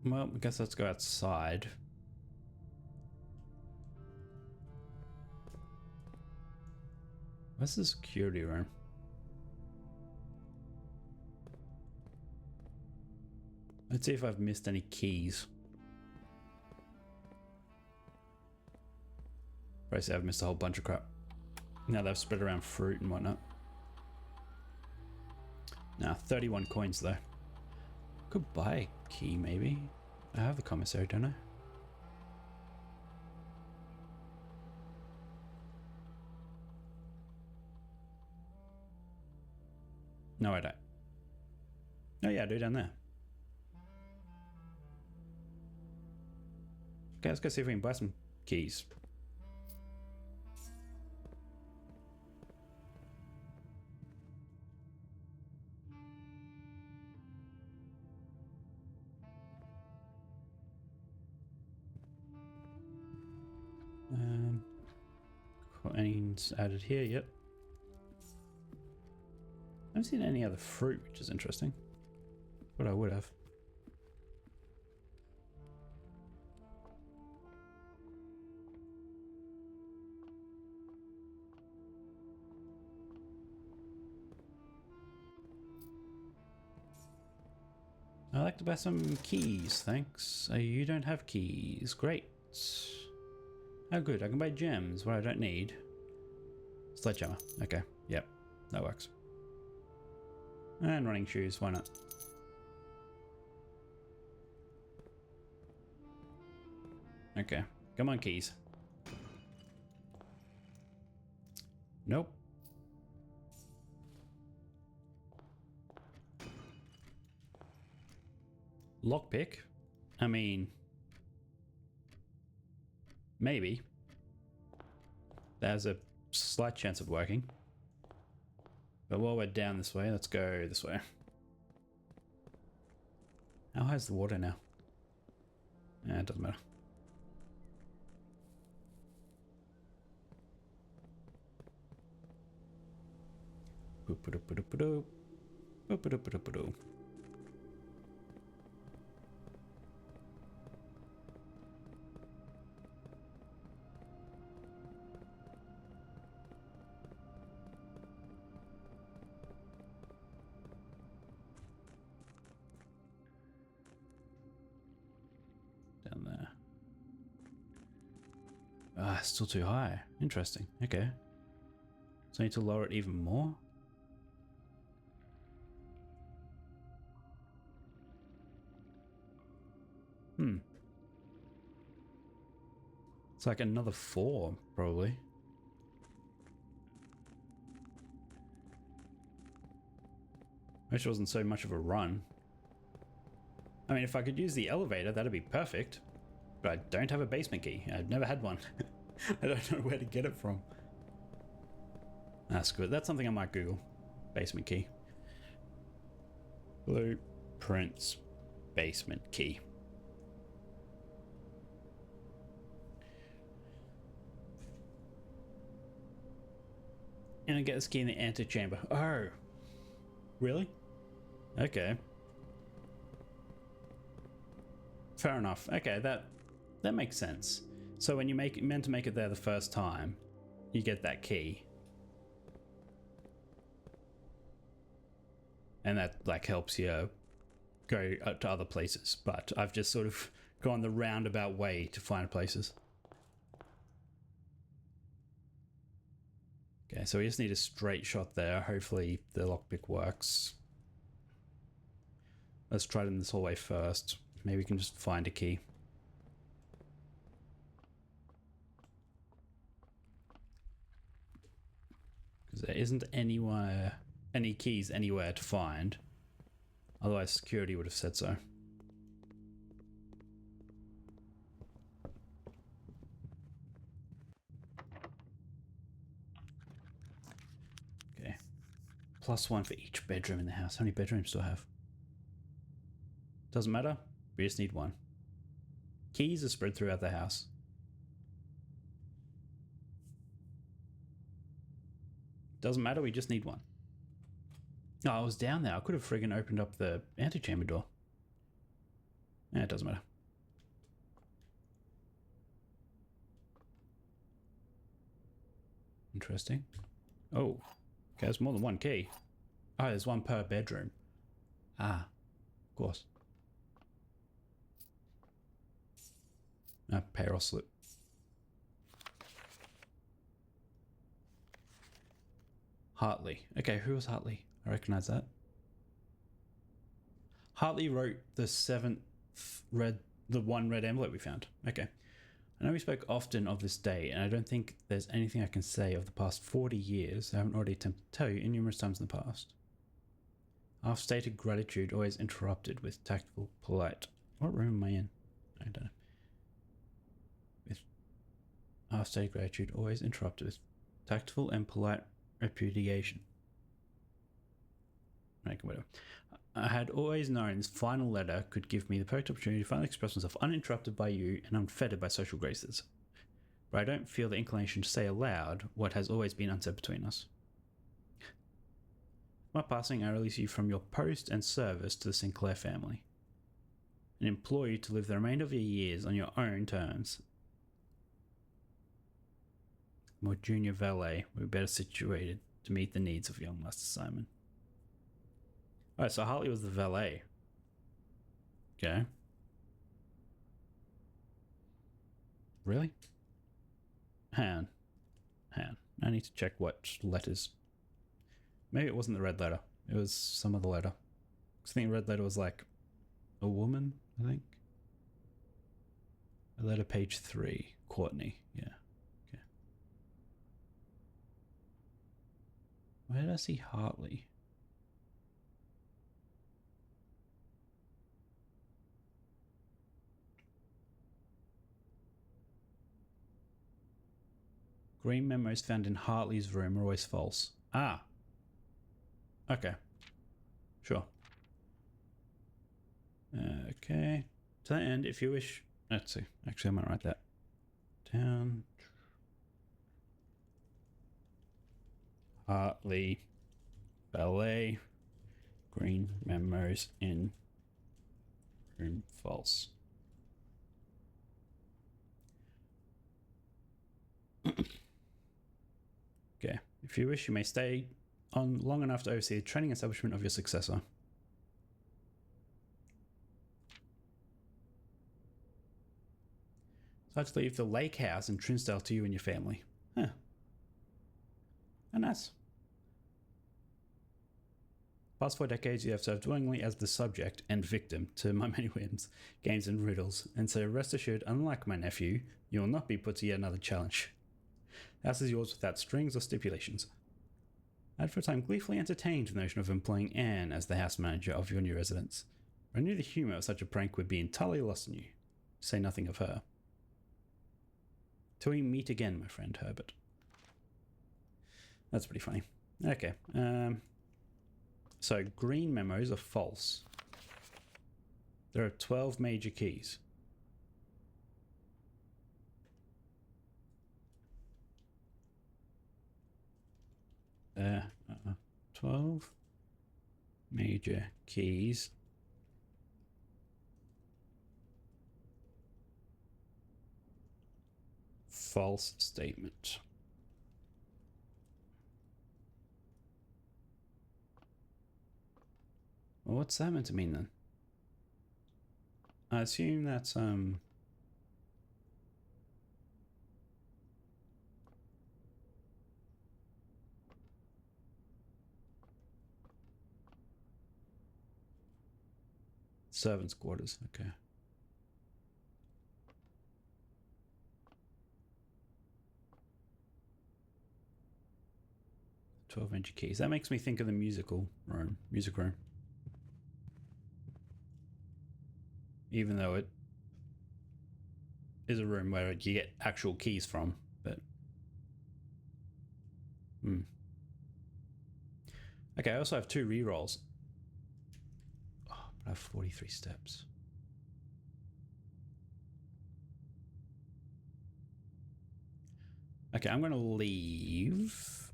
Well, I guess let's go outside. Where's the security room? Let's see if I've missed any keys. Probably say I've missed a whole bunch of crap. Now they've spread around fruit and whatnot. Now 31 coins though. Could buy a key maybe. I have the commissary, don't I? No, I don't. Oh yeah, I do down there. Okay, let's go see if we can buy some keys. Coins added here, yep. I haven't seen any other fruit, which is interesting. But I would have. I'd like to buy some keys, thanks. You don't have keys. Great. Oh good, I can buy gems, what I don't need. Sledgehammer. Okay, yep, that works. And running shoes, why not? Okay, come on keys. Nope. Lockpick? I mean... maybe. There's a slight chance of working. But while we're down this way, let's go this way. How high is the water now? Yeah, it doesn't matter. Boop-a-doop-a-doop-a-doop. Boop-a-doop-a-doop-a-doop. Ah, still too high. Interesting. Okay. So I need to lower it even more? Hmm. It's like another 4, probably. Which wasn't so much of a run. I mean, if I could use the elevator, that'd be perfect. But I don't have a basement key. I've never had one. I don't know where to get it from. That's good. That's something I might Google. Basement key. Blueprints basement key. And I get this key in the antechamber. Oh. Really? Okay. Fair enough. Okay, that makes sense. So when you meant to make it there the first time, you get that key. And that like helps you go to other places. But I've just sort of gone the roundabout way to find places. Okay, so we just need a straight shot there. Hopefully the lockpick works. Let's try it in this hallway first. Maybe we can just find a key. Because there isn't any keys anywhere to find. Otherwise security would have said so. Okay. +1 for each bedroom in the house. How many bedrooms do I have? Doesn't matter. We just need one. Keys are spread throughout the house. Doesn't matter. We just need one. Oh, I was down there. I could have friggin' opened up the antechamber door. Yeah, it doesn't matter. Interesting. Oh. Okay, there's more than one key. Oh, there's one per bedroom. Ah, of course. Payroll slip. Hartley. Okay, who was Hartley? I recognize that. Hartley wrote the one red envelope we found. Okay. I know we spoke often of this day, and I don't think there's anything I can say of the past 40 years I haven't already attempted to tell you numerous times in the past. Half-stated gratitude always interrupted with tactful, polite... What room am I in? I don't know. With half-stated gratitude always interrupted with tactful and polite repudiation. Okay, whatever. I had always known this final letter could give me the perfect opportunity to finally express myself uninterrupted by you and unfettered by social graces. But I don't feel the inclination to say aloud what has always been unsaid between us. My passing, I release you from your post and service to the Sinclair family, and implore you to live the remainder of your years on your own terms. More junior valet will be better situated to meet the needs of young Master Simon. Oh, so Hartley was the valet. Okay. Really? Hang on. I need to check what letters. Maybe it wasn't the red letter. It was some other letter. I think the red letter was like a woman, I think. A letter page 3. Courtney. Yeah. Okay. Where did I see Hartley? Green memos found in Hartley's room are always false. Ah. Okay. Sure. Okay. To that end, if you wish... Let's see. Actually, I might write that down. Hartley. Ballet. Green memos in room false. Okay. If you wish, you may stay on long enough to oversee the training establishment of your successor. So I had to leave the lake house in Trinsdale to you and your family. Huh. Oh, nice. Past 4 decades, you have served willingly as the subject and victim to my many whims, games, and riddles, and so rest assured, unlike my nephew, you will not be put to yet another challenge. The house is yours without strings or stipulations. I had for a time gleefully entertained the notion of employing Anne as the house manager of your new residence, but I knew the humour of such a prank would be entirely lost on you, to say nothing of her. Till we meet again, my friend Herbert. That's pretty funny. Okay, so green memos are false. There are 12 major keys. There are 12 major keys. False statement. Well, what's that meant to mean then? I assume that's servants' quarters. Okay. "12 major keys." That makes me think of the music room. Even though it is a room where you get actual keys from, but okay, I also have 2 rerolls. Oh, but I have 43 steps. Okay, I'm gonna leave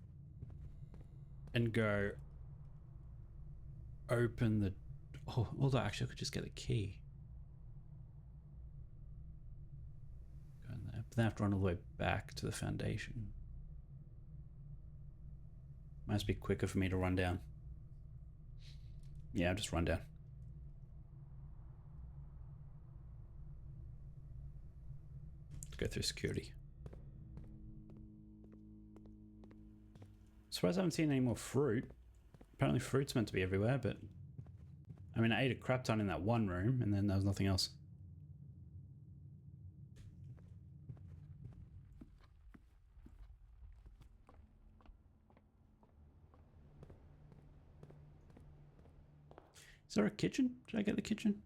and go open the... Oh, although actually I could just get a key. Go in there, but then I have to run all the way back to the foundation. Might be quicker for me to run down. Yeah, I'll just run down. Let's go through security. Surprised I haven't seen any more fruit. Apparently fruit's meant to be everywhere, but... I mean, I ate a crap ton in that one room, and then there was nothing else. Is there a kitchen? Did I get the kitchen?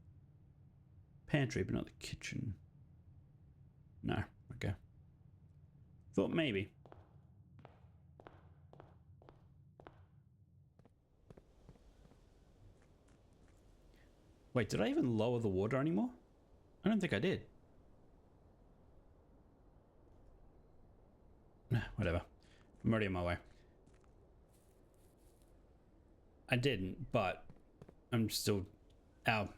Pantry, but not the kitchen. No, okay. Thought maybe. Wait, did I even lower the water anymore? I don't think I did. Nah, whatever. I'm already on my way. I didn't, but I'm still... Our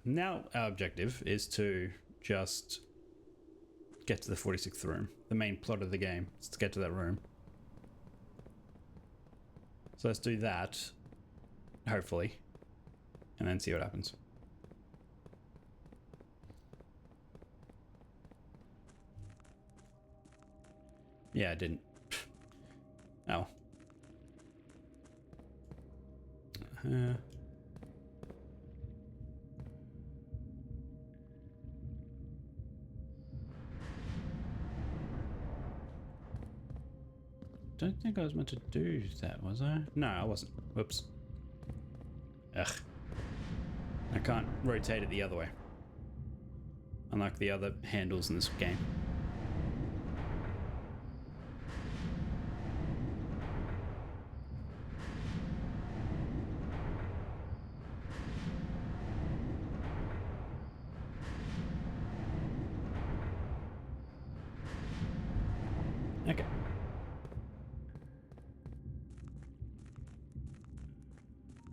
objective is to just get to the 46th room. The main plot of the game is to get to that room. So let's do that, hopefully, and then see what happens. Yeah, I didn't. Oh. Don't think I was meant to do that, was I? No, I wasn't. Whoops. Ugh. I can't rotate it the other way. Unlike the other handles in this game. Okay.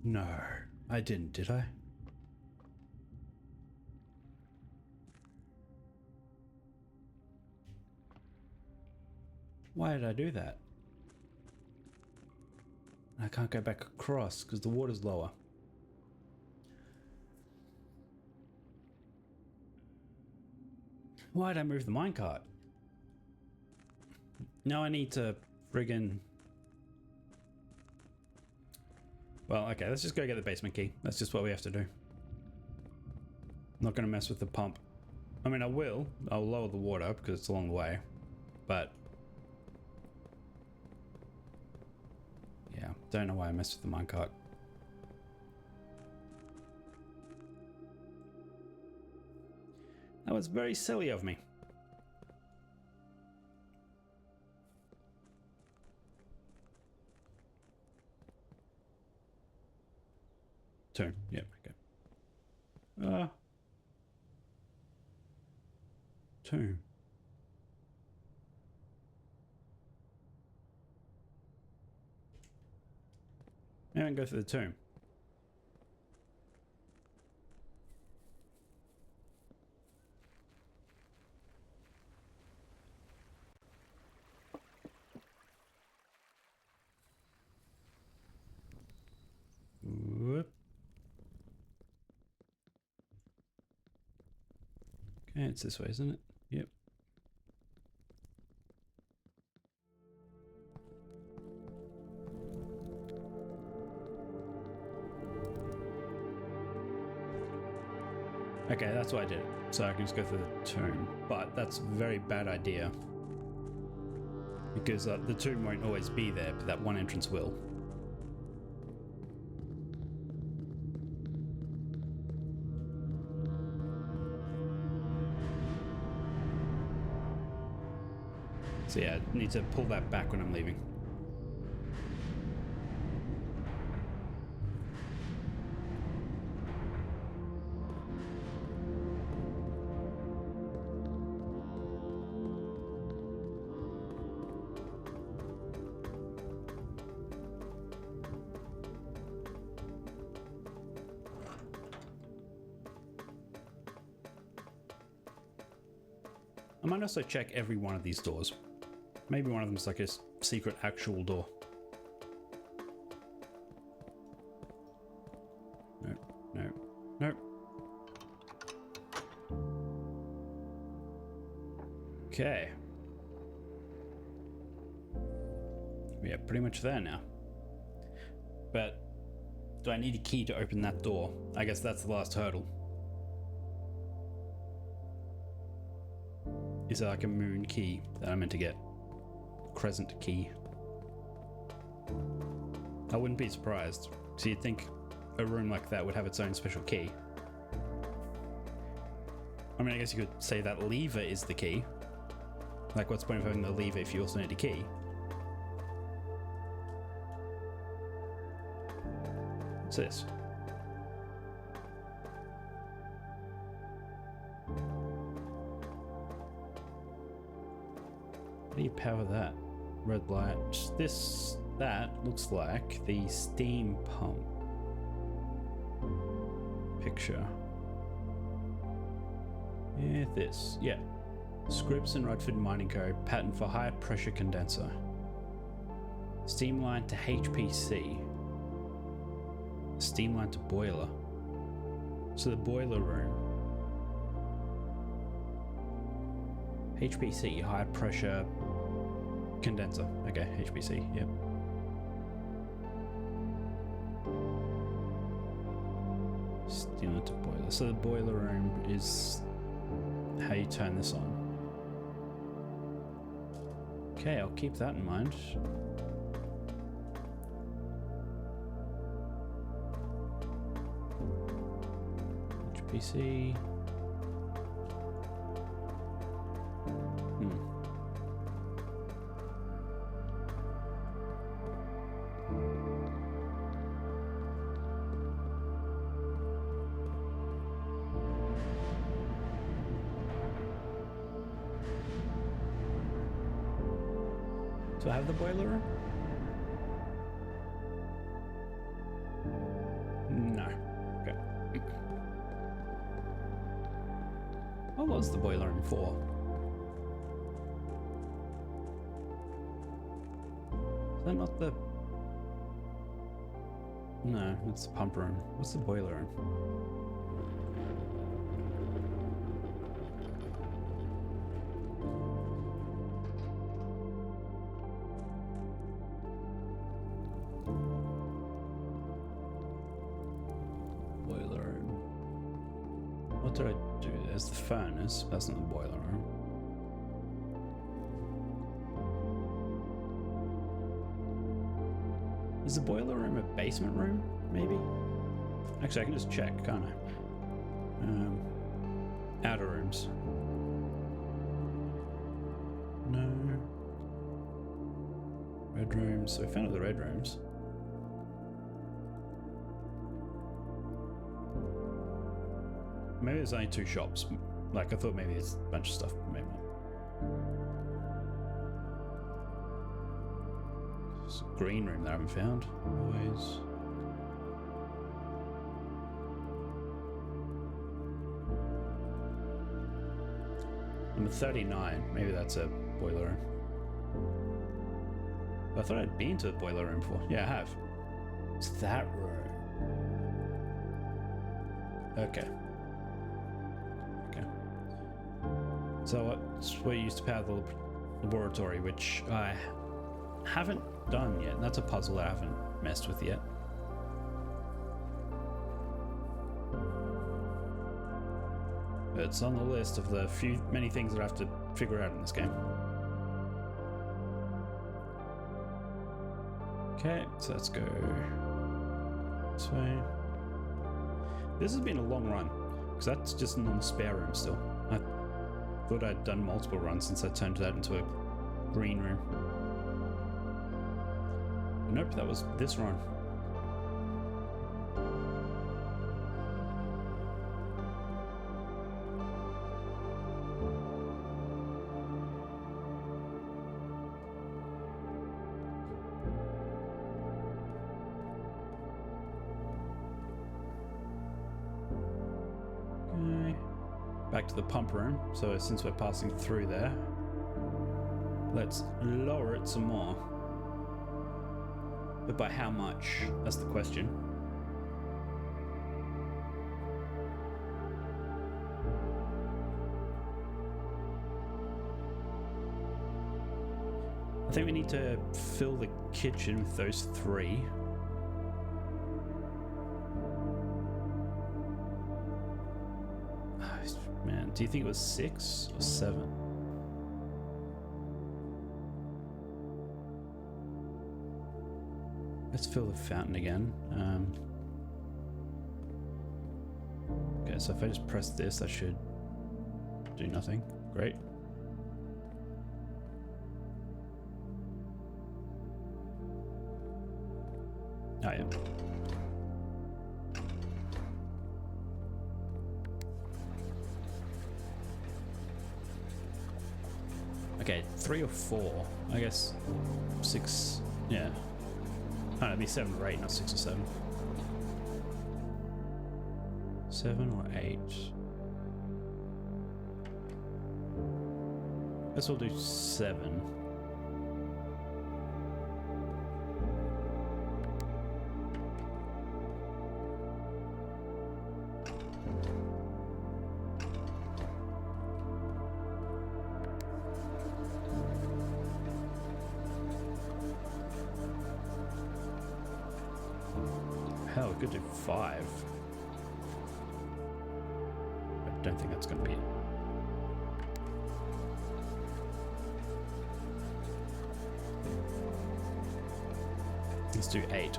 No, I didn't, did I? Why did I do that? I can't go back across because the water's lower. Why did I move the minecart? Now I need to friggin... Well, okay, let's just go get the basement key. That's just what we have to do. I'm not going to mess with the pump. I mean, I will. I'll lower the water because it's along the way. But... yeah, don't know why I messed with the minecart. That was very silly of me. Turn. Yep, okay. Tomb. Maybe I can go through the tomb. Whoop. Okay, it's this way, isn't it? Yep. Okay, that's why I did it. So I can just go through the tomb. But that's a very bad idea. Because the tomb won't always be there, but that one entrance will. So yeah, I need to pull that back when I'm leaving. I might also check every one of these doors. Maybe one of them is like a secret actual door. Nope, nope, nope. Okay. Yeah, pretty much there now. But do I need a key to open that door? I guess that's the last hurdle. Is there like a moon key that I'm meant to get? Crescent key. I wouldn't be surprised. So you'd think a room like that would have its own special key. I mean, I guess you could say that lever is the key. Like, what's the point of having the lever if you also need a key? What's this? How do you power that? Red light. That looks like the steam pump picture. Yeah, this. Yeah. Scripps and Rodford Mining Co. Patent for high pressure condenser. Steam line to HPC. Steam line to boiler. So the boiler room. HPC, high pressure condenser. Okay, HPC, yep. Steam line to boiler. So the boiler room is how you turn this on. Okay, I'll keep that in mind. HPC. Do I have the boiler room? No. Okay. What was the boiler room for? Is that not the... No, it's the pump room. What's the boiler room? what did I do? There's the furnace. That's not the boiler room. Is the boiler room a basement room? Maybe? Actually, I can just check, can't I? Outer rooms. No. Red rooms. So we found all the red rooms. Maybe there's only 2 shops. Like, I thought maybe there's a bunch of stuff. Maybe not. There's a green room that I haven't found. Always. Number 39. Maybe that's a boiler room. I thought I'd been to the boiler room before. Yeah, I have. It's that room. Okay. So it's where you used to power the laboratory, which I haven't done yet. That's a puzzle that I haven't messed with yet. But it's on the list of the many things that I have to figure out in this game. Okay, so let's go this way. This has been a long run, because that's just a normal spare room still. I thought I'd done multiple runs since I turned that into a green room. But nope, that was this run. Back to the pump room. So since we're passing through there, let's lower it some more. But by how much? That's the question. I think we need to fill the kitchen with those 3. Man, do you think it was 6 or 7? Let's fill the fountain again. Okay, so if I just press this, I should do nothing. Great. Oh, yeah. Okay, 3 or 4. I guess 6. Yeah. Oh, it'd be 7 or 8, not 6 or 7. 7 or 8. Guess we'll do 7. Hell, we could do 5. I don't think that's going to be it. Let's do 8.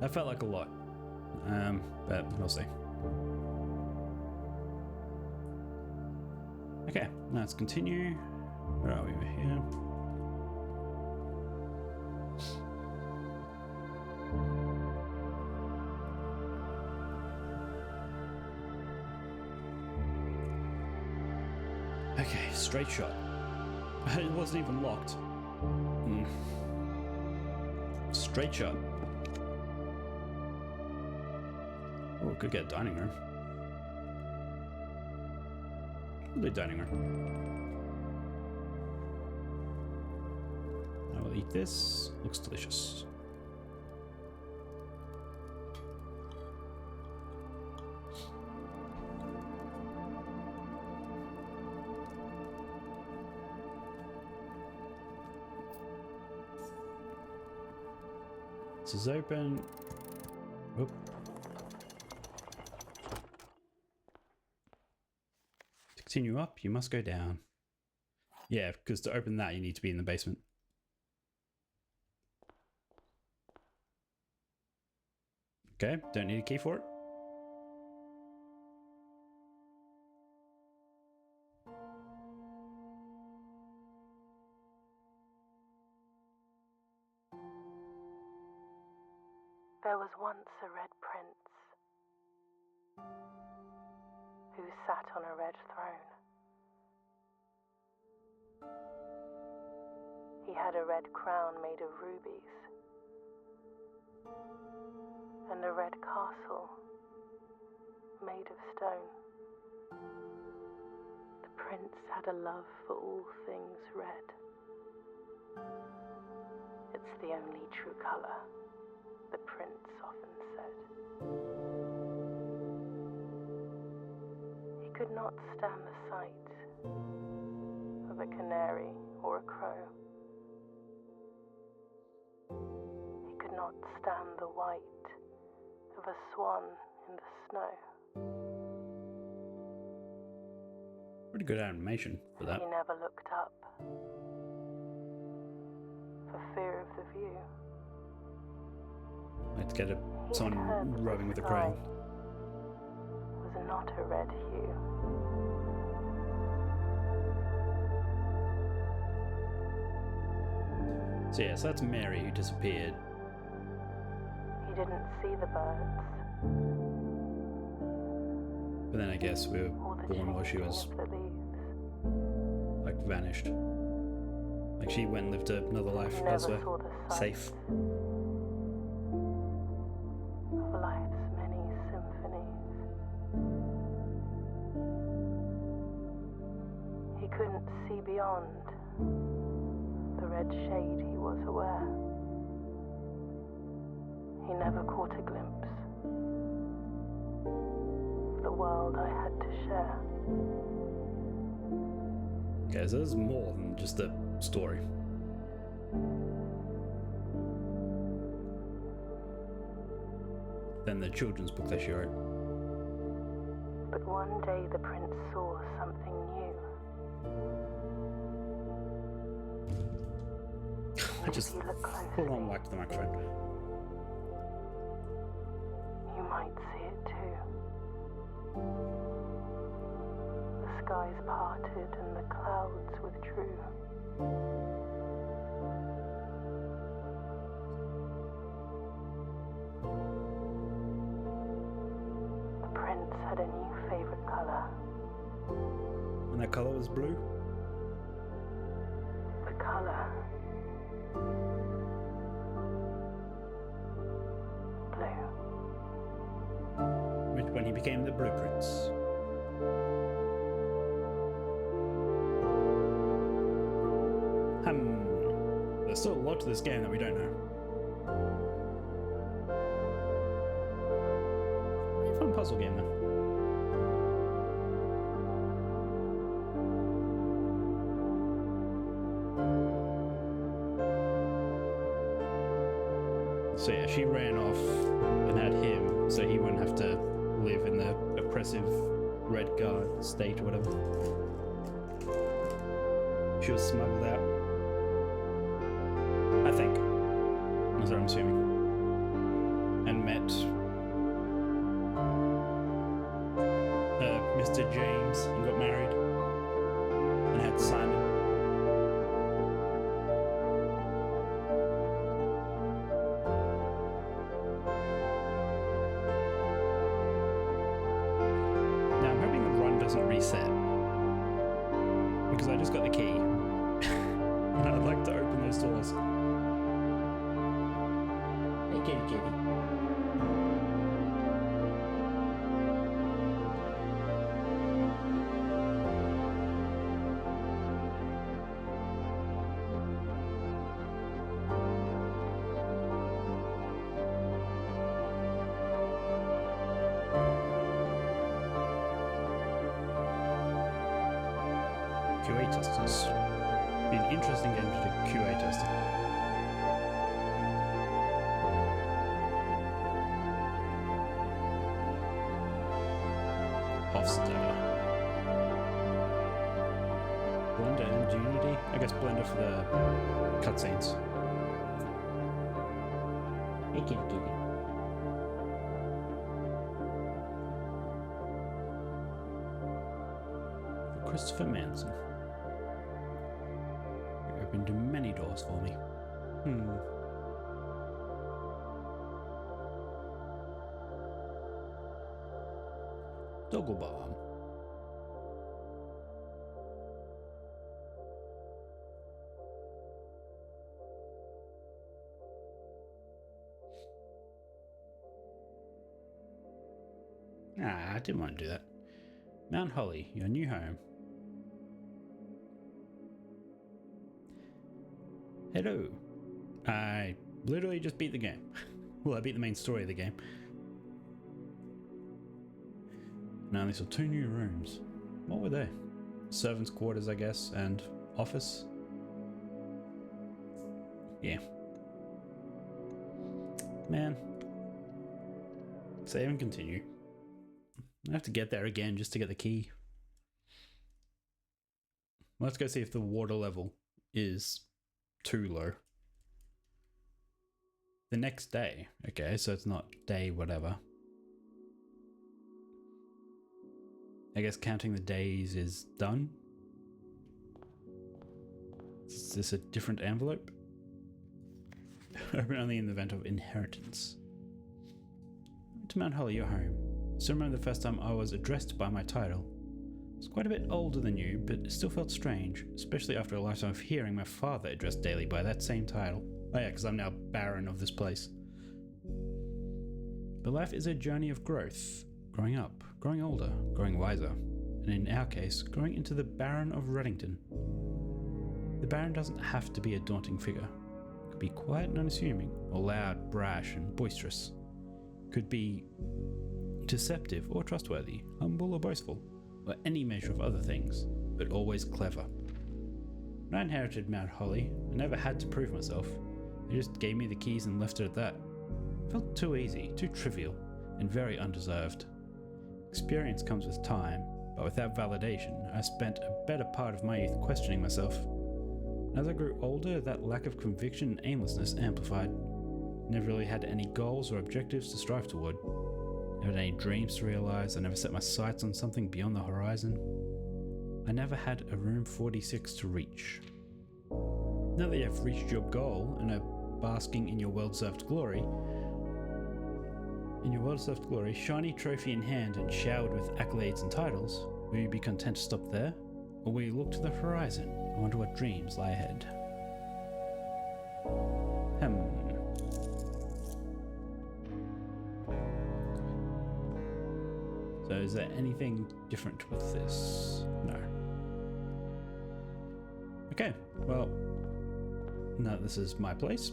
That felt like a lot, but we'll see. Okay, now let's continue. Where are we? We're here. Okay, straight shot. It wasn't even locked. Straight shot. Oh, could get a dining room. We'll do dining room. We'll eat this. Looks delicious. This is open. Oop. To continue up, you must go down. Yeah, because to open that, you need to be in the basement. Okay, don't need a key for it. There was once a red prince who sat on a red throne. He had a red crown made of rubies and a red castle made of stone. The prince had a love for all things red. It's the only true color, the prince often said. He could not stand the sight of a canary or a crow. He could not stand the white of a swan in the snow. Pretty good animation for that. He never looked up for fear of the view. Let's get someone rubbing with a crane. Was not a red hue. So yeah, so that's Mary who disappeared. He didn't see the birds. But then I guess we were born while she was like vanished. Like she went and lived another life elsewhere. Safe. Of life's many symphonies. He couldn't see beyond the red shade he was aware. He never caught a glimpse of the world I had to share. Okay, so there's more than just a story. Than the children's book that she wrote. But one day the prince saw something new. I just full on whacked the microphone. You might see it too. The skies parted and the clouds withdrew. The prince had a new favorite color. And that color was blue? The color blue. When he became the Blue Prince. There's still a lot to this game that we don't know. Pretty fun puzzle game though. So yeah, she ran off and had him so he wouldn't have to live in the oppressive Red Guard state or whatever. She was smuggled out. I think. That's what I'm assuming. And met Mr. James and got married. And had Simon. Now I'm hoping the run doesn't reset. Because I just got the key. And I'd like to open those doors. Hey, kitty. QA testers. Be an interesting game to do QA testing. Hofstadter. Blender and Unity? I guess Blender for the cutscenes. For Christopher Manson. You opened many doors for me. Dogglebalm. I didn't want to do that. Mount Holly, your new home. Hello. I literally just beat the game. Well, I beat the main story of the game. Now these are 2 new rooms. What were they? Servants' quarters, I guess, and office? Yeah. Man. Save and continue. I have to get there again just to get the key. Let's go see if the water level is too low. The next day. Okay, so it's not day whatever. I guess counting the days is done. Is this a different envelope? Open only in the event of inheritance. To Mount Holly, your home. Still remember the first time I was addressed by my title. I was quite a bit older than you, but it still felt strange, especially after a lifetime of hearing my father addressed daily by that same title. Oh yeah, because I'm now Baron of this place. But life is a journey of growth. Growing up, growing older, growing wiser, and in our case, growing into the Baron of Reddington. The Baron doesn't have to be a daunting figure. Could be quiet and unassuming, or loud, brash, and boisterous. Could be deceptive or trustworthy, humble or boastful, or any measure of other things, but always clever. When I inherited Mount Holly, I never had to prove myself. They just gave me the keys and left it at that. It felt too easy, too trivial, and very undeserved. Experience comes with time, but without validation, I spent a better part of my youth questioning myself. And as I grew older, that lack of conviction and aimlessness amplified. Never really had any goals or objectives to strive toward. Never had any dreams to realize. I never set my sights on something beyond the horizon. I never had a room 46 to reach. Now that you have reached your goal and are basking in your well-deserved glory, shiny trophy in hand and showered with accolades and titles, will you be content to stop there? Or will you look to the horizon and wonder what dreams lie ahead? So is there anything different with this? No. Okay, well, now this is my place.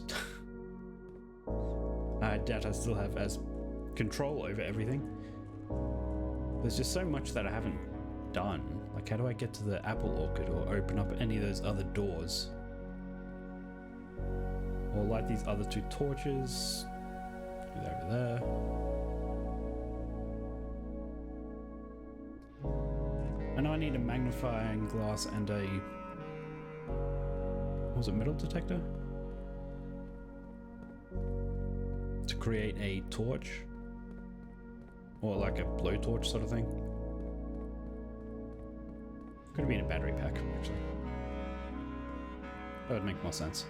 I doubt I still have as control over everything. There's just so much that I haven't done. Like, how do I get to the apple orchard or open up any of those other doors? Or light these other 2 torches. Do that over there. I know I need a magnifying glass and a... was it metal detector? To create a torch. Or like a blowtorch sort of thing. Could have been a battery pack, actually. That would make more sense.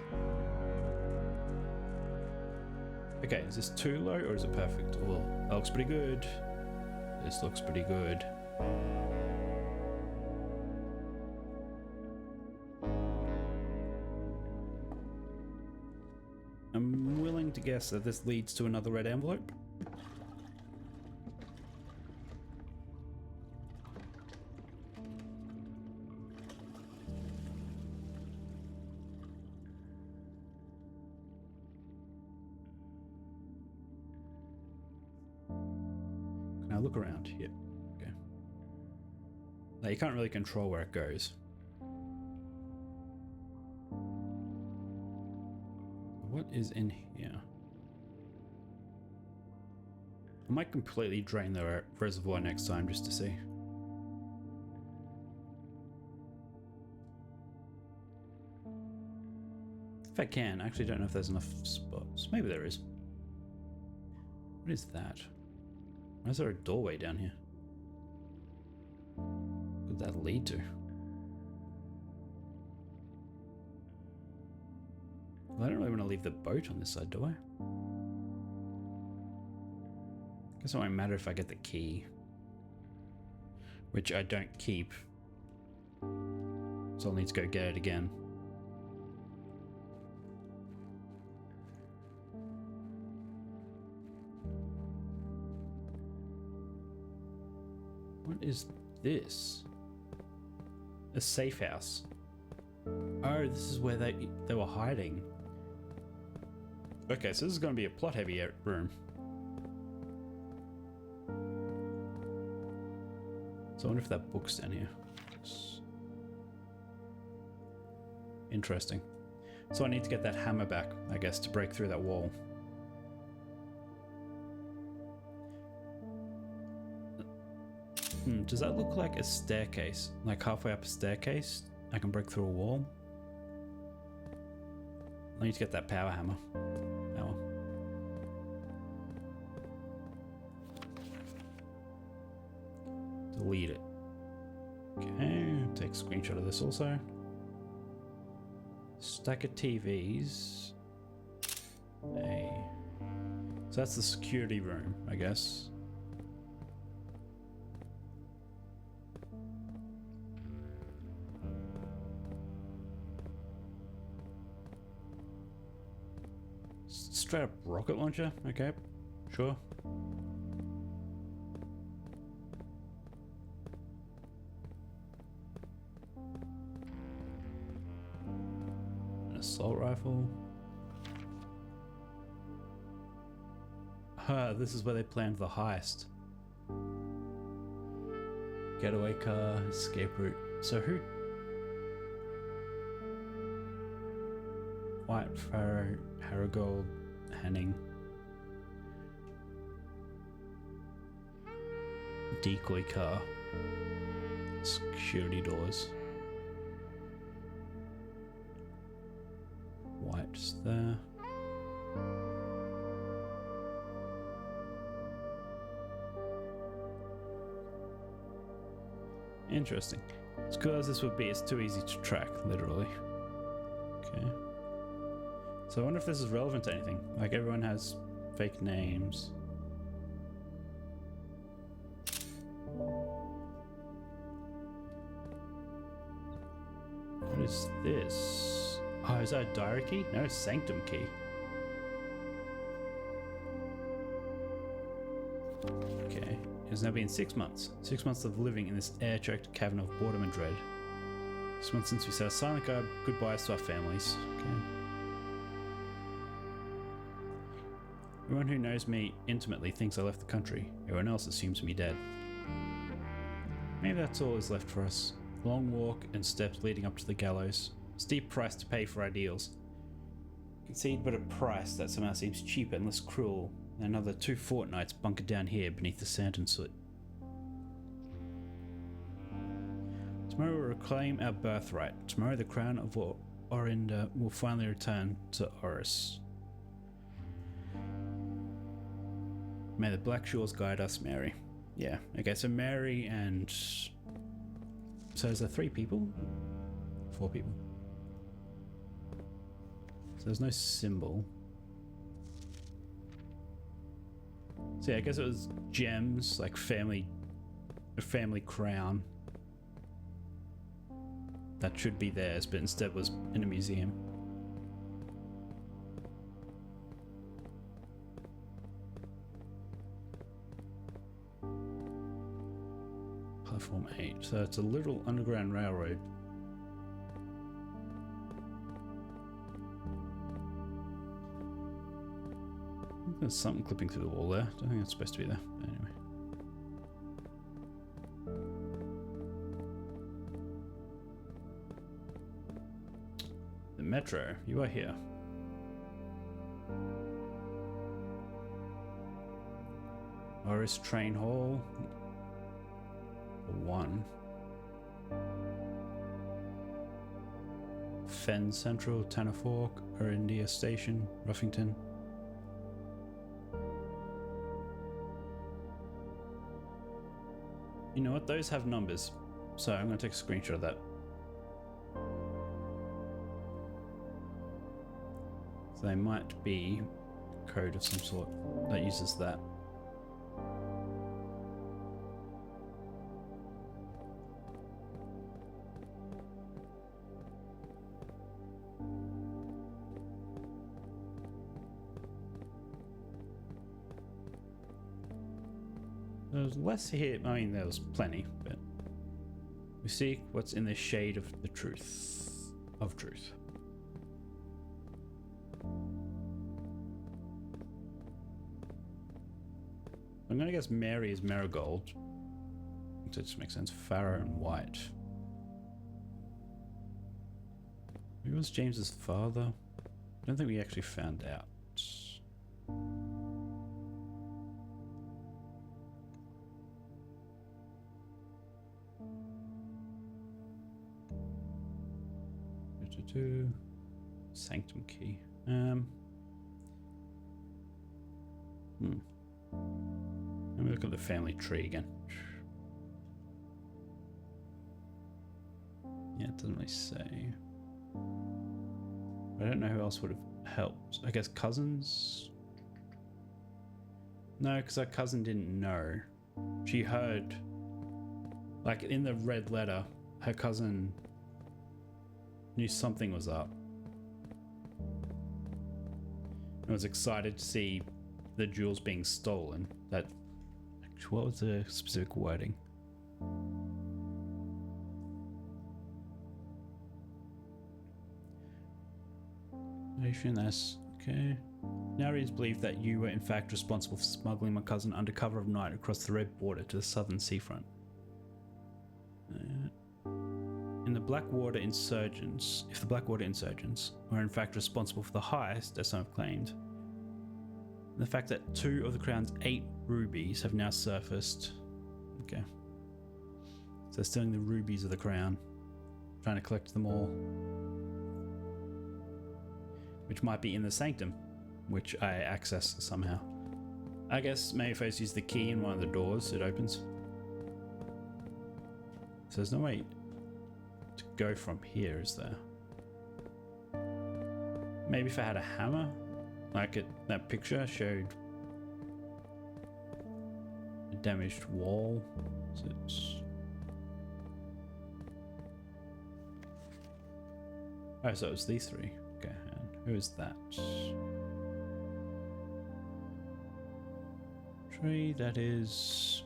Okay, is this too low or is it perfect? Well, that looks pretty good. This looks pretty good. I'm willing to guess that this leads to another red envelope. Can I look around? Yep. Okay. Now you can't really control where it goes. what is in here? I might completely drain the reservoir next time just to see. If I can, I actually don't know if there's enough spots. Maybe there is. What is that? Why is there a doorway down here? What could that lead to? Well, I don't really want to leave the boat on this side, do I? Guess it won't matter if I get the key. Which I don't keep. So I'll need to go get it again. What is this? A safe house. Oh, this is where they were hiding. Okay, so this is going to be a plot heavy room. So I wonder if that book's down here. Interesting. So I need to get that hammer back, I guess, to break through that wall. Does that look like a staircase? Like halfway up a staircase, I can break through a wall? I need to get that power hammer. Power. Delete it. Okay, take a screenshot of this also. Stack of TVs. Hey. So that's the security room, I guess. Straight up rocket launcher? Okay, sure. An assault rifle. This is where they planned the heist. Getaway car, escape route. So who? White Pharaoh, Haragold, Hanning. Decoy car. Security doors. White's there. Interesting. As cool as this would be, it's too easy to track, literally. Okay. So I wonder if this is relevant to anything. Like, everyone has fake names. What is this? Oh, is that a diary key? No, sanctum key. Okay. It's now been 6 months. 6 months of living in this air-choked cavern of boredom and dread. 6 months since we said a silent goodbyes to our families. Okay. Everyone who knows me intimately thinks I left the country. Everyone else assumes me dead. Maybe that's all is left for us. Long walk and steps leading up to the gallows. Steep price to pay for ideals. Concede but a price that somehow seems cheaper and less cruel than another 2 fortnights bunkered down here beneath the sand and soot. Tomorrow we'll reclaim our birthright. Tomorrow the crown of Orinda will finally return to Oris. May the Black Shores guide us, Mary. Yeah, okay, so Mary and... So is there 3 people? 4 people. So there's no symbol. So yeah, I guess it was gems, like a family crown. That should be theirs, but instead was in a museum. Platform 8. So it's a little underground railroad. I think there's something clipping through the wall there. I don't think it's supposed to be there. But anyway. The metro. You are here. Oris Train Hall. 1. Fen Central, Tanner Fork, Orindia Station, Ruffington. You know what? Those have numbers. So I'm going to take a screenshot of that. So they might be code of some sort that uses that. There's less here. I mean, there was plenty, but we see what's in the shade of the truth. Of truth. I'm gonna guess Mary is Marigold. That just makes sense. Farrow and White. Who was James's father? I don't think we actually found out. Sanctum key. Let me look at the family tree again. Yeah, it doesn't really say. I don't know who else would have helped. I guess cousins? No, because our cousin didn't know. She heard, like in the red letter, her cousin knew something was up. I was excited to see the jewels being stolen. That, what was the specific wording? That's okay. Now it is believed that you were in fact responsible for smuggling my cousin under cover of night across the red border to the southern seafront. In the Blackwater insurgents, if the Blackwater insurgents were in fact responsible for the heist, as some have claimed, the fact that 2 of the crown's 8 rubies have now surfaced. Okay. So they're stealing the rubies of the crown, trying to collect them all. Which might be in the sanctum, which I access somehow. I guess maybe if I just use the key in one of the doors, it opens. So there's no way to go from here, is there? Maybe if I had a hammer, like that picture showed a damaged wall. So it's... Oh, so it was these 3. Okay, and who is that? Tree, that is...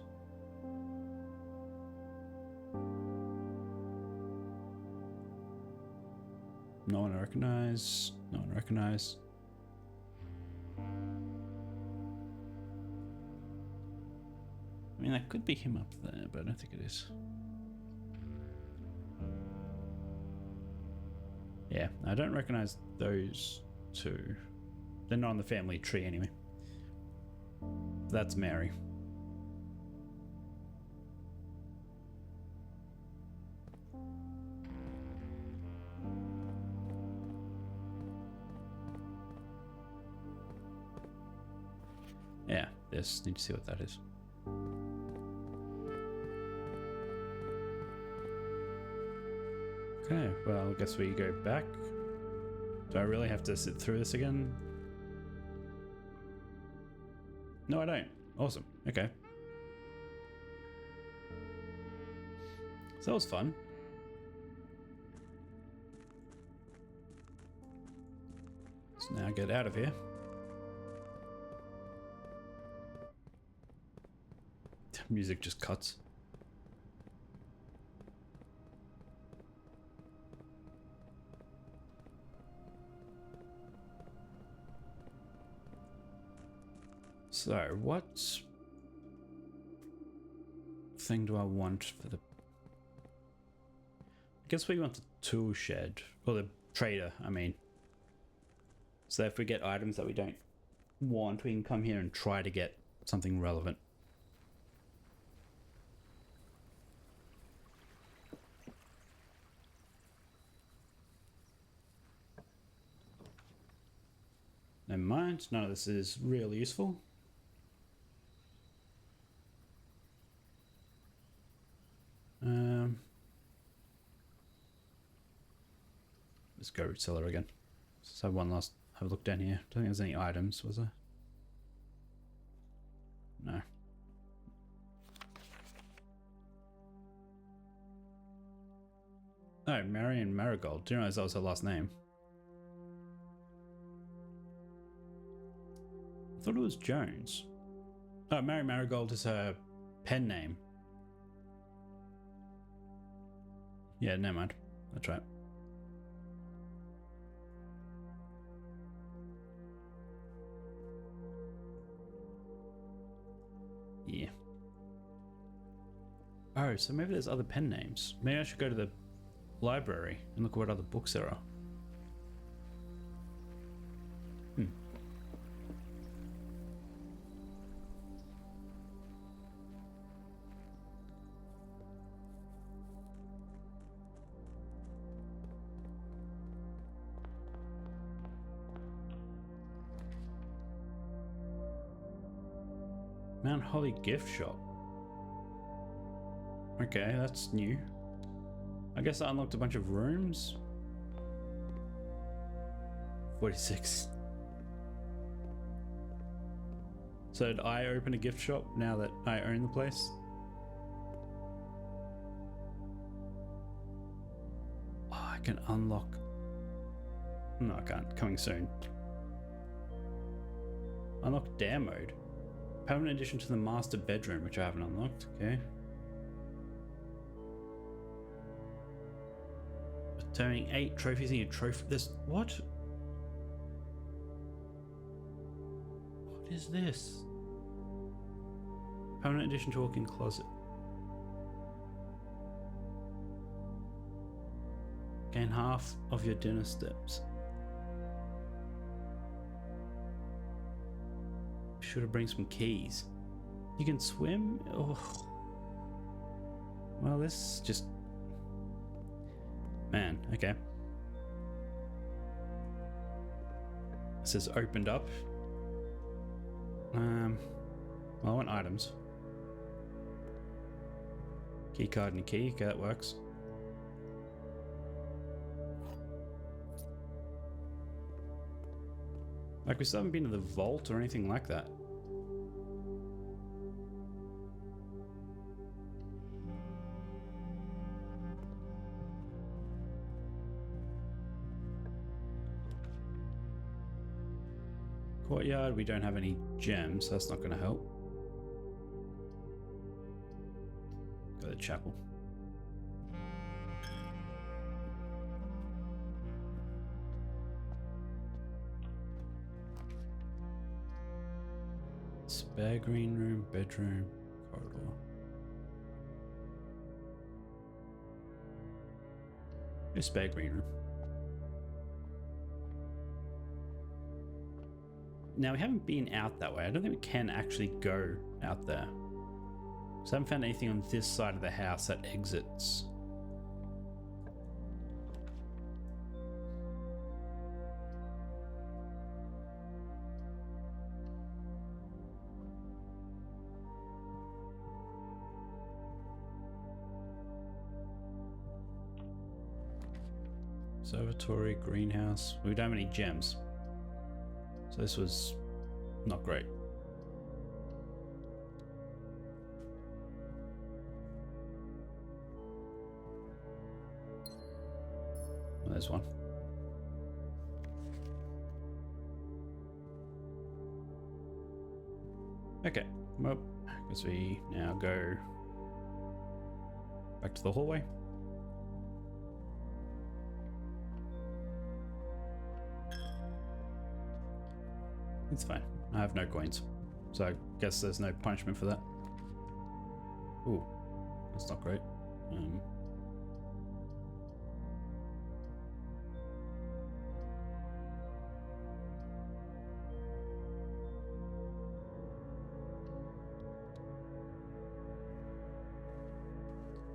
No one I recognize. No one I recognize. I mean, that could be him up there, but I don't think it is. Yeah, I don't recognize those 2. They're not on the family tree anyway. That's Mary. Yeah, just need to see what that is. Okay, well, I guess we go back. Do I really have to sit through this again? No, I don't. Awesome. Okay. So that was fun. Let's now get out of here. Music just cuts. So, what thing do I want for the... I guess we want the tool shed, or the trader, I mean. So if we get items that we don't want, we can come here and try to get something relevant. Never mind, none of this is really useful. Let's go root cellar again. Let's have one last have a look down here. Don't think there's any items, was there? No. Oh, Marion Marigold. Do you realize that was her last name? I thought it was Jones. Oh, Mary Marigold is her pen name. Yeah, never mind. That's right. Yeah. Oh, so maybe there's other pen names. Maybe I should go to the library and look at what other books there are. Mount Holly gift shop. Okay, that's new. I guess I unlocked a bunch of rooms. 46. So did I open a gift shop now that I own the place? Oh, I can unlock. No, I can't. Coming soon. Unlock dare mode. Permanent addition to the master bedroom, which I haven't unlocked. Okay. Turning 8 trophies in your trophy. This what? What is this? Permanent addition to walk-in closet. Gain half of your dinner steps. Should have bring some keys. You can swim? Oh. Well, this just... Man, okay. This is opened up. Well, I want items. Key card and a key. Okay, that works. Like, we still haven't been to the vault or anything like that. Courtyard, we don't have any gems, so that's not going to help. Go to the chapel. Spare green room, bedroom, corridor. A spare green room. Now, we haven't been out that way. I don't think we can actually go out there. So I haven't found anything on this side of the house that exits. Observatory, greenhouse. We don't have any gems. So this was not great. Well, there's one. Okay, well, I guess we now go back to the hallway. It's fine. I have no coins. So I guess there's no punishment for that. Ooh, that's not great.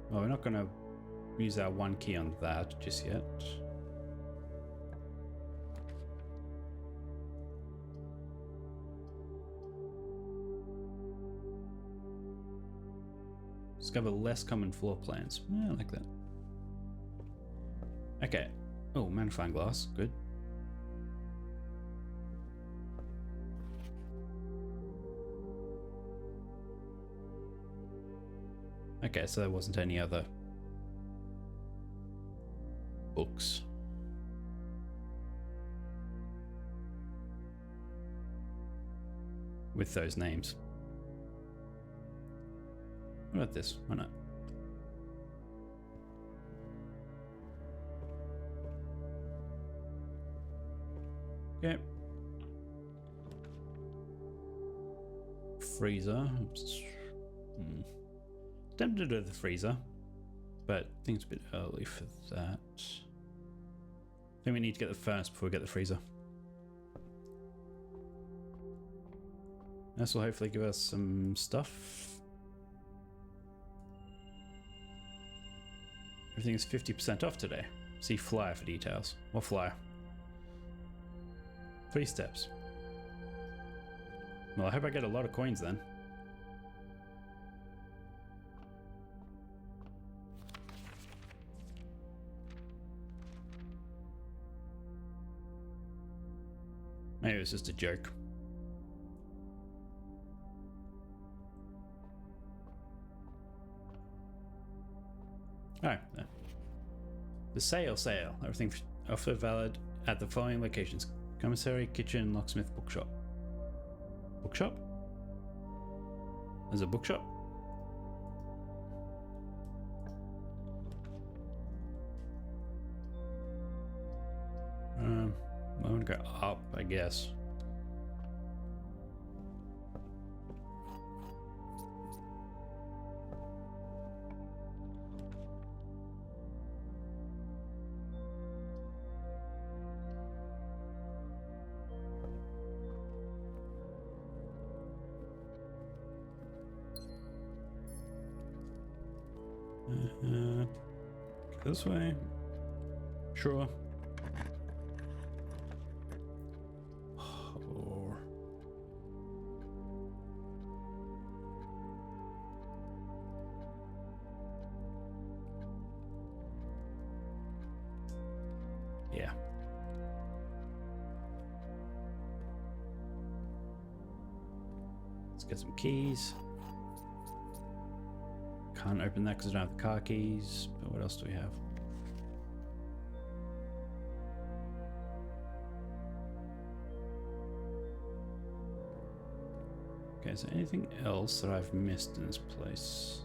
Well, we're not going to use our one key on that just yet. Discover less common floor plans. Yeah, I like that. Okay. Oh, magnifying glass. Good. Okay, so there wasn't any other books. With those names. What about this? Why not? Okay. Freezer. Tempted to do the freezer, but I think it's a bit early for that. I think we need to get the furnace before we get the freezer. This will hopefully give us some stuff. Everything is 50% off today. See flyer for details. What flyer? 3 steps. Well, I hope I get a lot of coins then. Maybe it was just a joke. Oh, no. The sale. Everything offer valid at the following locations: commissary, kitchen, locksmith, bookshop. Bookshop? There's a bookshop? I want to go up, I guess. This way? Sure. Oh. Yeah. Let's get some keys. Can't open that because I don't have the car keys. But what else do we have? Okay, is there anything else that I've missed in this place?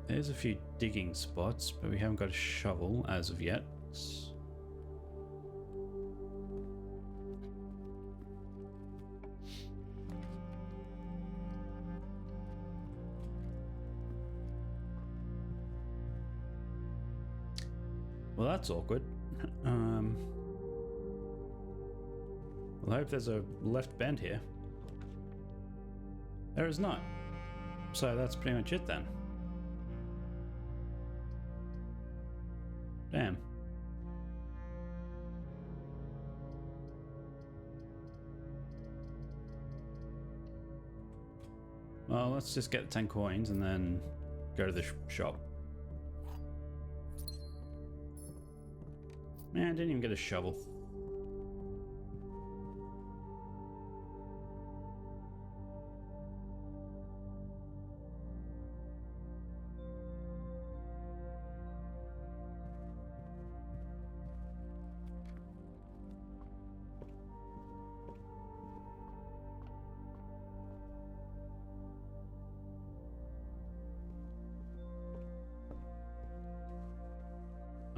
There's a few digging spots, but we haven't got a shovel as of yet. Well, that's awkward. Well, I hope there's a left bend here. There is not. So that's pretty much it then. Damn. Well, let's just get 10 coins and then go to the shop. Man, I didn't even get a shovel.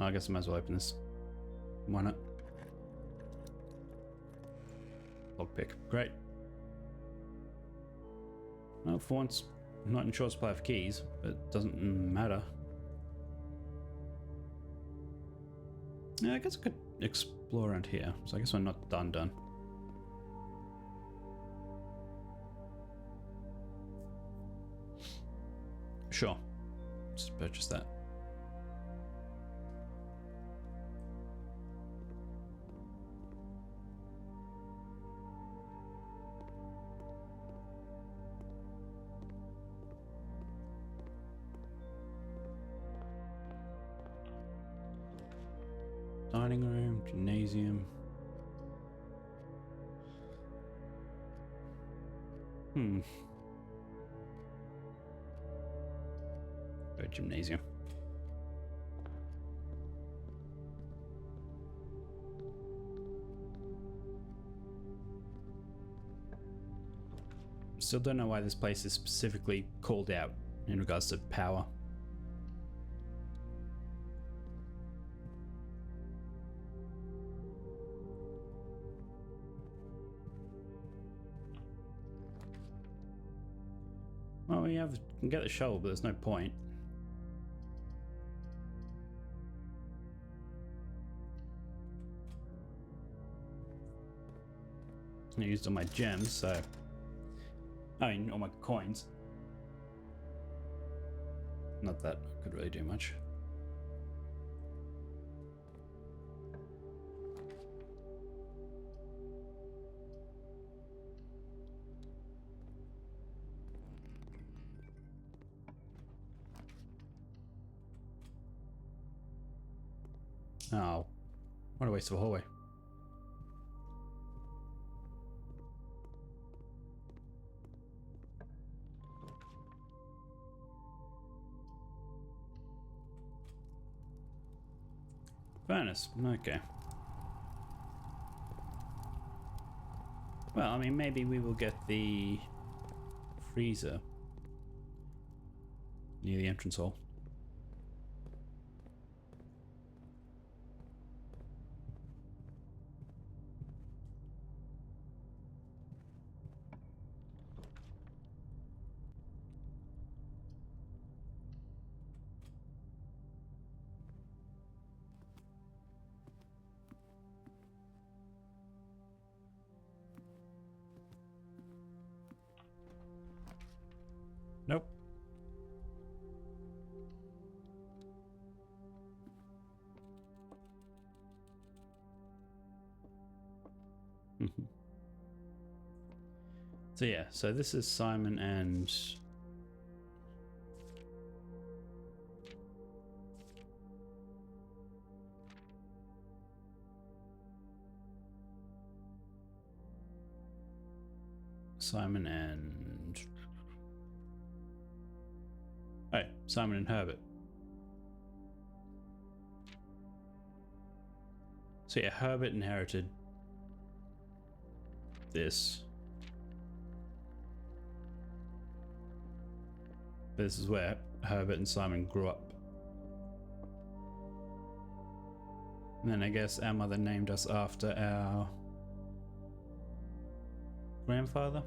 Oh, I guess I might as well open this. Why not? Lockpick. Great. Well, for once, I'm not in short supply of keys, but it doesn't matter. Yeah, I guess I could explore around here, so I guess I'm not done. Sure. Just purchase that. Dining room, gymnasium. Go gymnasium. Still don't know why this place is specifically called out in regards to power. Well, we can get the shovel, but there's no point. I used all my gems, so I mean all my coins. Not that I could really do much. Oh, what a waste of a hallway. Furnace, okay. Well, I mean, maybe we will get the freezer near the entrance hall. Nope. So yeah, so this is Simon and Simon and Herbert. So yeah, Herbert inherited this. This is where Herbert and Simon grew up. And then I guess our mother named us after our grandfather,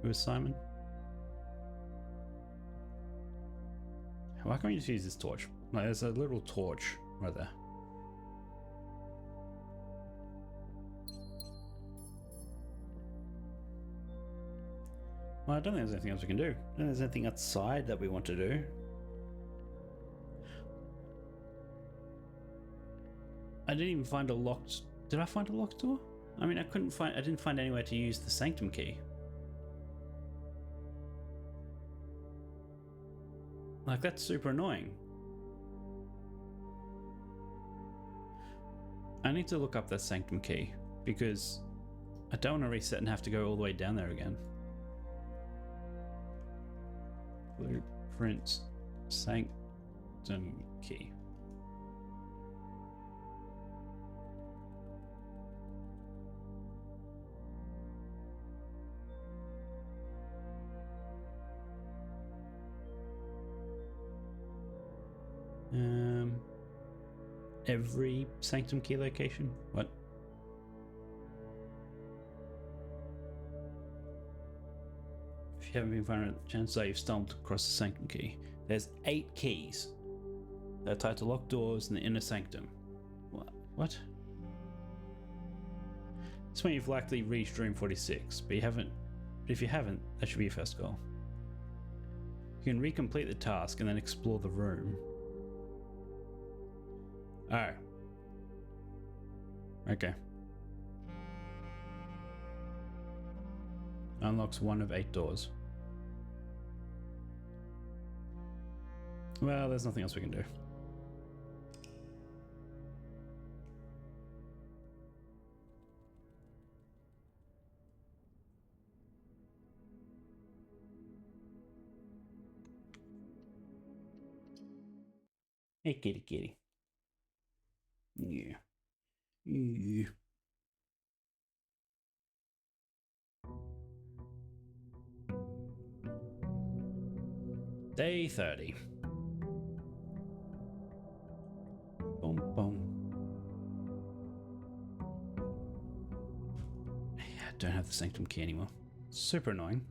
who was Simon. Why can't we just use this torch? Like, there's a little torch right there. Well, I don't think there's anything else we can do. I don't think there's anything outside that we want to do. I didn't even find a locked... Did I find a locked door? I mean, I didn't find anywhere to use the sanctum key. Like, that's super annoying. I need to look up that sanctum key, because I don't want to reset and have to go all the way down there again. Blueprints, sanctum key. Every sanctum key location? What? If you haven't been found, chances are you've stumbled across the sanctum key. There's 8 keys. They're tied to locked doors in the inner sanctum. What? This way you've likely reached room 46, but if you haven't, that should be your first goal. You can recomplete the task and then explore the room. Oh. Okay. Unlocks 1 of 8 doors. Well, there's nothing else we can do. Hey, kitty, kitty. Yeah. Yeah. Day 30. Boom, boom. Yeah, I don't have the sanctum key anymore. Super annoying.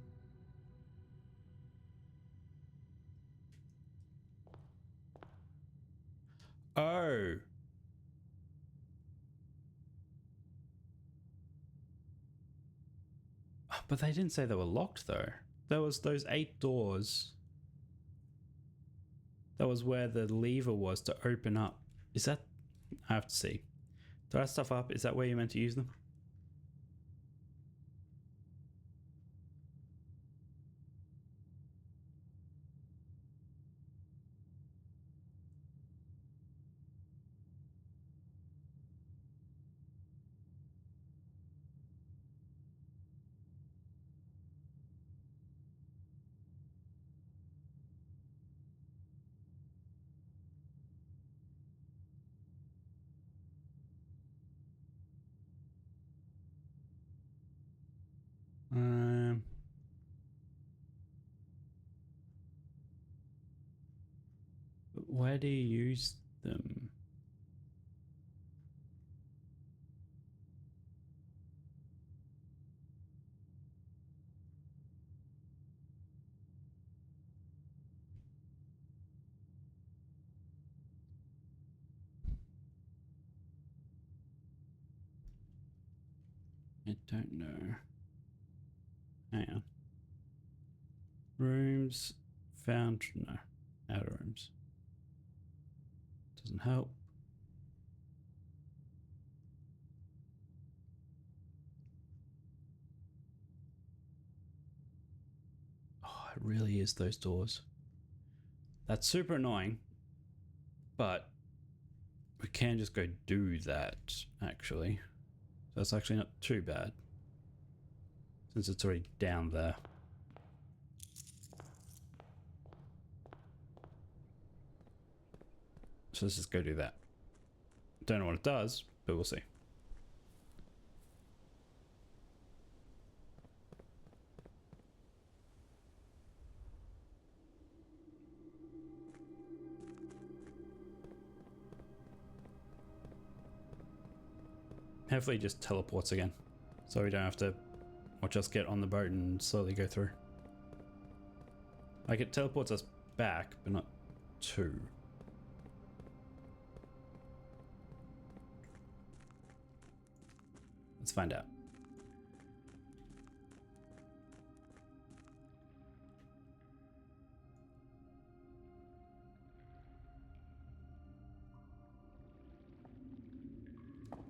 Oh. But they didn't say they were locked though. There was those 8 doors. That was where the lever was to open up. Is that... I have to see. Do I have stuff up? Is that where you're meant to use them? Um... Where do you use them? I don't know. Hang on. Rooms found. No. Outer rooms. Doesn't help. Oh, it really is those doors. That's super annoying. But we can just go do that, actually. So that's actually not too bad. Since it's already down there. So let's just go do that. Don't know what it does, but we'll see. Hopefully it just teleports again. So we don't have to watch us get on the boat and slowly go through. Like, it teleports us back, but not to. Let's find out.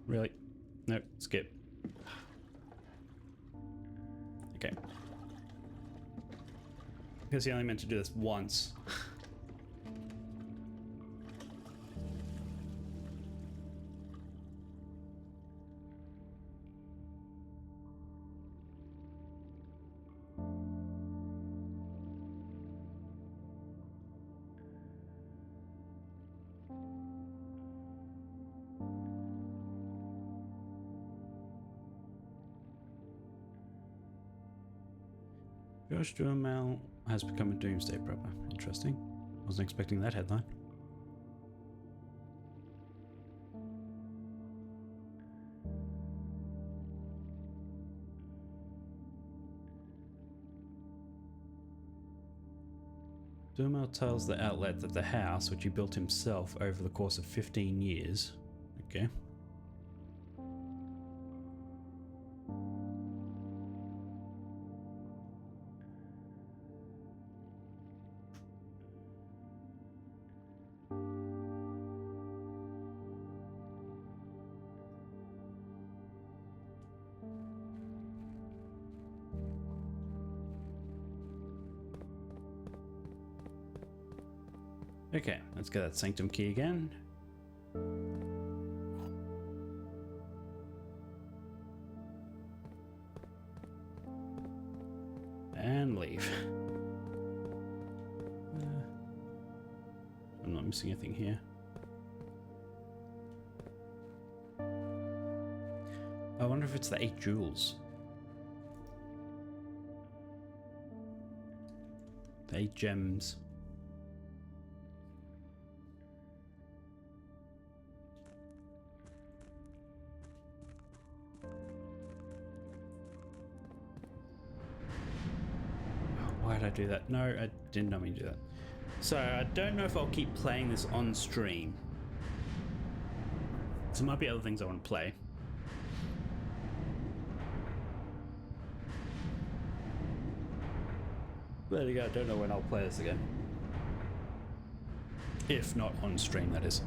Really? Nope, skip. Okay. Because he only meant to do this once. Josh Duhamel has become a doomsday prepper. Interesting. Wasn't expecting that headline. Duhamel tells the outlet that the house, which he built himself over the course of 15 years... Okay. Okay, let's get that sanctum key again. And leave. I'm not missing anything here. I wonder if it's the 8 jewels. The 8 gems. Why did I do that? No, I did not mean to do that. So I don't know if I'll keep playing this on stream. There might be other things I want to play. There you go, I don't know when I'll play this again. If not on stream, that is.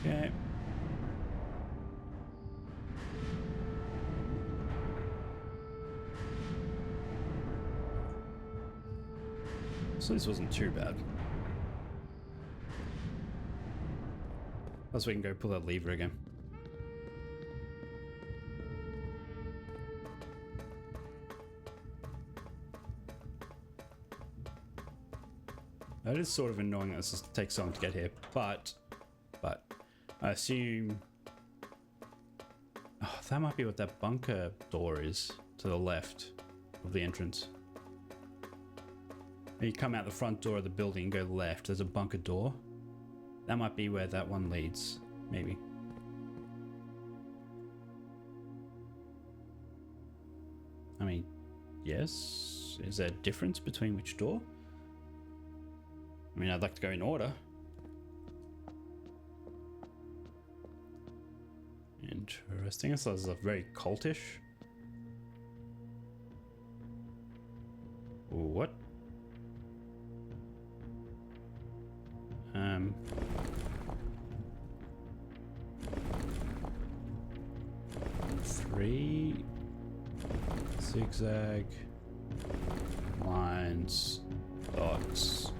Okay. So this wasn't too bad. Plus we can go pull that lever again. That is sort of annoying that this just takes so long to get here, but I assume... Oh, that might be what that bunker door is to the left of the entrance. You come out the front door of the building and go left, there's a bunker door. That might be where that one leads, maybe. I mean, yes. Is there a difference between which door? I mean, I'd like to go in order. Interesting. So this is a very cultish. What? 3 zigzag lines, dots.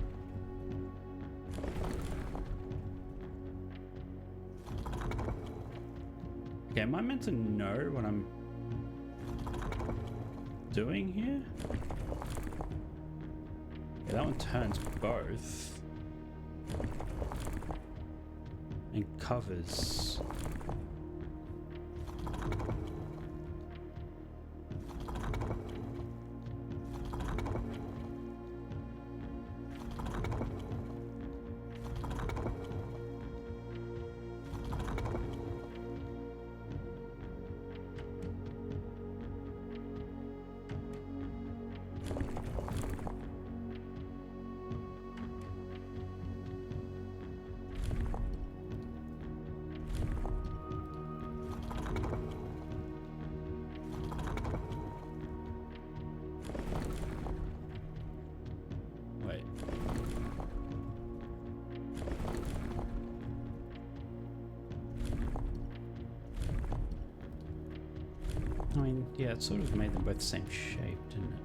Okay, am I meant to know what I'm doing here? Yeah, that one turns both. And covers. I mean, yeah, it sort of made them both the same shape, didn't it?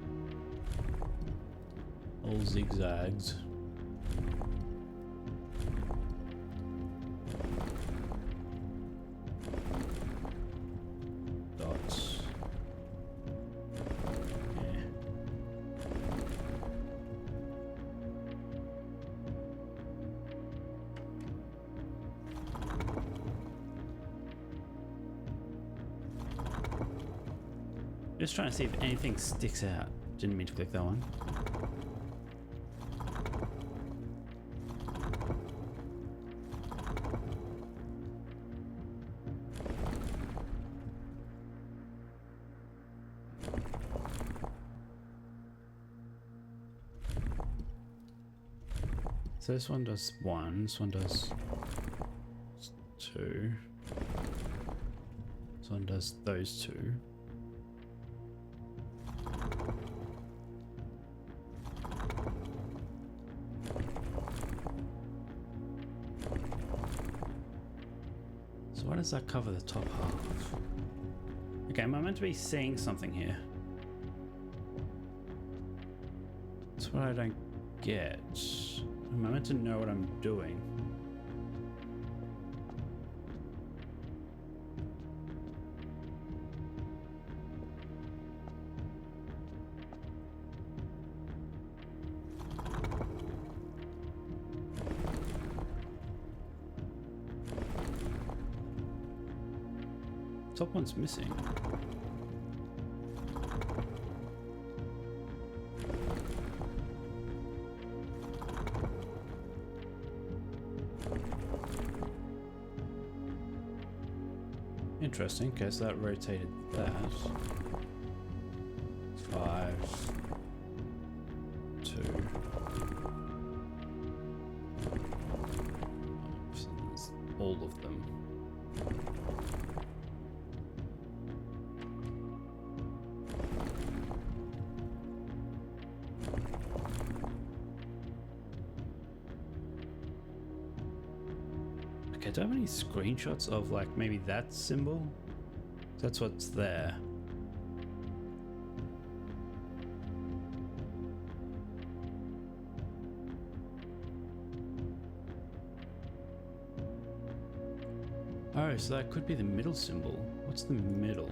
All zigzags. Dots. Yeah. Just trying to see if anything sticks out. Didn't mean to click that one. So this one does 1, this one does 2. This one does those 2. Why does that cover the top half? Okay, am I meant to be seeing something here? That's what I don't forget. I'm meant to know what I'm doing. Top one's missing. Interesting. Okay, so that rotated that. 5, 2. So there's all of them. Okay, do I have any screenshots of like maybe that symbol? That's what's there. Oh, so that could be the middle symbol. What's the middle?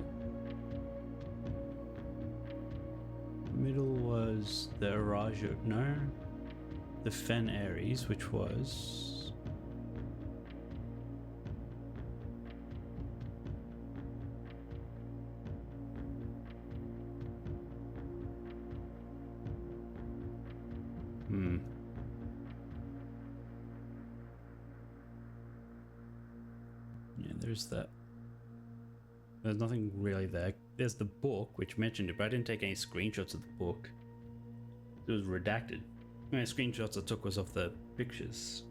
Middle was the Arajo, no? The Fen Aries, which was... Yeah, there's that. There's nothing really there. There's the book, which mentioned it, but I didn't take any screenshots of the book. It was redacted. The only screenshots I took was of the pictures.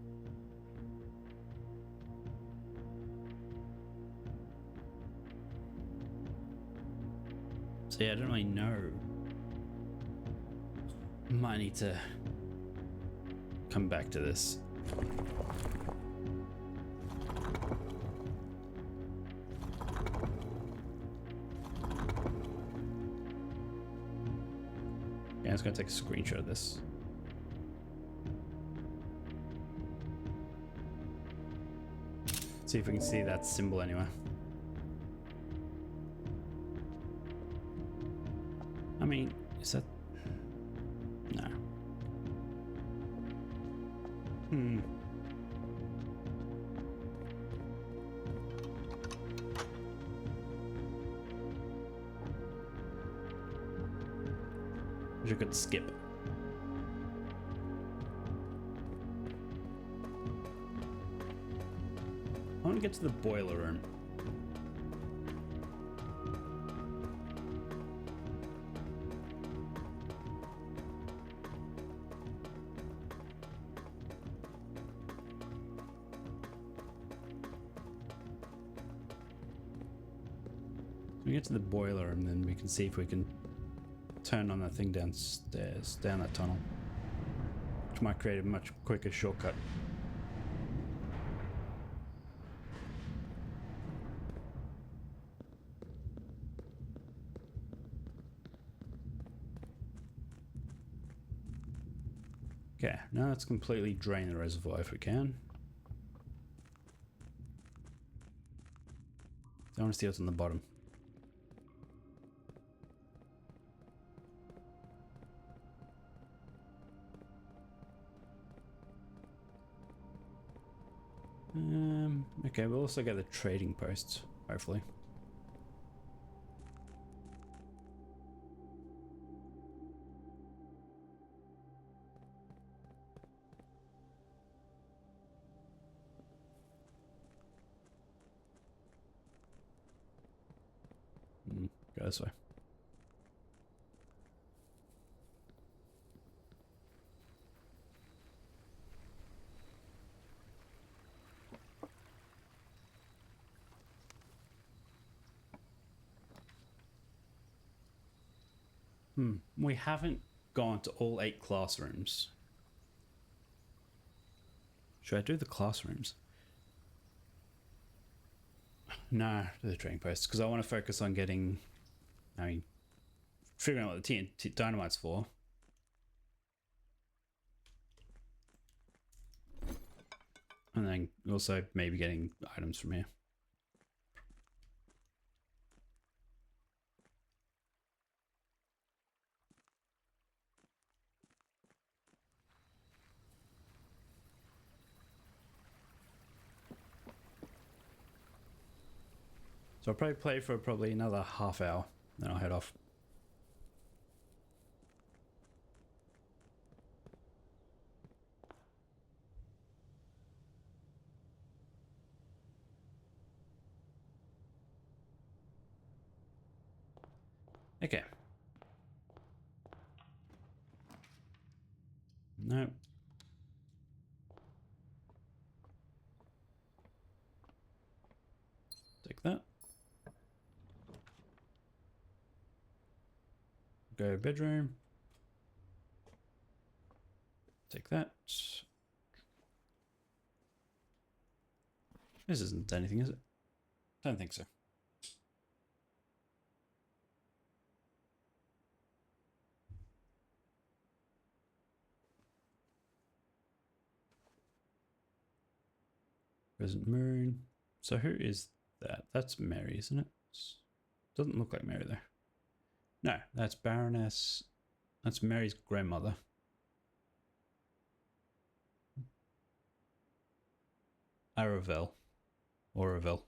So yeah, I don't really know. Might need to come back to this. Yeah, I'm just gonna take a screenshot of this. See if we can see that symbol anywhere. I mean, is that... No. Wish I could skip. I want to get to the boiler room. We get to the boiler room, then we can see if we can turn on that thing downstairs, down that tunnel, which might create a much quicker shortcut. Okay, now let's completely drain the reservoir if we can. I want to see what's on the bottom. Okay, we'll also get the trading posts, hopefully. Go this way. We haven't gone to all 8 classrooms. Should I do the classrooms? No, do the trading posts, because I want to focus on getting... I mean, figuring out what the TNT dynamite's for. And then also maybe getting items from here. So I'll probably play for probably another half hour, then I'll head off. Okay. No. Take that. Go bedroom. Take that. This isn't anything, is it? Don't think so. Crescent Moon. So who is that? That's Mary, isn't it? Doesn't look like Mary though. No, that's Baroness. That's Mary's grandmother. Aravel. Oravel.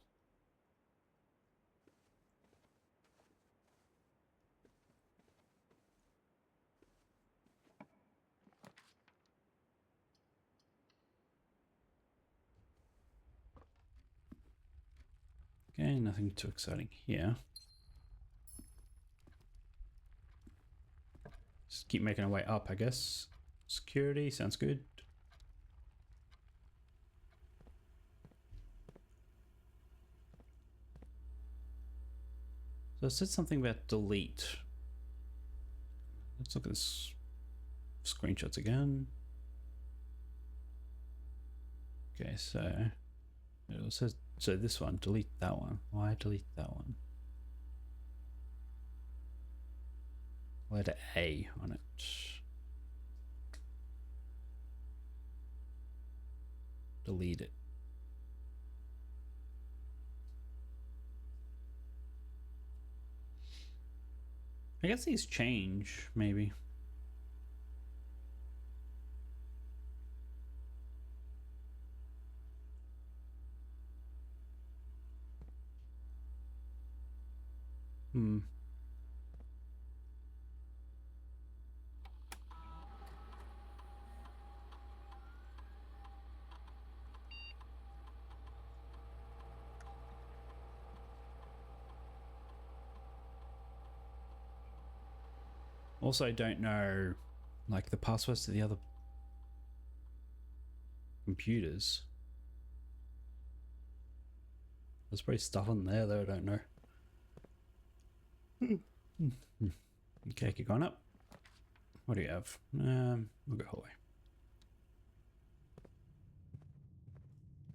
Okay, nothing too exciting here. Just keep making our way up, I guess. Security sounds good. So it said something about delete. Let's look at this screenshots again. Okay, so it says, so this one, delete that one. Why delete that one? Letter A on it. Delete it. I guess these change, maybe. Hmm. Also, don't know, like, the passwords to the other computers. There's probably stuff on there that I don't know. Okay, keep going up. What do you have? We'll go hallway.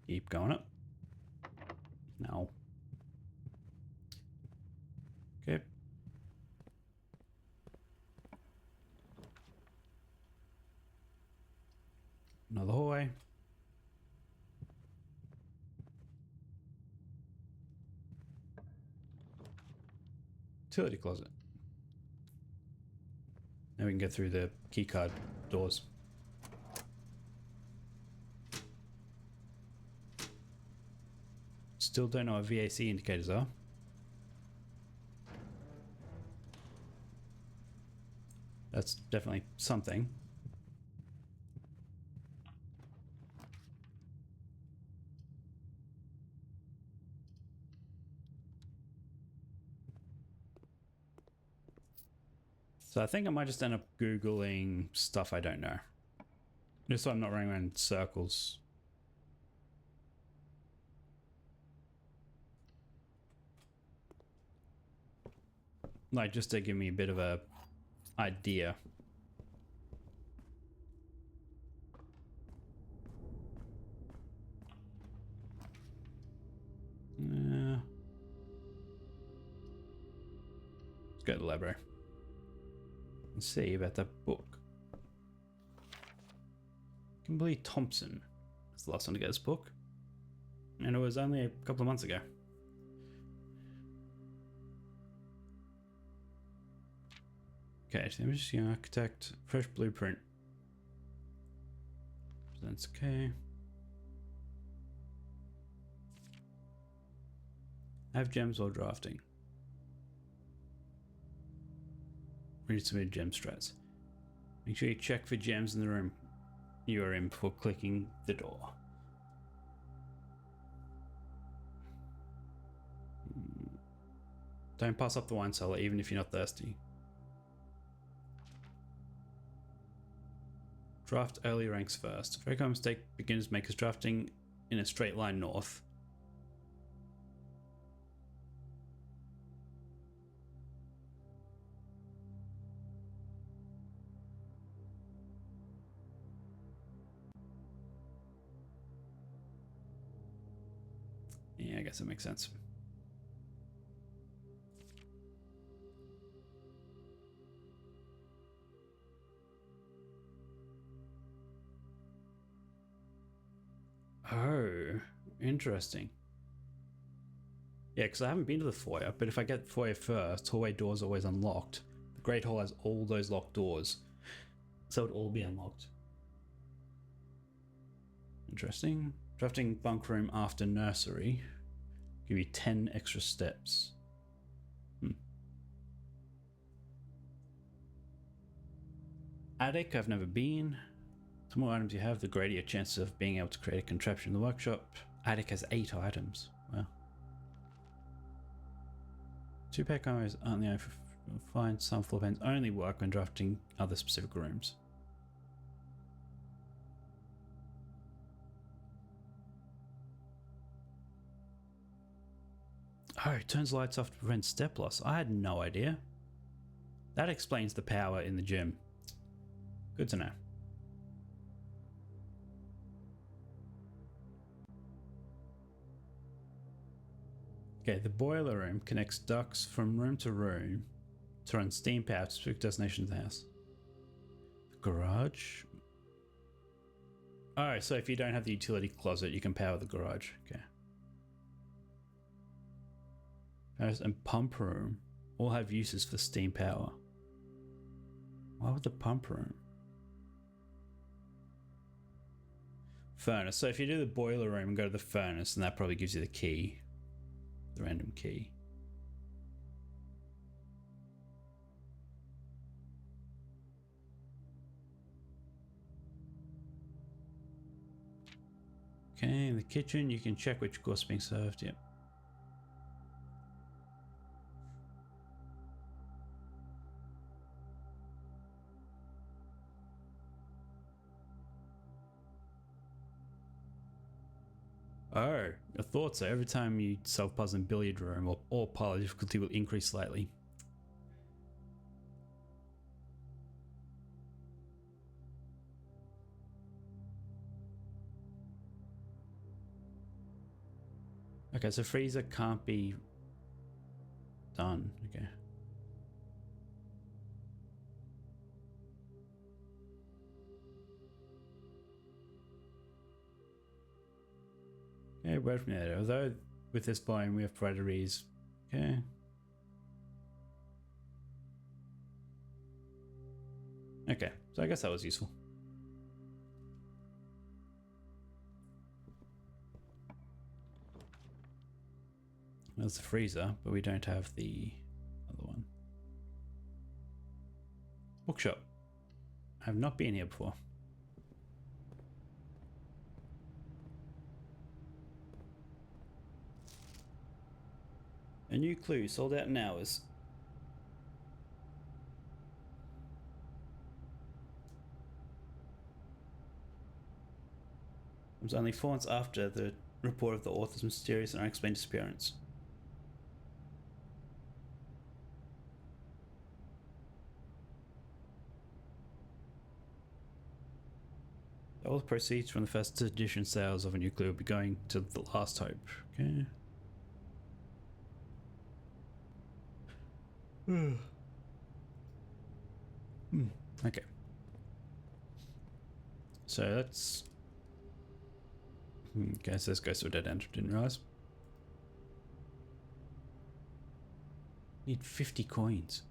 Keep going up. No. Okay. Another hallway. Utility closet. Now we can get through the keycard doors. Still don't know what VAC indicators are. That's definitely something. So I think I might just end up Googling stuff I don't know. Just so I'm not running around in circles. Like, just to give me a bit of a idea. Let's go to the library. Let's see about that book. Kimberly Thompson. It's the last one to get this book. And it was only a couple of months ago. Okay, so I'm just gonna architect fresh blueprint. That's okay. Have gems while drafting. Read submitted gem strats. Make sure you check for gems in the room you are in before clicking the door. Don't pass up the wine cellar even if you're not thirsty. Draft early ranks first. Very common mistake beginners make is drafting in a straight line north. Yeah, I guess that makes sense. Oh, interesting. Yeah, because I haven't been to the foyer, but if I get the foyer first, hallway doors are always unlocked. The Great Hall has all those locked doors, so it would all be unlocked. Interesting. Drafting bunk room after nursery. Give you 10 extra steps. Attic, I've never been. The more items you have, the greater your chances of being able to create a contraption in the workshop. Attic has 8 items. Wow. 2-pack combos aren't the only find some floor plans only work when drafting other specific rooms. Oh, it turns lights off to prevent step loss. I had no idea. That explains the power in the gym. Good to know. Okay, the boiler room connects ducts from room to room to run steam power to specific destinations of the house. The garage? Oh, so if you don't have the utility closet, you can power the garage. Okay. Furnace and pump room all have uses for steam power. Why would the pump room? Furnace. So if you do the boiler room and go to the furnace, then that probably gives you the key. The random key. Okay, in the kitchen you can check which course is being served. Yep. Oh, I thought so. Every time you solve puzzle in billiard room or pile of difficulty will increase slightly. Okay, so freezer can't be done. Okay. Okay, word from there. Although with this volume we have provided reads. Okay. Okay, so I guess that was useful. There's the freezer, but we don't have the other one. Bookshop. I have not been here before. A new clue, sold out in hours. It was only 4 months after the report of the author's mysterious and unexplained disappearance. All the proceeds from the first edition sales of A New Clue will be going to The Last Hope. Okay. Okay. So that's Okay, so this goes to a dead end. Didn't realize. Need 50 coins.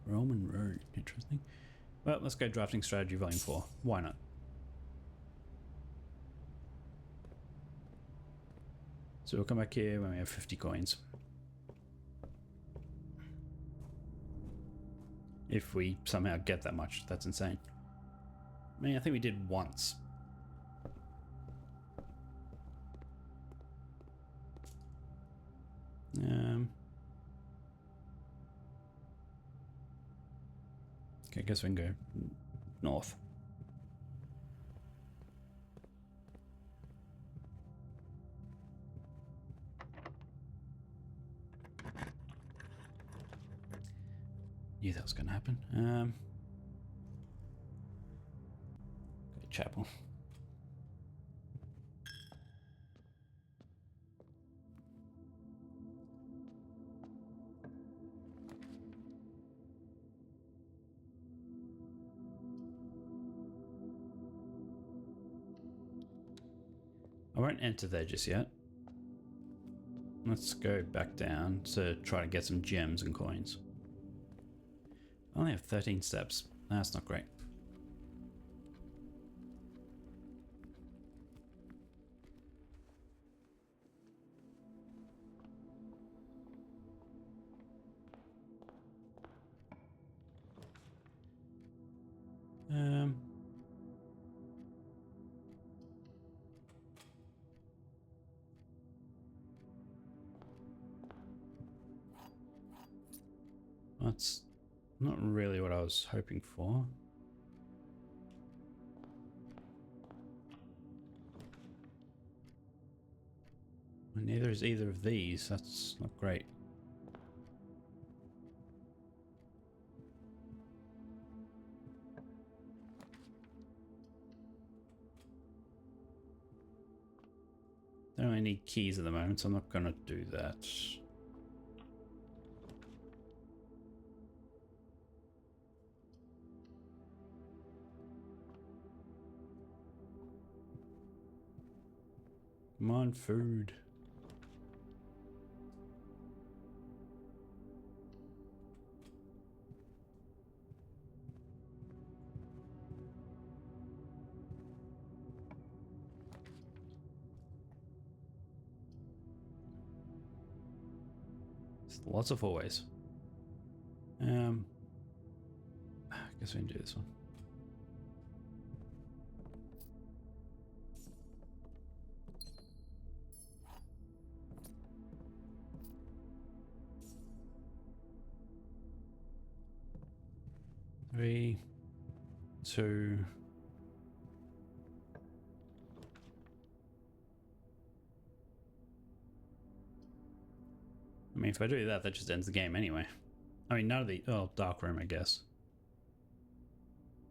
Roman road. Interesting. Well, let's go drafting strategy volume 4. Why not? So we'll come back here when we have 50 coins. If we somehow get that much, that's insane. I mean, I think we did once. Okay, I guess we can go north. Knew that was going to happen. Okay, chapel. I won't enter there just yet. Let's go back down to try to get some gems and coins. I only have 13 steps. That's not great. That's not really what I was hoping for. And neither is either of these. That's not great. Don't really need keys at the moment, so I'm not going to do that. Come on, food. Lots of hallways. I guess we can do this one. Three, two. I mean, if I do that, that just ends the game anyway. I mean, none of the... Oh, dark room, I guess.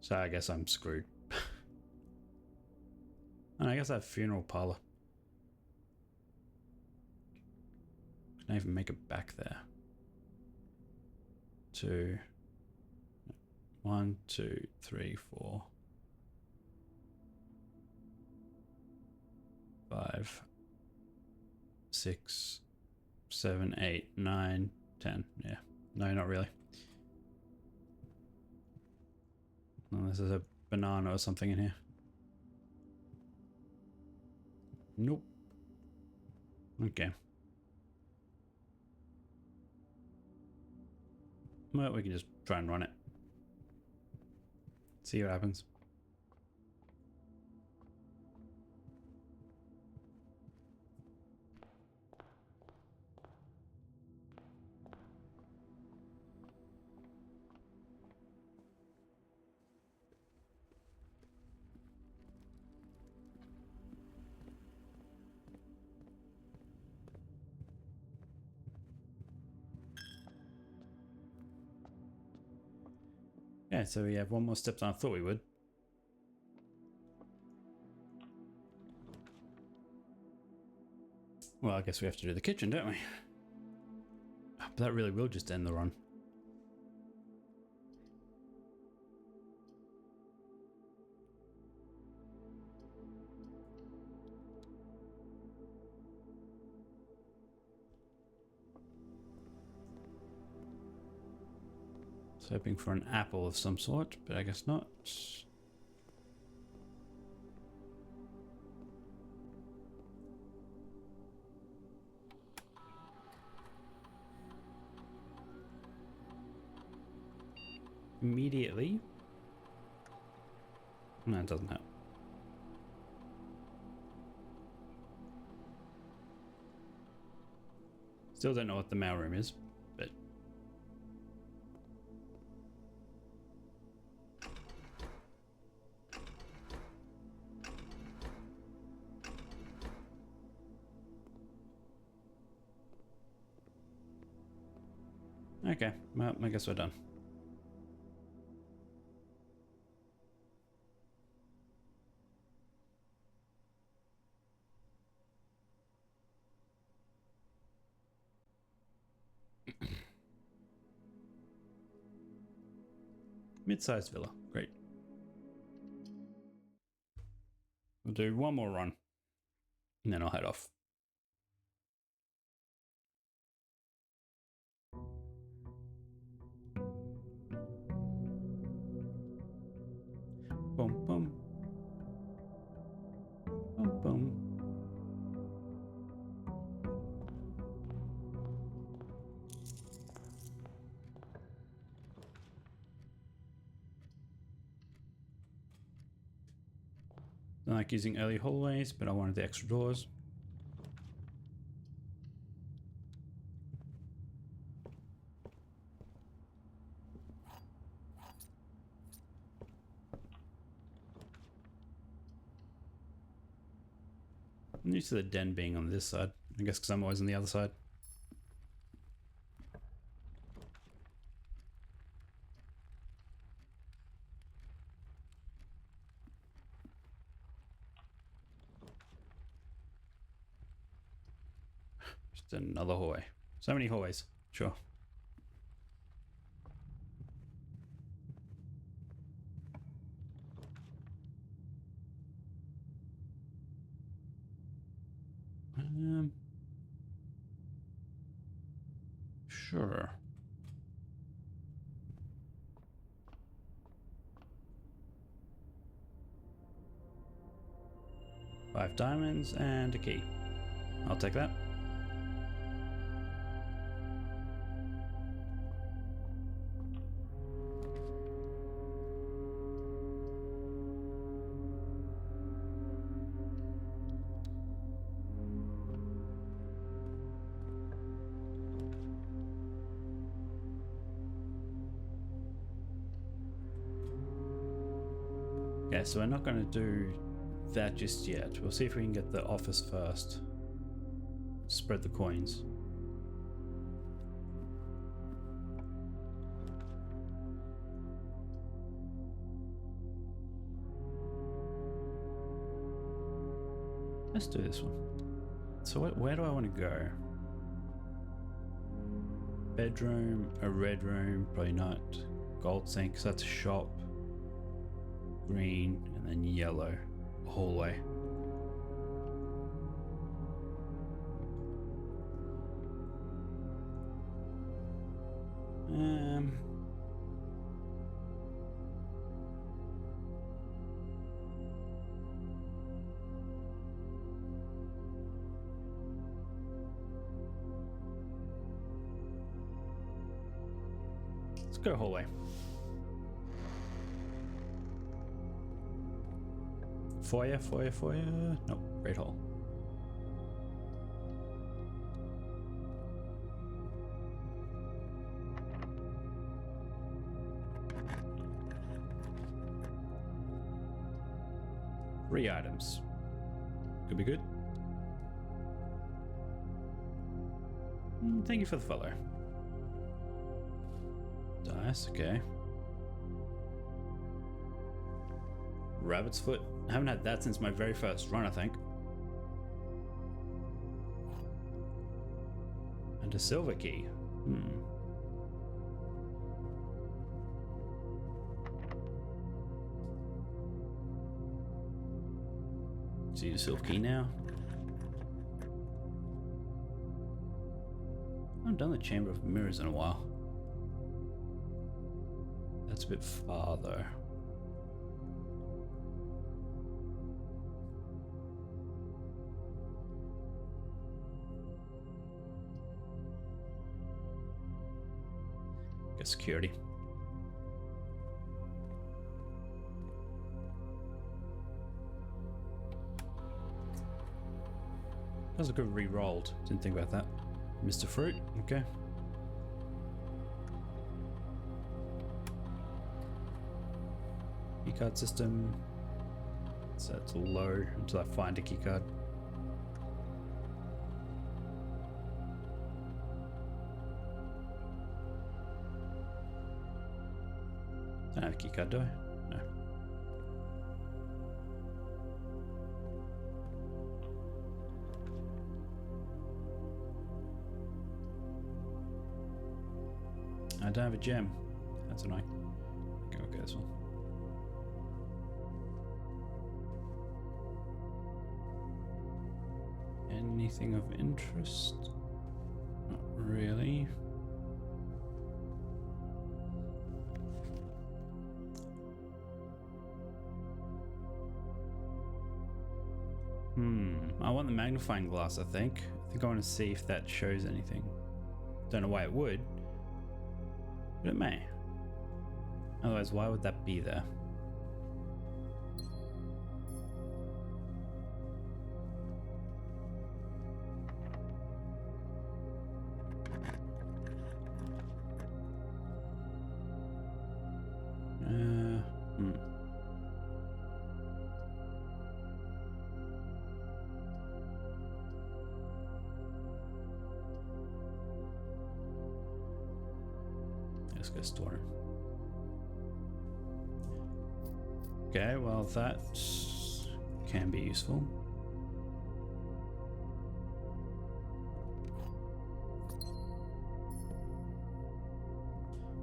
So I guess I'm screwed. And I guess I have funeral parlor. Can I even make it back there? 2... 1, 2, 3, 4... 5... 6... 7, 8, 9, 10. Yeah. No, not really. Unless there's a banana or something in here. Nope. Okay. Well, we can just try and run it. See what happens. Yeah, so we have one more step than I thought we would. Well, I guess we have to do the kitchen, don't we? That really will just end the run. I was hoping for an apple of some sort, but I guess not. Immediately. No, it doesn't help. Still don't know what the mailroom is, but okay, well, I guess we're done. Mid-sized villa, great. We'll do one more run, and then I'll head off. Boom, boom. Boom, boom. I like using early hallways, but I wanted the extra doors. I'm used to the den being on this side. I guess because I'm always on the other side. Just another hallway. So many hallways. Sure. Sure. Five diamonds and a key. I'll take that. Okay, so we're not going to do that just yet. We'll see if we can get the office first. Spread the coins. Let's do this one. So where do I want to go? Bedroom, a red room, probably not. Gold sink, so that's a shop. Green, and then yellow. Hallway. Let's go hallway. Foyer, foyer, foyer. No, great hall. Three items. Could be good. Thank you for the follow. Dice, okay. Rabbit's foot. I haven't had that since my very first run, I think. And a silver key. Hmm. See the silver key now. I haven't done the Chamber of Mirrors in a while. That's a bit far though. Get security. That was a good re-rolled. Didn't think about that. Mr. Fruit, okay. Keycard system. So it's low until I find a keycard. Don't have a keycard, do I? No. I don't have a gem. That's annoying. Okay, this one. Anything of interest? Not really. I want the magnifying glass, I think. I want to see if that shows anything. Don't know why it would, but it may. Otherwise, why would that be there? Let's go store. Okay, well that can be useful.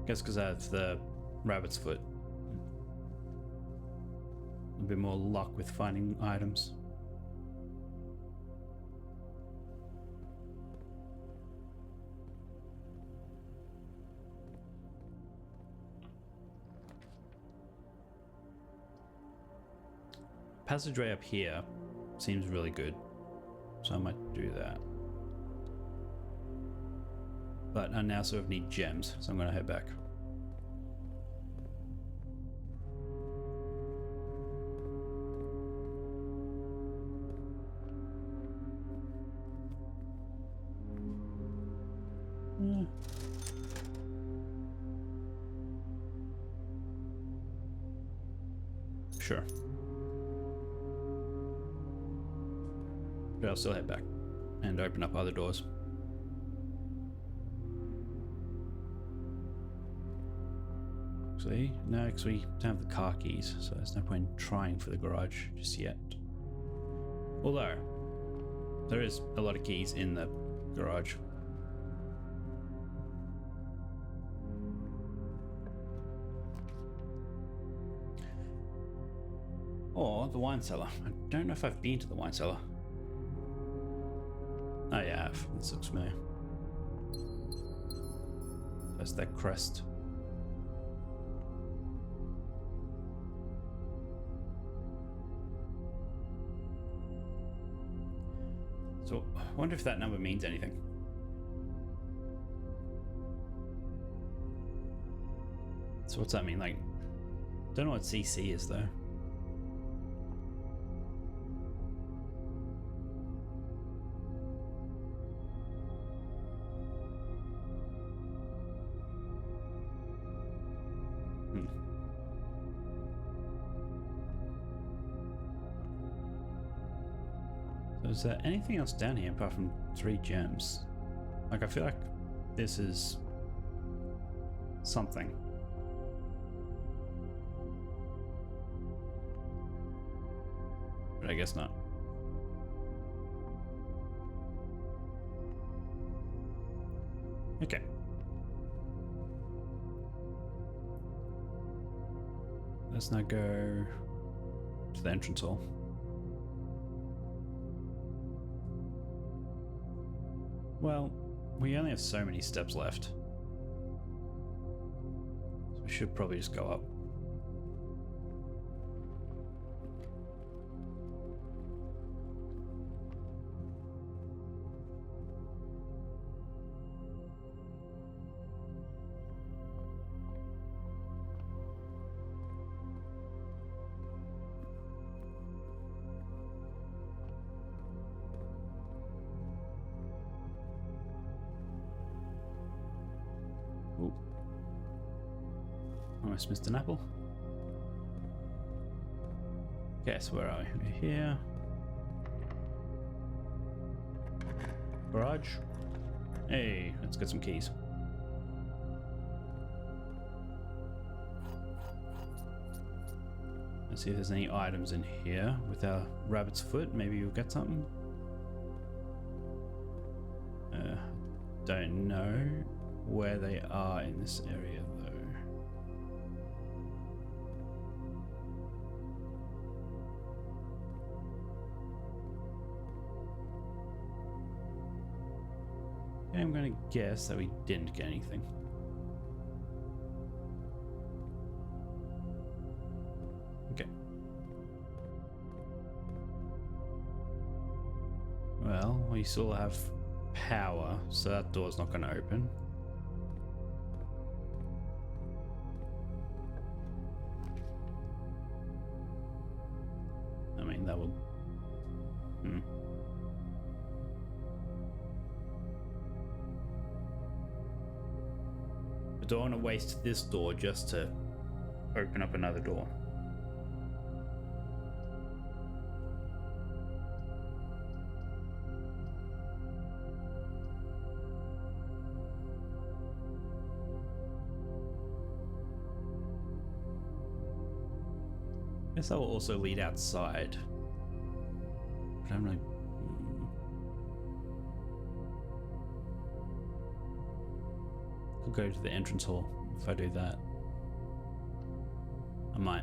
Guess because I have the rabbit's foot. A bit more luck with finding items. Passageway up here seems really good, so I might do that. But I now sort of need gems, so I'm going to head back. Sure. But I'll still head back and open up other doors. Actually, no, because we don't have the car keys, so there's no point in trying for the garage just yet. Although, there is a lot of keys in the garage. Or the wine cellar. I don't know if I've been to the wine cellar. Oh yeah, I have. This looks familiar. That's that crest. So, I wonder if that number means anything. So what's that mean? Like, don't know what CC is though. Is there anything else down here apart from 3 gems? Like, I feel like this is something. But I guess not. Okay, let's now go to the entrance hall. Well, we only have so many steps left. So we should probably just go up. Ooh. Almost missed an apple. Guess where are we? We're here. Garage. Hey, let's get some keys. Let's see if there's any items in here. With our rabbit's foot, maybe we'll get something. Don't know where they are in this area though. Okay, I'm gonna guess that we didn't get anything. Okay. Well, we still have power, so that door's not gonna open. I mean, that will... I don't want to waste this door just to open up another door. I guess that will also lead outside. But I'm like... I'll go to the entrance hall if I do that. I might.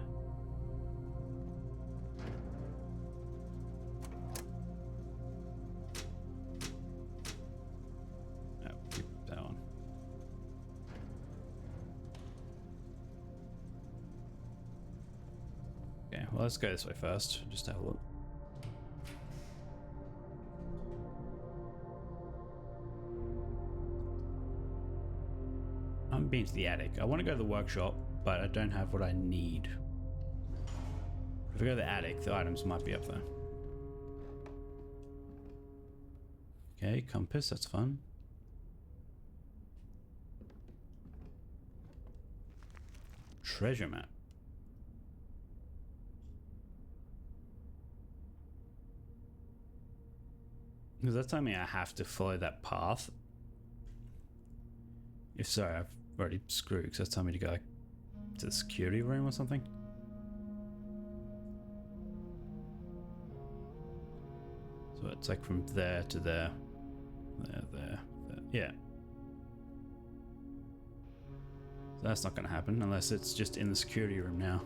No, keep that on. Okay, well, let's go this way first, just to have a look. I haven't been to the attic. I want to go to the workshop, but I don't have what I need. If I go to the attic, the items might be up there. Okay, compass, that's fun. Treasure map. Does that tell me I have to follow that path? If so, I've already screwed, because that's telling me to go like, to the security room or something. So it's like from there to there. There. Yeah. So that's not going to happen unless it's just in the security room now.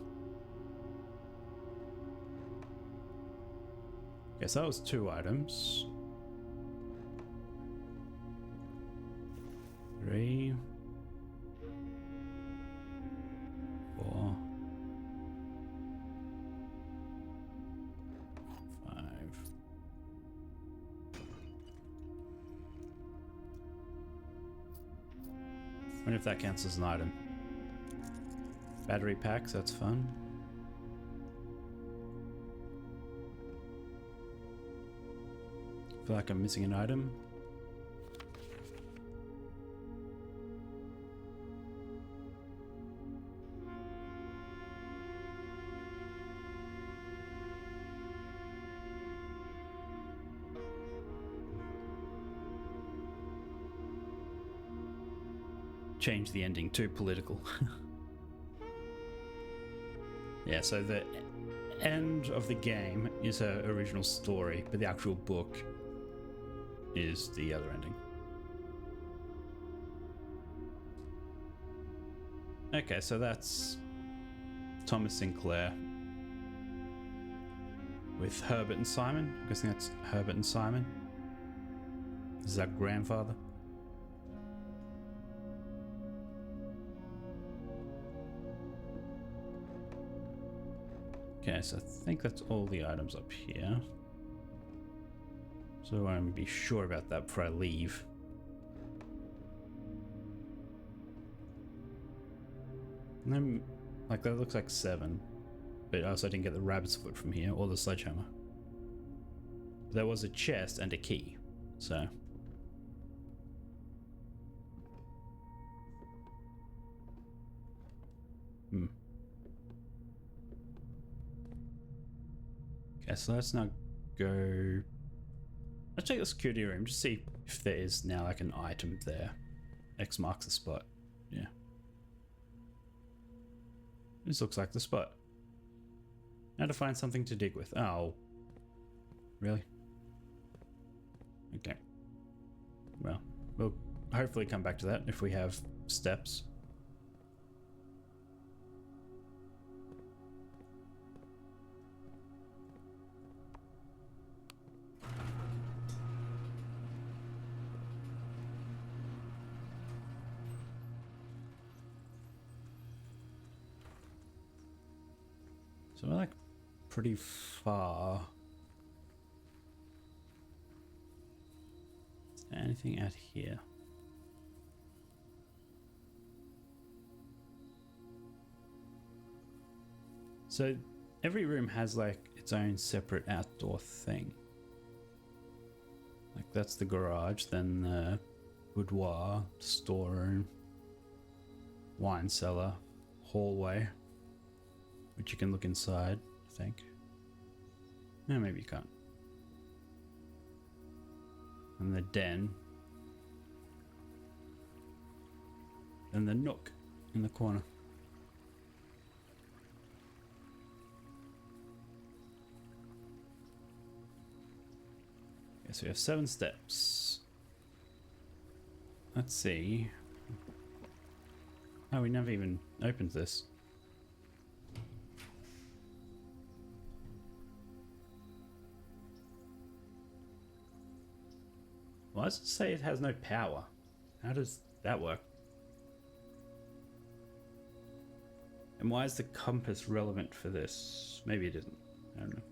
Okay, so that was 2 items. 3, 4, 5. I wonder if that counts as an item. Battery packs, that's fun. I feel like I'm missing an item. Change the ending to political. Yeah, so the end of the game is her original story, but the actual book is the other ending. Okay, so that's Thomas Sinclair with Herbert and Simon. I'm guessing that's Herbert and Simon. Is that grandfather? Okay, so I think that's all the items up here. So I want to be sure about that before I leave. And then, like, that looks like 7. But also I didn't get the rabbit's foot from here, or the sledgehammer. But there was a chest and a key, so... Okay, so let's now go... Let's check the security room, just see if there is now like an item there. X marks the spot. Yeah. This looks like the spot. Now to find something to dig with. Oh. Really? Okay. Well, we'll hopefully come back to that if we have steps. So we're like pretty far. Is there anything out here? So every room has like its own separate outdoor thing. Like that's the garage, then the boudoir, storeroom, wine cellar, hallway. Which you can look inside, I think. No, maybe you can't. And the den. And the nook in the corner. Okay, so we have 7 steps. Let's see. Oh, we never even opened this. Why does it say it has no power? How does that work? And why is the compass relevant for this? Maybe it isn't. I don't know.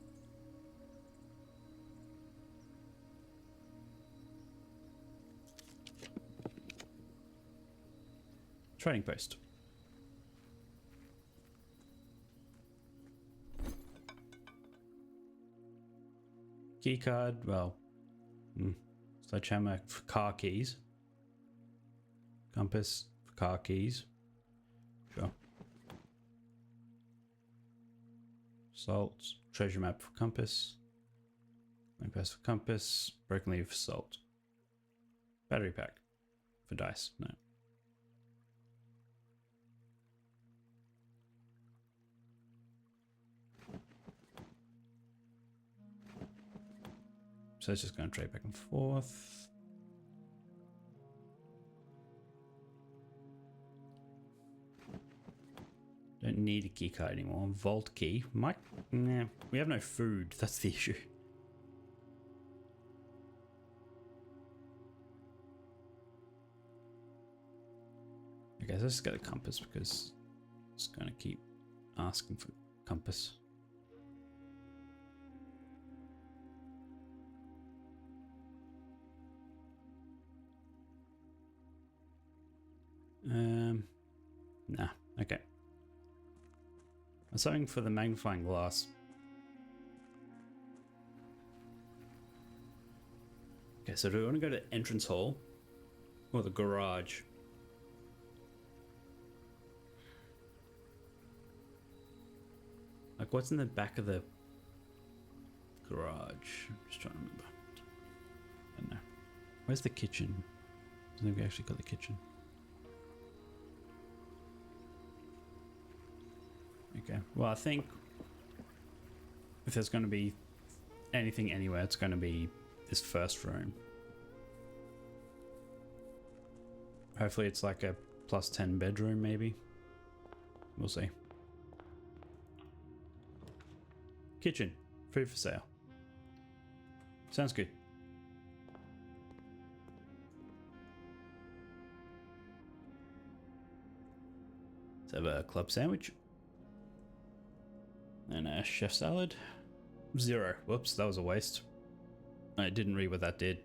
Trading post. Key card, well... Sledgehammer for car keys. Compass for car keys. Sure. Salt. Treasure map for compass. Compass for compass. Broken leaf for salt. Battery pack for dice. No. So it's just going to trade back and forth. Don't need a key card anymore. Vault key. Might. Nah, we have no food. That's the issue. Okay, so let's just get a compass because it's going to keep asking for compass. Nah, okay. Something for the magnifying glass. Okay, so do we want to go to the entrance hall or the garage? Like, what's in the back of the garage? I'm just trying to remember. I don't know. Where's the kitchen? I think we actually got the kitchen. Okay, well, I think if there's going to be anything anywhere, it's going to be this first room. Hopefully it's like a +10 bedroom, maybe. We'll see. Kitchen. Food for sale. Sounds good. Let's have a club sandwich. And a chef salad. 0. Whoops, that was a waste. I didn't read what that did.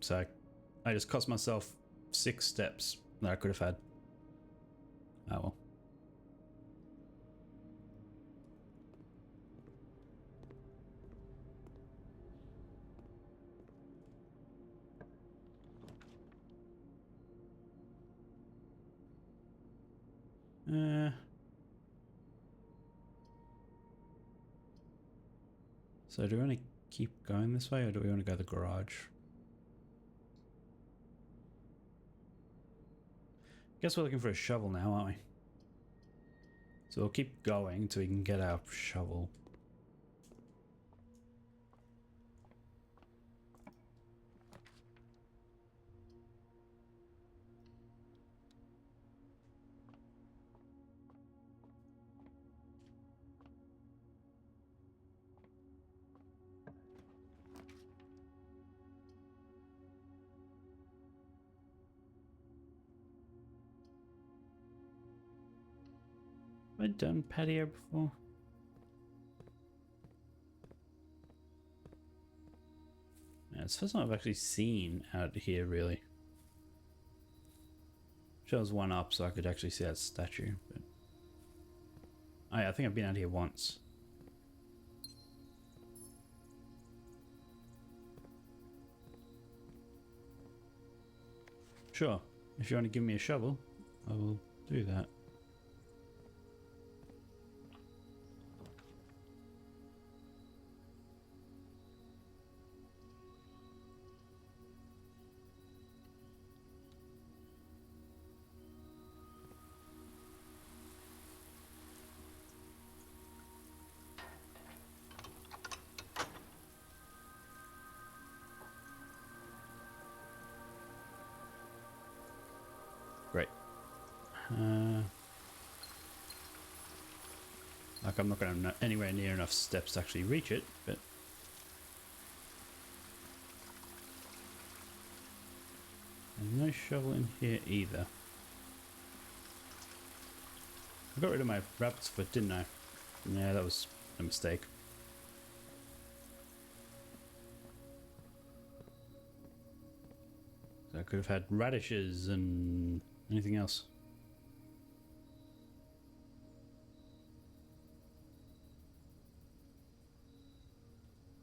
So I just cost myself 6 steps that I could have had. Oh well. So do we want to keep going this way or do we want to go to the garage? Guess we're looking for a shovel now, aren't we? So we'll keep going until we can get our shovel. Have I done patio before? Yeah, it's the first time I've actually seen out here, really. Sure, I was one up so I could actually see that statue, but... Oh yeah, I think I've been out here once. Sure, if you want to give me a shovel, I will do that. Great. Like I'm not going to have anywhere near enough steps to actually reach it, but... There's no shovel in here either. I got rid of my rabbit's foot, didn't I? Yeah, that was a mistake. So I could have had radishes and anything else.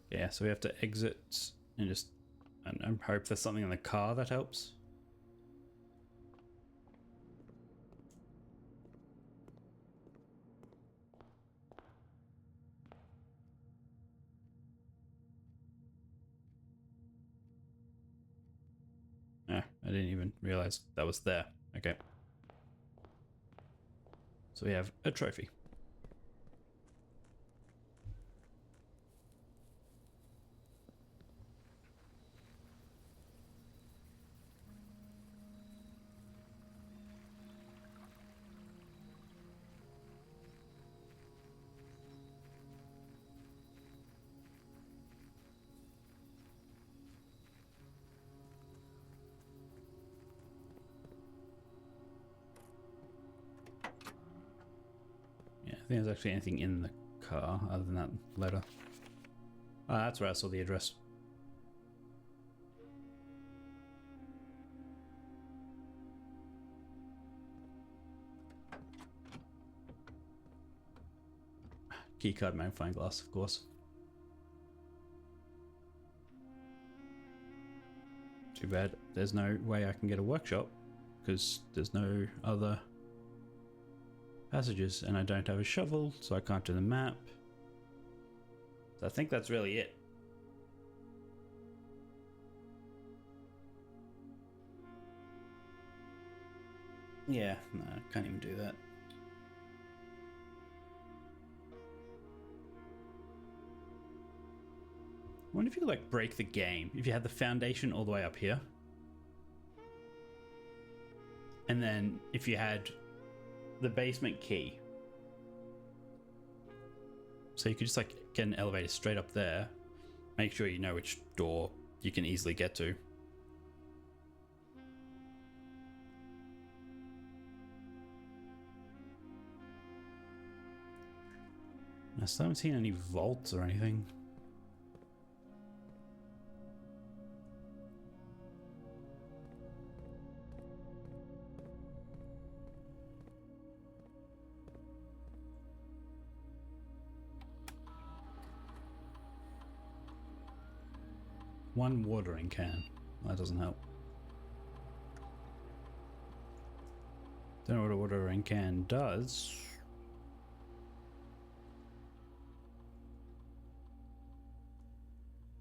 Yeah, so we have to exit and just and hope there's something in the car that helps. Ah, I didn't even realize that was there. Okay. So we have a trophy. Yeah, I think there's actually anything in the car other than that letter. Ah, that's where I saw the address. Keycard magnifying glass, of course. Too bad there's no way I can get a workshop because there's no other passages and I don't have a shovel, so I can't do the map. So I think that's really it. Yeah, no, I can't even do that. I wonder if you could like break the game if you had the foundation all the way up here. And then if you had the basement key. So you could just like get an elevator straight up there, make sure you know which door you can easily get to. I still haven't seen any vaults or anything. One watering can. That doesn't help. Don't know what a watering can does.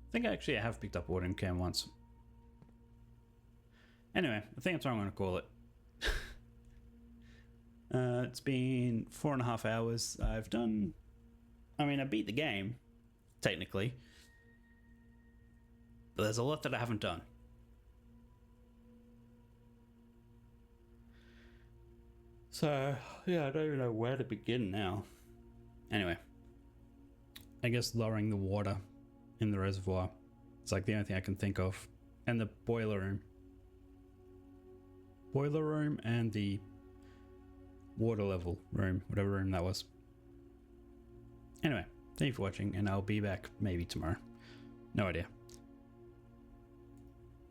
I think actually I have picked up a watering can once. Anyway, I think that's what I'm going to call it. It's been 4.5 hours. I beat the game, technically. But there's a lot that I haven't done. So, yeah, I don't even know where to begin now. Anyway, I guess lowering the water in the reservoir is like the only thing I can think of. And the boiler room. Boiler room and the water level room, whatever room that was. Anyway, thank you for watching, and I'll be back maybe tomorrow. No idea.